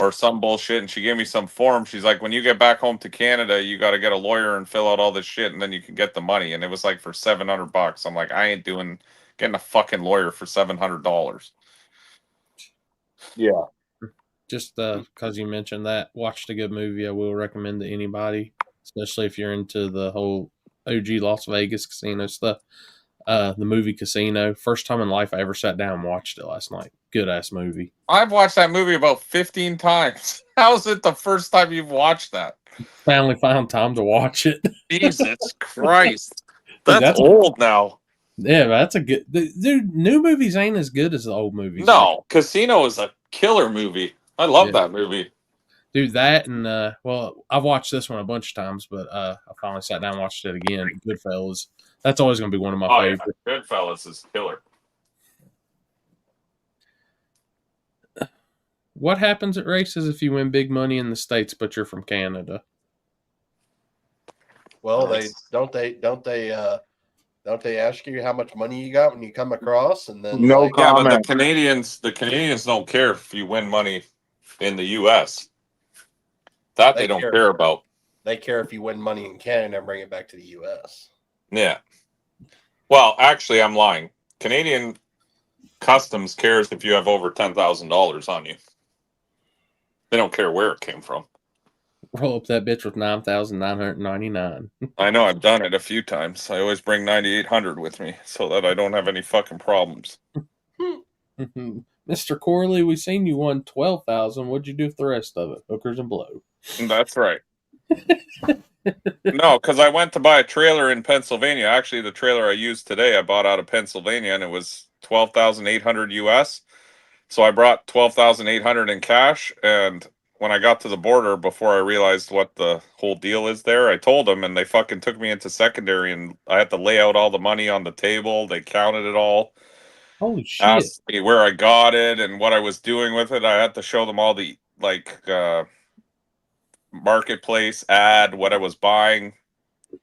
or some bullshit." And she gave me some form. She's like, "When you get back home to Canada, you got to get a lawyer and fill out all this shit and then you can get the money." And it was like for $700. I'm like, I ain't getting a fucking lawyer for $700. Yeah. Just because you mentioned that, watched a good movie I will recommend to anybody, especially if you're into the whole OG Las Vegas casino stuff. The movie Casino. First time in life I ever sat down and watched it last night. Good ass movie. I've watched that movie about 15 times. How's it the first time you've watched that? Finally found time to watch it. Jesus Christ. That's old now. Yeah, that's a good... Dude, new movies ain't as good as the old movies. No, Casino is a killer movie. I love that movie. Dude, that and, well, I've watched this one a bunch of times, but I finally sat down and watched it again. Goodfellas. That's always going to be one of my favorites. Yeah. Goodfellas is killer. What happens at races if you win big money in the States, but you're from Canada? Well, don't they ask you how much money you got when you come across, and then no comment. Yeah, but the Canadians don't care if you win money in the U.S. That they don't care about. They care if you win money in Canada and bring it back to the U.S. Yeah. Well, actually, I'm lying. Canadian Customs cares if you have over $10,000 on you. They don't care where it came from. Roll up that bitch with 9,999. I know, I've done it a few times. I always bring 9,800 with me so that I don't have any fucking problems. Mr. Corley, we seen you won 12,000. What'd you do with the rest of it? Hookers and blow. That's right. No, because I went to buy a trailer in Pennsylvania. Actually, the trailer I used today, I bought out of Pennsylvania, and it was 12,800 US. So I brought 12,800 in cash, and when I got to the border, before I realized what the whole deal is there, I told them, and they fucking took me into secondary, and I had to lay out all the money on the table. They counted it all. Holy shit. Asked me where I got it and what I was doing with it. I had to show them all the, marketplace ad, what I was buying.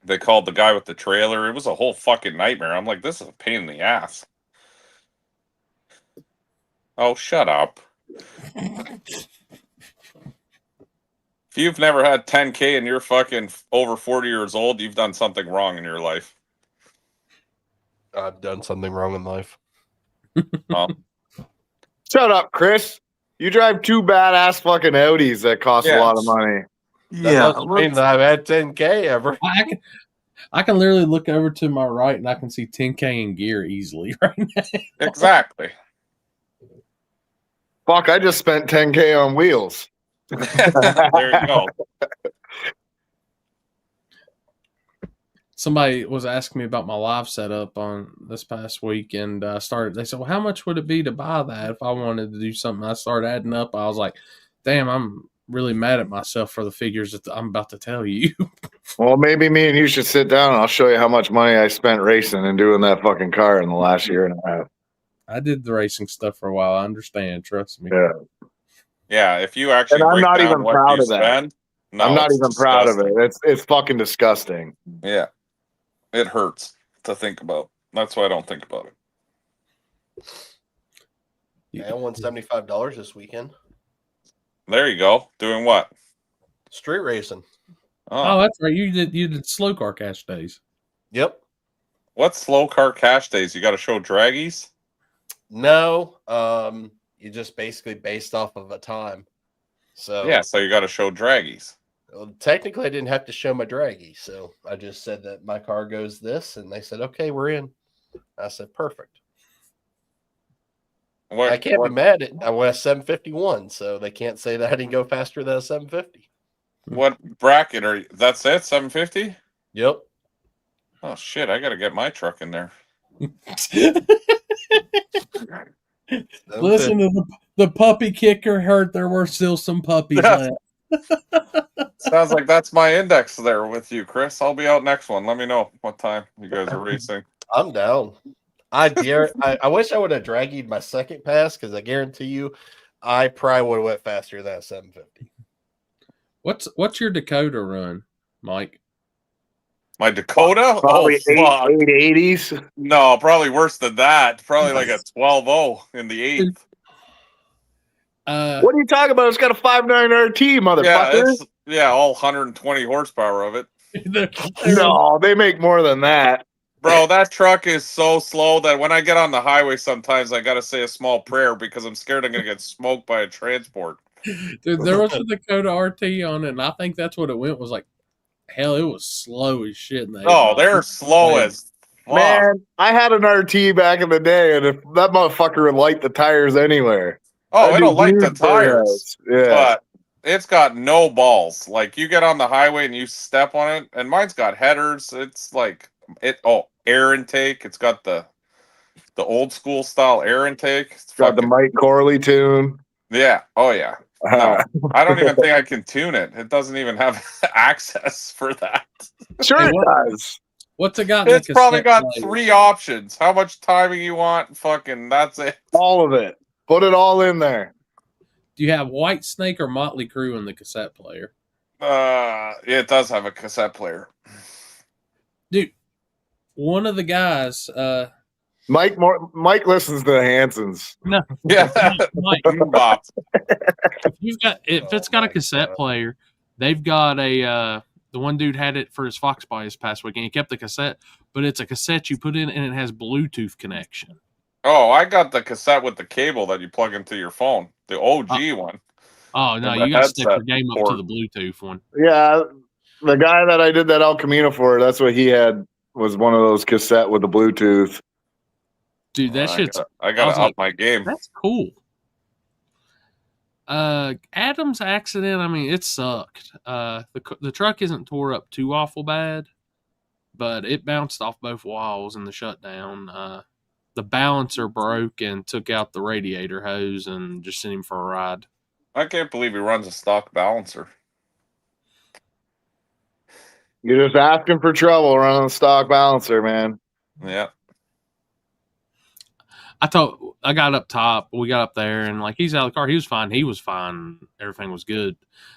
They called the guy with the trailer. It was a whole fucking nightmare. I'm like, this is a pain in the ass. Oh, shut up. If you've never had 10K and you're fucking over 40 years old, you've done something wrong in your life. I've done something wrong in life. Shut up, Chris. You drive two badass fucking Audis that cost a lot of money. That doesn't mean that I've had 10K ever. I can literally look over to my right and I can see 10K in gear easily right now. Exactly. Fuck, I just spent 10K on wheels. There you go. Somebody was asking me about my live setup on this past week, and they said, well, how much would it be to buy that if I wanted to do something? I started adding up. I was like, damn, I'm really mad at myself for the figures that I'm about to tell you. Well, maybe me and you should sit down and I'll show you how much money I spent racing and doing that fucking car in the last year and a half. I did the racing stuff for a while. I understand. Trust me. Yeah. Yeah, if you actually and I'm break not down even what proud you of that. spend, No, I'm not it's even proud of it. disgusting. It's fucking disgusting. Yeah, it hurts to think about. That's why I don't think about it. I won $75 this weekend. There you go. Doing what? Street racing. Oh, that's right. You did slow car cash days. Yep. What's slow car cash days? You got to show draggies? No. You just basically based off of a time. So Yeah, so you got to show draggies. well, technically, I didn't have to show my draggy, so I just said that my car goes this, and they said, "Okay, we're in." I said, "Perfect." I can't be mad at. I went a 751, so they can't say that I didn't go faster than a 750. What bracket are you? That's it, 750? Yep. Oh shit! I got to get my truck in there. Listen to the puppy kicker heard there were still some puppies left. Sounds like that's my index there with you, Chris. I'll be out next one. Let me know what time you guys are racing. I'm down. I wish I would have draggied my second pass because I guarantee you, I probably would have went faster than a 750. What's your Dakota run, Mike? My Dakota? Probably fuck. 880s. No, probably worse than that. Probably like a 12-0 in the 8th. What are you talking about? It's got a 5.9 RT, motherfucker. Yeah, all 120 horsepower of it. No, they make more than that. Bro, that truck is so slow that when I get on the highway, sometimes I got to say a small prayer because I'm scared I'm going to get smoked by a transport. Dude, there was a Dakota RT on it, and I think that's what it went. Was like, hell, it was slow as shit. Oh, they're slow as fuck. Man, I had an RT back in the day, and if that motherfucker would light the tires anywhere. Oh, it'll light the tires. Yeah. But it's got no balls. Like, you get on the highway and you step on it, and mine's got headers. It's like, air intake. It's got the old school style air intake. It's got the Mike Corley tune. Yeah. Oh, yeah. No, I don't even think I can tune it. It doesn't even have access for that. Sure it does. What's it got? It's probably got 3 options. How much timing you want? Fucking, that's it. All of it. Put it all in there. Do you have White Snake or Motley Crue in the cassette player? It does have a cassette player. Dude, one of the guys, Mike listens to the Hansons. No, yeah, Mike, if it's got a cassette player, they've got the one dude had it for his Fox Buy this past weekend. He kept the cassette, but it's a cassette you put in and it has Bluetooth connection. Oh, I got the cassette with the cable that you plug into your phone, the OG one. Oh no, you got to stick your game up to the Bluetooth one. Yeah, the guy that I did that El Camino for, that's what he had, was one of those cassette with the Bluetooth. Dude, that shit's. I gotta up my game. That's cool. Adam's accident, I mean, it sucked. The truck isn't tore up too awful bad, but it bounced off both walls in the shutdown. The balancer broke and took out the radiator hose and just sent him for a ride. I can't believe he runs a stock balancer. You're just asking for trouble running a stock balancer, man. Yeah. I got up top. We got up there, and like he's out of the car. He was fine. He was fine. Everything was good.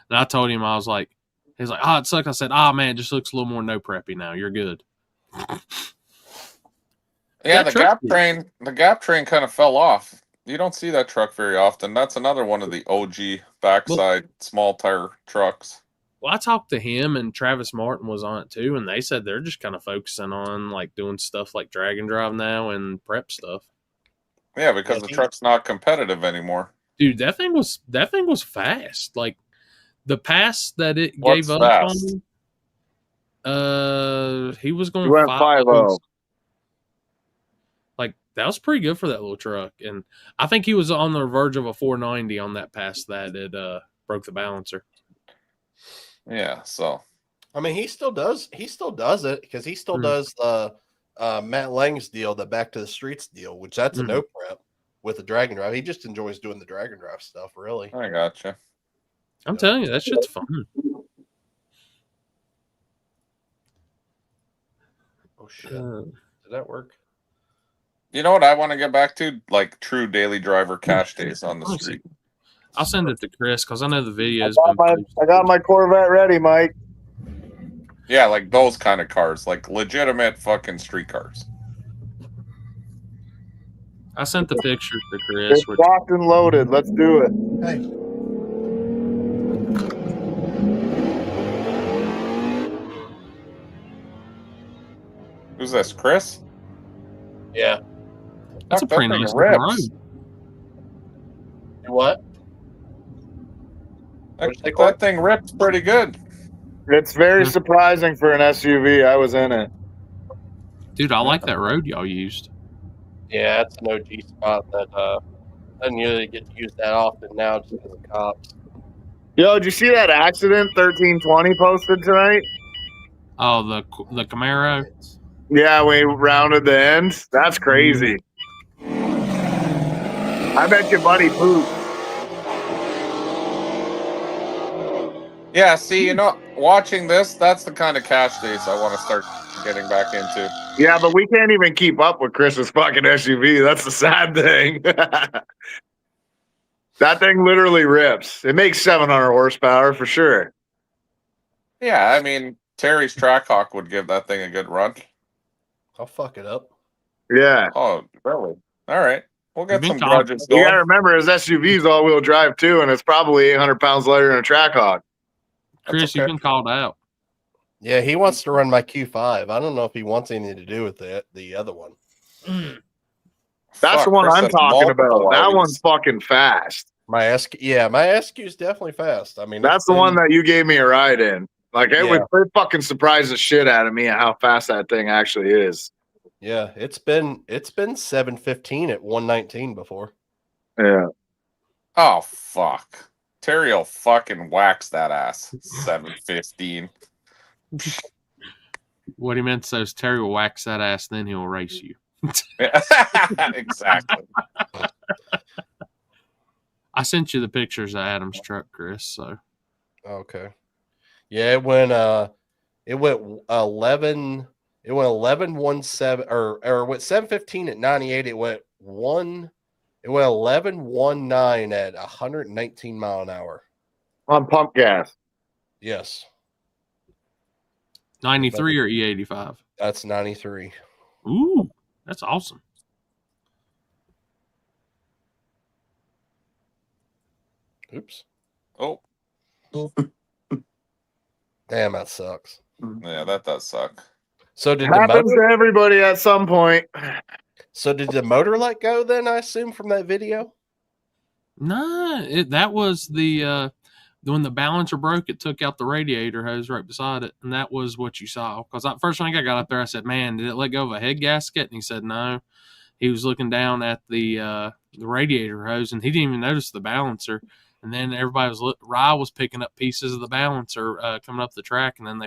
And I told him, I was like, he's like, it sucks. I said, man, it just looks a little more no preppy now. You're good. Yeah, the gap train kind of fell off. You don't see that truck very often. That's another one of the OG backside small tire trucks. Well, I talked to him, and Travis Martin was on it too, and they said they're just kind of focusing on like doing stuff like drag and drive now and prep stuff. Yeah, because the truck's not competitive anymore. Dude, that thing was fast. Like the pass that it gave up on, he was going 5.0. Like that was pretty good for that little truck, and I think he was on the verge of a 490 on that pass that it broke the balancer. Yeah, so I mean, he still does it because he still does the Matt Lang's deal, the Back to the Streets deal, which that's a no prep with the drag and drive. He just enjoys doing the drag and drive stuff, really. I gotcha. I'm telling you, that shit's fun. Oh shit! Did that work? You know what I want to get back to? Like true daily driver cash days on the street. I'll send it to Chris because I know the I video's got been my posted. I got my Corvette ready, Mike. Yeah, like those kind of cars, like legitimate fucking street cars. I sent the pictures to Chris. It's locked and loaded. Let's do it. Hey, Who's this, Chris? yeah. That's a Fuck, that pretty thing nice looking road. rips. You what? That, What'd you say, Clark? that thing rips pretty good. It's very Hmm. surprising for an SUV. I was in it. Dude, I like that road y'all used. Yeah, it's an OG spot that doesn't usually get used that often now just because of cops. Yo, did you see that accident 1320 posted tonight? Oh, the Camaro. Yeah, we rounded the end. That's crazy. I bet your buddy pooped. Yeah, see, you know, watching this, that's the kind of cash days I want to start getting back into. Yeah, but we can't even keep up with Chris's fucking SUV. That's the sad thing. That thing literally rips. It makes 700 horsepower for sure. Yeah, I mean, Terry's Trackhawk would give that thing a good run. I'll fuck it up. Yeah. Oh, really? All right. We'll get You've some been called- grudges You going. gotta remember his SUV's all-wheel drive too, and it's probably 800 pounds lighter than a Trackhawk. Chris, okay. you've been called out. Yeah, he wants to run my Q5. I don't know if he wants anything to do with the other one. That's Fuck, the one Chris I'm has talking about. multiple That Audis. one's fucking fast. My SQ is definitely fast. I mean, That's the one that you gave me a ride in. Like it Yeah. fucking surprised the shit out of me at how fast that thing actually is. Yeah, it's been 715 at 119 before. Yeah. Oh, fuck. Terry will fucking wax that ass. 715. What he meant to say is Terry will wax that ass, then he'll race you. Exactly. I sent you the pictures of Adam's truck, Chris. So Okay. Yeah, it went 11 17 or it went 715 at 98. It went 1119 at 119 mile an hour. On pump gas. Yes. 93 or E85? That's 93. Ooh, that's awesome. Oops. Oh, Damn, that sucks. yeah, that does suck. So did Happens to everybody at some point. the motor let go then, I assume, from that video? Nah, that was the when the balancer broke, it took out the radiator hose right beside it, and that was what you saw. Because first thing I got up there, I said, "Man, did it let go of a head gasket?" And he said, "No." He was looking down at the radiator hose, and he didn't even notice the balancer. And then everybody Rye was picking up pieces of the balancer coming up the track, and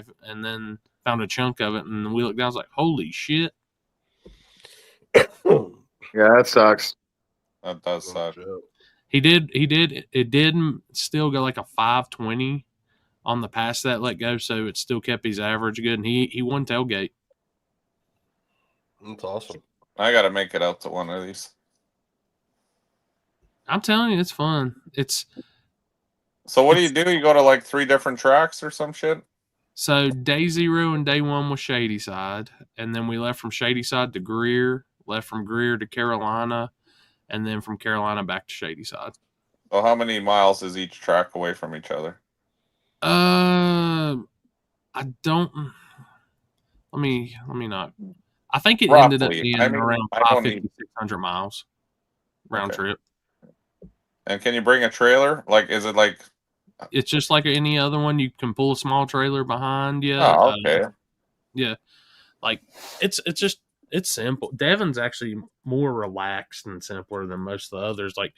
then found a chunk of it, and we looked down. I was like, "Holy shit!" Yeah, that sucks. That does suck. He did. It did still go like a 520 on the pass that let go, so it still kept his average good, and he won tailgate. That's awesome. I got to make it out to one of these. I'm telling you, it's fun. So what do? You go to like 3 different tracks or some shit? So day 0 and day 1 was Shady Side, and then we left from Shady Side to Greer, left from Greer to Carolina, and then from Carolina back to Shady Side. So how many miles is each track away from each other? I don't. Let me not. I think it Roughly. ended up being around 550, 600 miles round trip. And can you bring a trailer? Like, is it like? It's just like any other one. You can pull a small trailer behind you. Oh, okay. Yeah, like it's simple. Devon's actually more relaxed and simpler than most of the others. Like,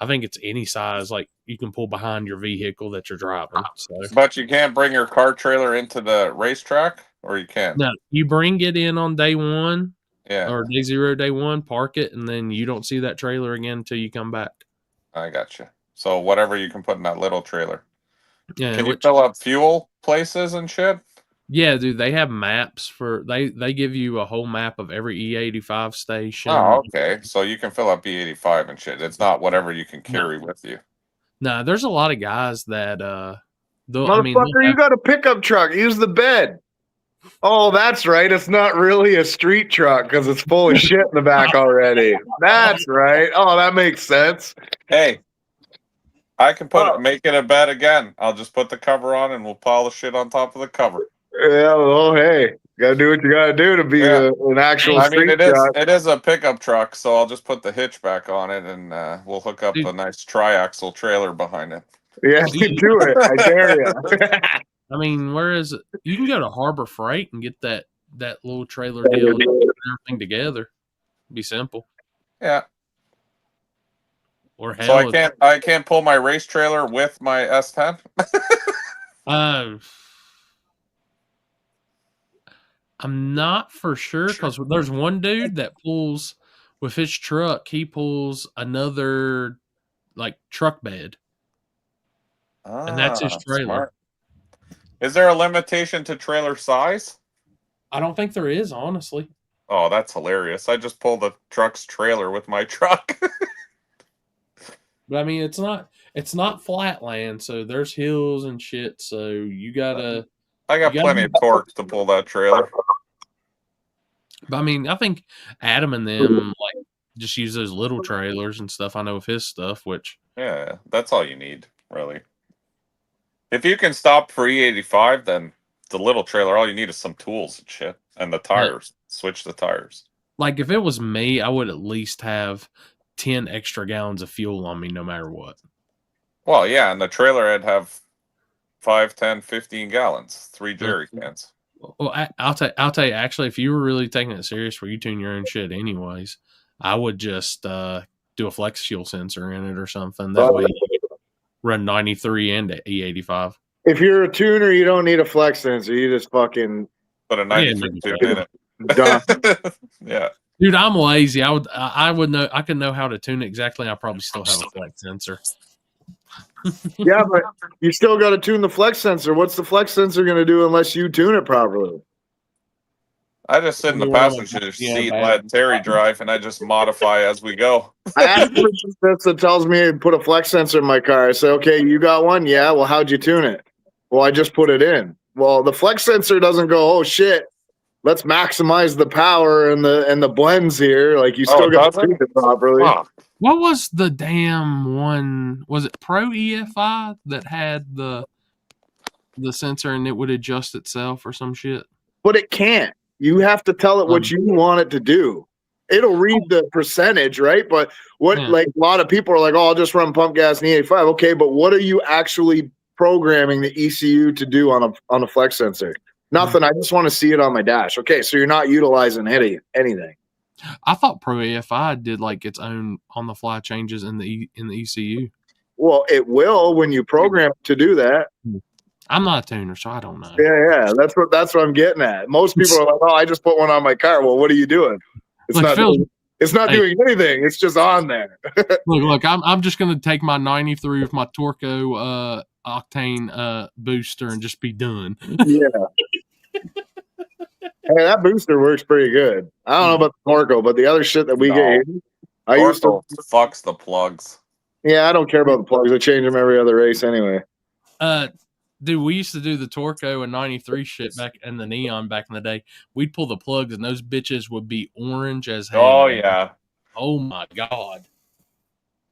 I think it's any size. Like, you can pull behind your vehicle that you're driving. So. But you can't bring your car trailer into the racetrack, or you can? No, you bring it in on day 1, Yeah, or day 0, day 1, park it, and then you don't see that trailer again until you come back. I got you. So whatever you can put in that little trailer. Yeah, Can you fill up fuel places and shit? Yeah, dude, they have maps for they give you a whole map of every E85 station. Oh, okay. So you can fill up E85 and shit. It's not whatever you can carry with you. Nah, there's a lot of guys that Motherfucker, you got a pickup truck. Use the bed. Oh, that's right. It's not really a street truck because it's full of shit in the back already. That's right. Oh, that makes sense. Hey, I can make it a bed again. I'll just put the cover on and we'll pile the shit on top of the cover. Yeah, well, hey, gotta do what you gotta do to be an actual street truck. It is a pickup truck, so I'll just put the hitch back on it and we'll hook up a nice triaxle trailer behind it. Yeah, you do it. I dare you. I mean, where is it? You can go to Harbor Freight and get that little trailer deal and put everything together. It'd be simple. Yeah. Or hell, so I can't pull my race trailer with my S10. I'm not for sure because there's one dude that pulls with his truck. He pulls another like truck bed, and that's his trailer. Smart. Is there a limitation to trailer size? I don't think there is, honestly. Oh, that's hilarious! I just pulled the truck's trailer with my truck. But I mean, it's not flat land, so there's hills and shit. So you gotta. I got plenty of torque to pull that trailer. But I mean, I think Adam and them like just use those little trailers and stuff. I know of his stuff, which that's all you need, really. If you can stop for E85, then the little trailer, all you need is some tools and shit, and the tires. Switch the tires. Like if it was me, I would at least have 10 extra gallons of fuel on me, no matter what. Well, yeah, and the trailer I'd have 5, 10, 15 gallons, 3 jerry cans. Well, I'll tell you. Actually, if you were really taking it serious, where you tune your own shit, anyways, I would just do a flex fuel sensor in it or something. That way, you run 93 and E85. If you're a tuner, you don't need a flex sensor. You just fucking put a 93 tune in it. Done. Yeah, dude, I'm lazy. I would know. I could know how to tune it exactly. I probably still have a flex sensor. Yeah, but you still got to tune the flex sensor. What's the flex sensor going to do unless you tune it properly? I just sit in the passenger seat, let Terry drive, and I just modify as we go. I asked for this that tells me to put a flex sensor in my car. I say, okay, you got one? Yeah. Well, how'd you tune it? Well, I just put it in. Well, the flex sensor doesn't go, oh shit, let's maximize the power and the blends here. Like you still got to tune it properly. Wow. What was the damn one? Was it Pro EFI that had the sensor and it would adjust itself or some shit? But it can't. You have to tell it what you want it to do. It'll read the percentage, right? But like a lot of people are like, oh, I'll just run pump gas and E85. Okay, but what are you actually programming the ECU to do on a flex sensor? Nothing. I just want to see it on my dash. Okay, so you're not utilizing anything. I thought Pro EFI did like its own on the fly changes in the ECU. Well, it will when you program to do that. I'm not a tuner, so I don't know. Yeah, that's what I'm getting at. Most people are like, "Oh, I just put one on my car." Well, what are you doing? It's not doing anything. It's just on there. look, I'm just gonna take my 93 with my Torco octane booster and just be done. Yeah. Hey, that booster works pretty good. I don't know about the Torco, but the other shit that we get here, I used to fucks the plugs. Yeah, I don't care about the plugs. I change them every other race anyway. Dude, we used to do the Torco and 93 shit back in the Neon back in the day. We'd pull the plugs and those bitches would be orange as hell. Oh, yeah. Oh, my God.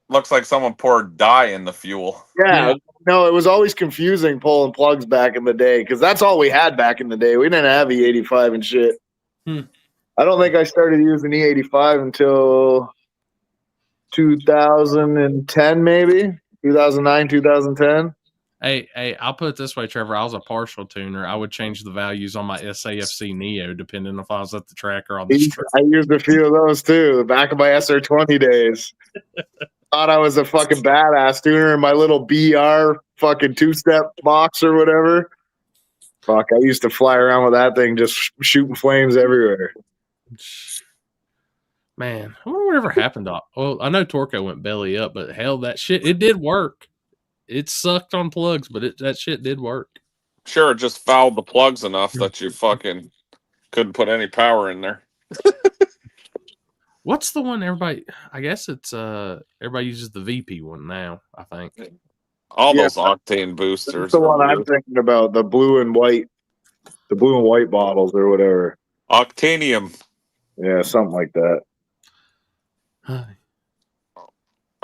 Looks like someone poured dye in the fuel. Yeah. No, it was always confusing pulling plugs back in the day because that's all we had back in the day. We didn't have E85 and shit. I don't think I started using E85 until 2010, maybe 2009, 2010. Hey, I'll put it this way, Trevor. I was a partial tuner. I would change the values on my SAFC Neo depending if I was at the track or on the street. I used a few of those too. Back in my SR20 days. Thought I was a fucking badass tuner in my little BR fucking two-step box or whatever. Fuck, I used to fly around with that thing just shooting flames everywhere. Man, I wonder whatever happened to. Well, I know Torco went belly up, but hell, that shit, it did work. It sucked on plugs, but that shit did work. Sure, it just fouled the plugs enough that you fucking couldn't put any power in there. What's the one everybody? I guess it's everybody uses the VP one now. I think. All Yeah, those octane that's boosters the are one I'm weird. thinking about. The blue and white bottles or whatever. Octanium. Yeah, something like that. I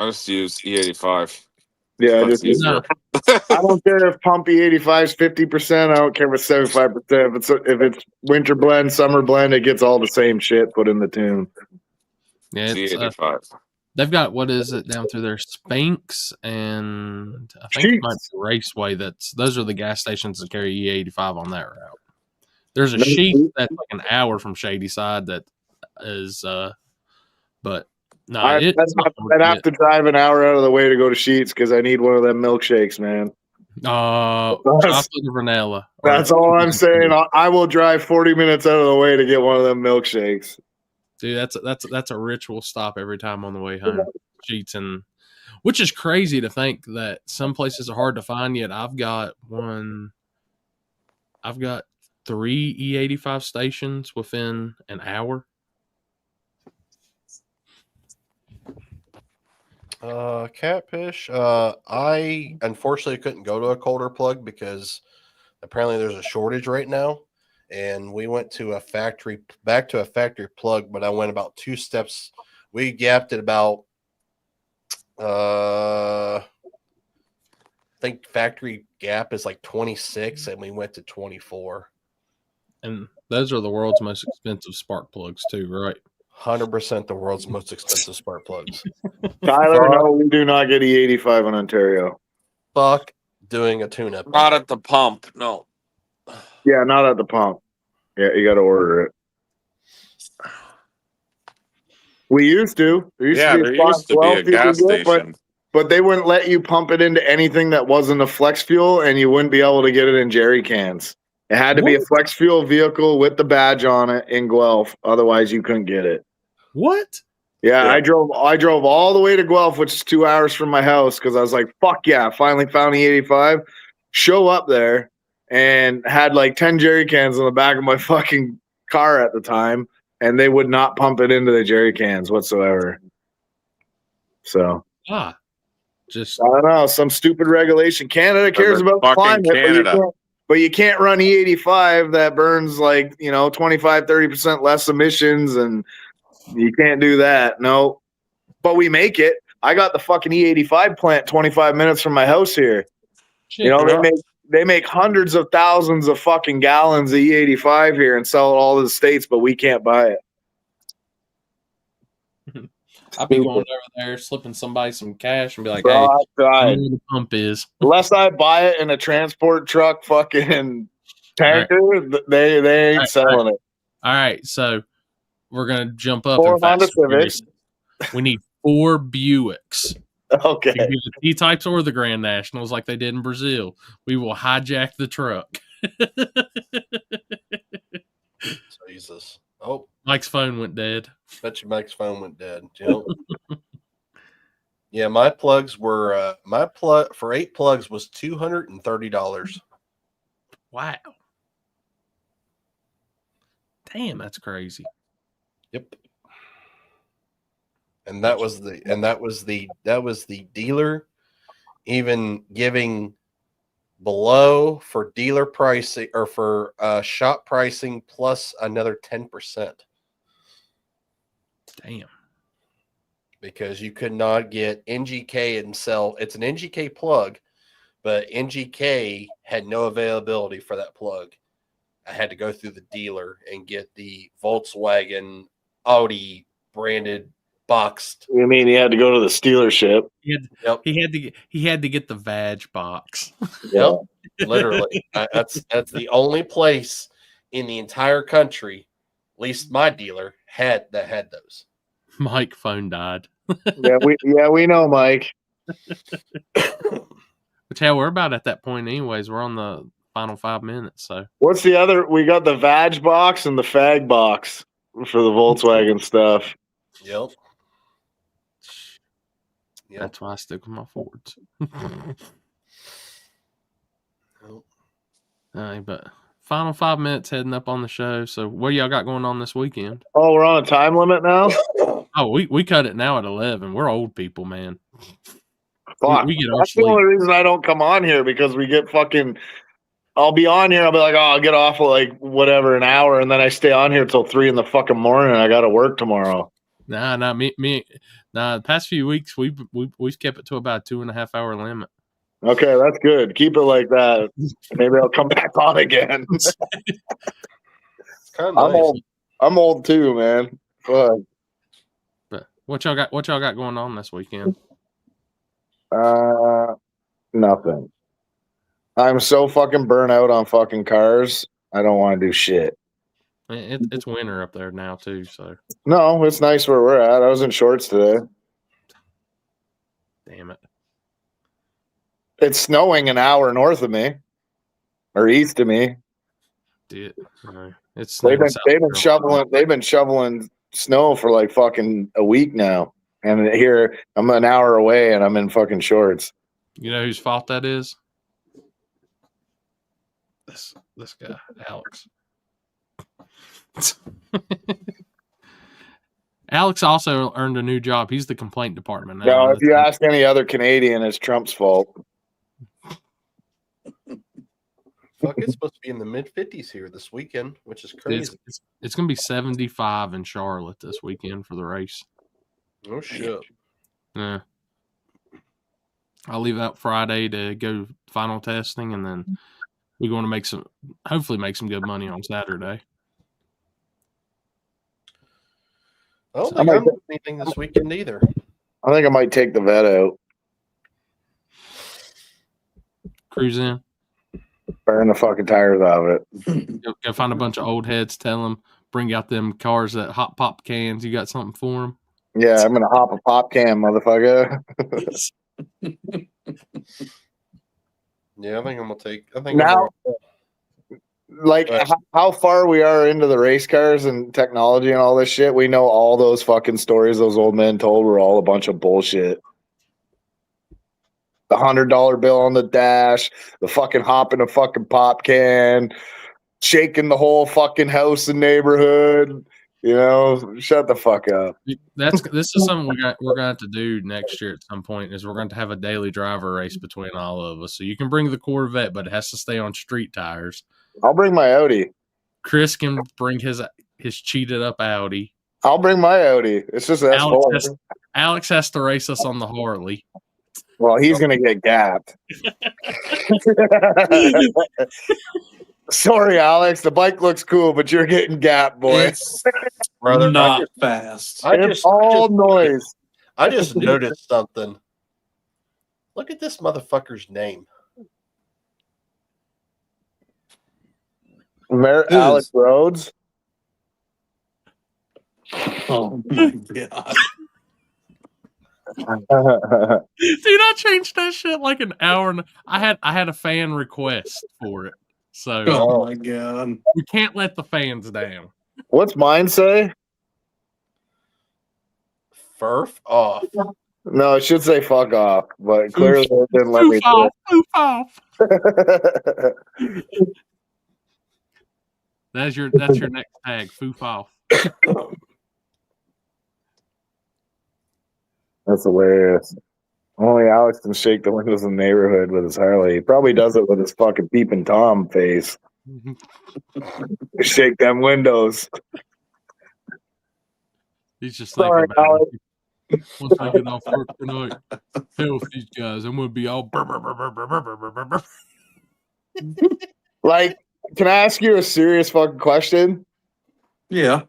just use E85. Yeah, I That's just easier. I don't care if Pump E85 is 50%. I don't care if it's 75%. If it's winter blend, summer blend, it gets all the same shit put in the tune. Yeah, it's E85. they've got what is it down through there? Spanx and I think it might Sheets. be Raceway. Those are the gas stations that carry E85 on that route. There's a No sheet sheet. that's like an hour from Shady Side that is, but no, I'd it's not I'd have to drive an hour out of the way to go to Sheets because I need one of them milkshakes, man. Chocolate or vanilla. That's all I'm saying. I will drive 40 minutes out of the way to get one of them milkshakes. Dude, that's a ritual stop every time on the way home. Sheets, and which is crazy to think that some places are hard to find. Yet I've got 3 E85 stations within an hour. Catfish. I unfortunately couldn't go to a colder plug because apparently there's a shortage right now. And we went to back to a factory plug, but I went about 2 steps. We gapped at about, I think factory gap is like 26, and we went to 24. And those are the world's most expensive spark plugs too, right? 100% the world's most expensive spark plugs. Tyler, no, we do not get E85 in Ontario. Fuck doing a tune-up. Not at the pump, no. Yeah, not at the pump. Yeah, you got to order it. We used to. There used to be a gas station. but they wouldn't let you pump it into anything that wasn't a flex fuel, and you wouldn't be able to get it in jerry cans. It had to be a flex fuel vehicle with the badge on it in Guelph. Otherwise, you couldn't get it. What? Yeah, I drove all the way to Guelph, which is 2 hours from my house, because I was like, fuck yeah, finally found the 85. Show up there and had like 10 jerry cans in the back of my fucking car at the time, and they would not pump it into the jerry cans whatsoever. So just I don't know, some stupid regulation. Canada cares about climate, but you can't run E85 that burns like 25-30% less emissions, and you can't do that. No, but we make it. I got the fucking E85 plant 25 minutes from my house here. Shit, they make hundreds of thousands of fucking gallons of E85 here and sell it all to the States, but we can't buy it. I'll be going over there, slipping somebody some cash, and be like, Bro, "Hey, I I know the pump is." Unless I buy it in a transport truck, fucking tanker, they ain't selling it. All right, so we're gonna jump up. 4 Honda Civics. We need 4 Buicks. Okay. The T-types or the Grand Nationals, like they did in Brazil. We will hijack the truck. Jesus. Oh, Mike's phone went dead. Bet you Mike's phone went dead. Yeah, my plugs were my plug for 8 plugs was $230. Wow. Damn, that's crazy. Yep. And that was the dealer even giving below for dealer pricing or for shop pricing plus another 10%. Damn. Because you could not get NGK and sell. It's an NGK plug, but NGK had no availability for that plug. I had to go through the dealer and get the Volkswagen Audi branded boxed. You mean he had to go to the dealership? He had to get the Vag box. Yep, literally. That's the only place in the entire country, at least my dealer had those. Mike phone died. we know, Mike. But yeah, we're about at that point anyways. We're on the final 5 minutes. So what's the other? We got the Vag box and the Fag box for the Volkswagen stuff. Yep. That's why I stick with my Fords. All right, but final 5 minutes heading up on the show. So what y'all got going on this weekend? Oh, we're on a time limit now? Oh, we cut it now at 11. We're old people, man. Fuck. We get our That's the sleep. only reason I don't come on here, because we get fucking. I'll be on here. I'll be like, oh, I'll get off like whatever, an hour, and then I stay on here till 3 in the fucking morning. And I got to work tomorrow. Nah, the past few weeks we've kept it to about 2.5 hour limit. Okay, that's good. Keep it like that. Maybe I'll come back on again. It's kind of I'm nice. old. I'm old too, man. Fuck. But what y'all got going on this weekend? Nothing. I'm so fucking burnt out on fucking cars. I don't want to do shit. It's winter up there now too, so No, it's nice where we're at. I was in shorts today. damn it. It's snowing an hour north of me, or east of me. It's They've snowing been South they've been Carolina. shoveling they've been shoveling snow for like fucking a week now. And here I'm an hour away and I'm in fucking shorts. You know whose fault that is? This guy, Alex. Alex also earned a new job. He's the complaint department now. No, if you ask any other Canadian, it's Trump's fault. Fuck, it's supposed to be in the mid-50s here this weekend, which is crazy. It's going to be 75 in Charlotte this weekend for the race. Oh shit. Yeah. I'll leave out Friday to go final testing, and then we're going to hopefully make some good money on Saturday. I don't think I'm doing anything this weekend either. I think I might take the vet out. Cruise in. Burn the fucking tires out of it. Go find a bunch of old heads, tell them, bring out them cars that hot pop cans. You got something for them? Yeah, I'm going to hop a pop can, motherfucker. Yeah, I think I'm gonna take. Now, like how far we are into the race cars and technology and all this shit, we know all those fucking stories those old men told were all a bunch of bullshit. The $100 bill on the dash, the fucking hopping a fucking pop can, shaking the whole fucking house and neighborhood. You know, shut the fuck up. This is something we're going to have to do next year at some point. Is we're going to have a daily driver race between all of us. So you can bring the Corvette, but it has to stay on street tires. I'll bring my Audi. Chris can bring his cheated up Audi. I'll bring my Audi. It's just Alex has to race us on the Harley. Well, he's going to get gapped. Sorry, Alex. The bike looks cool, but you're getting gapped, boy. It's Brother, not fast. It's all noise. I just noticed something. Look at this motherfucker's name. Alex Rhodes. Oh my god. Dude, I changed that shit like an hour. I had a fan request for it. So Oh my god. we can't let the fans down. What's mine say? Furf off. No, it should say fuck off, but clearly it didn't let me do Poof off. it. That's your next tag. Foof off. That's hilarious. Only Alex can shake the windows in the neighborhood with his Harley. He probably does it with his fucking peeping Tom face. Shake them windows. He's just Sorry, thinking about Alex. it. Once I get off work tonight, hell with these guys. I'm gonna be all brr, brr, brr, brr, brr, brr, brr, brr. Like, can I ask you a serious fucking question? Yeah.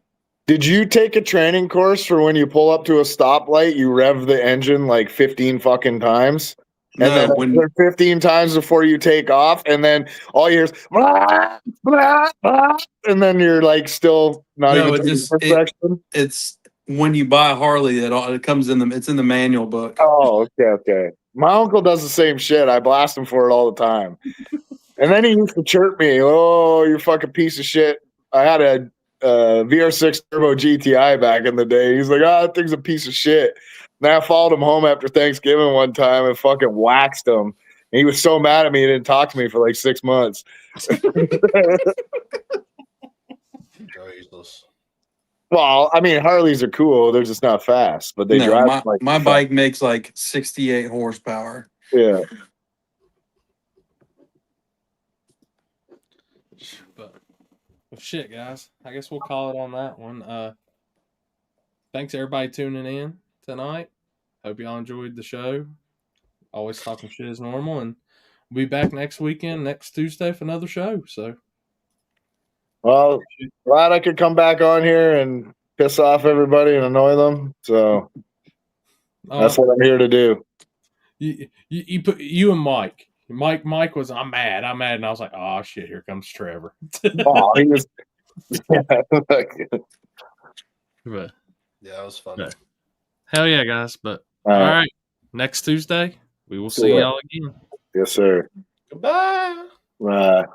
Did you take a training course for when you pull up to a stoplight, you rev the engine like 15 fucking times? And then 15 times before you take off, and then all you hear is blah, blah, blah, and then you're like still not even perfection. It's when you buy a Harley, it comes in it's in the manual book. Oh, okay. My uncle does the same shit. I blast him for it all the time. And then he used to chirp me, "Oh, you fucking piece of shit." I had a VR6 Turbo GTI back in the day. He's like, "Oh, that thing's a piece of shit." And I followed him home after Thanksgiving one time and fucking waxed him. And he was so mad at me, he didn't talk to me for like 6 months. Jesus. Well, I mean, Harleys are cool. They're just not fast, but they No, drive my, like my fast. bike makes like 68 horsepower. Yeah. But well, shit, guys. I guess we'll call it on that one. Thanks everybody tuning in tonight. Hope y'all enjoyed the show. Always talking shit as normal, and we'll be back next weekend, next Tuesday for another show. So, Well, glad I could come back on here and piss off everybody and annoy them. So that's what I'm here to do. you put you and Mike. Mike was I'm mad, and I was like, oh shit, here comes Trevor. Oh, he was. But Yeah, it was fun. yeah. Hell yeah, guys! But All all right. right, next Tuesday we will see Sure. y'all again. Yes, sir. Goodbye. Bye.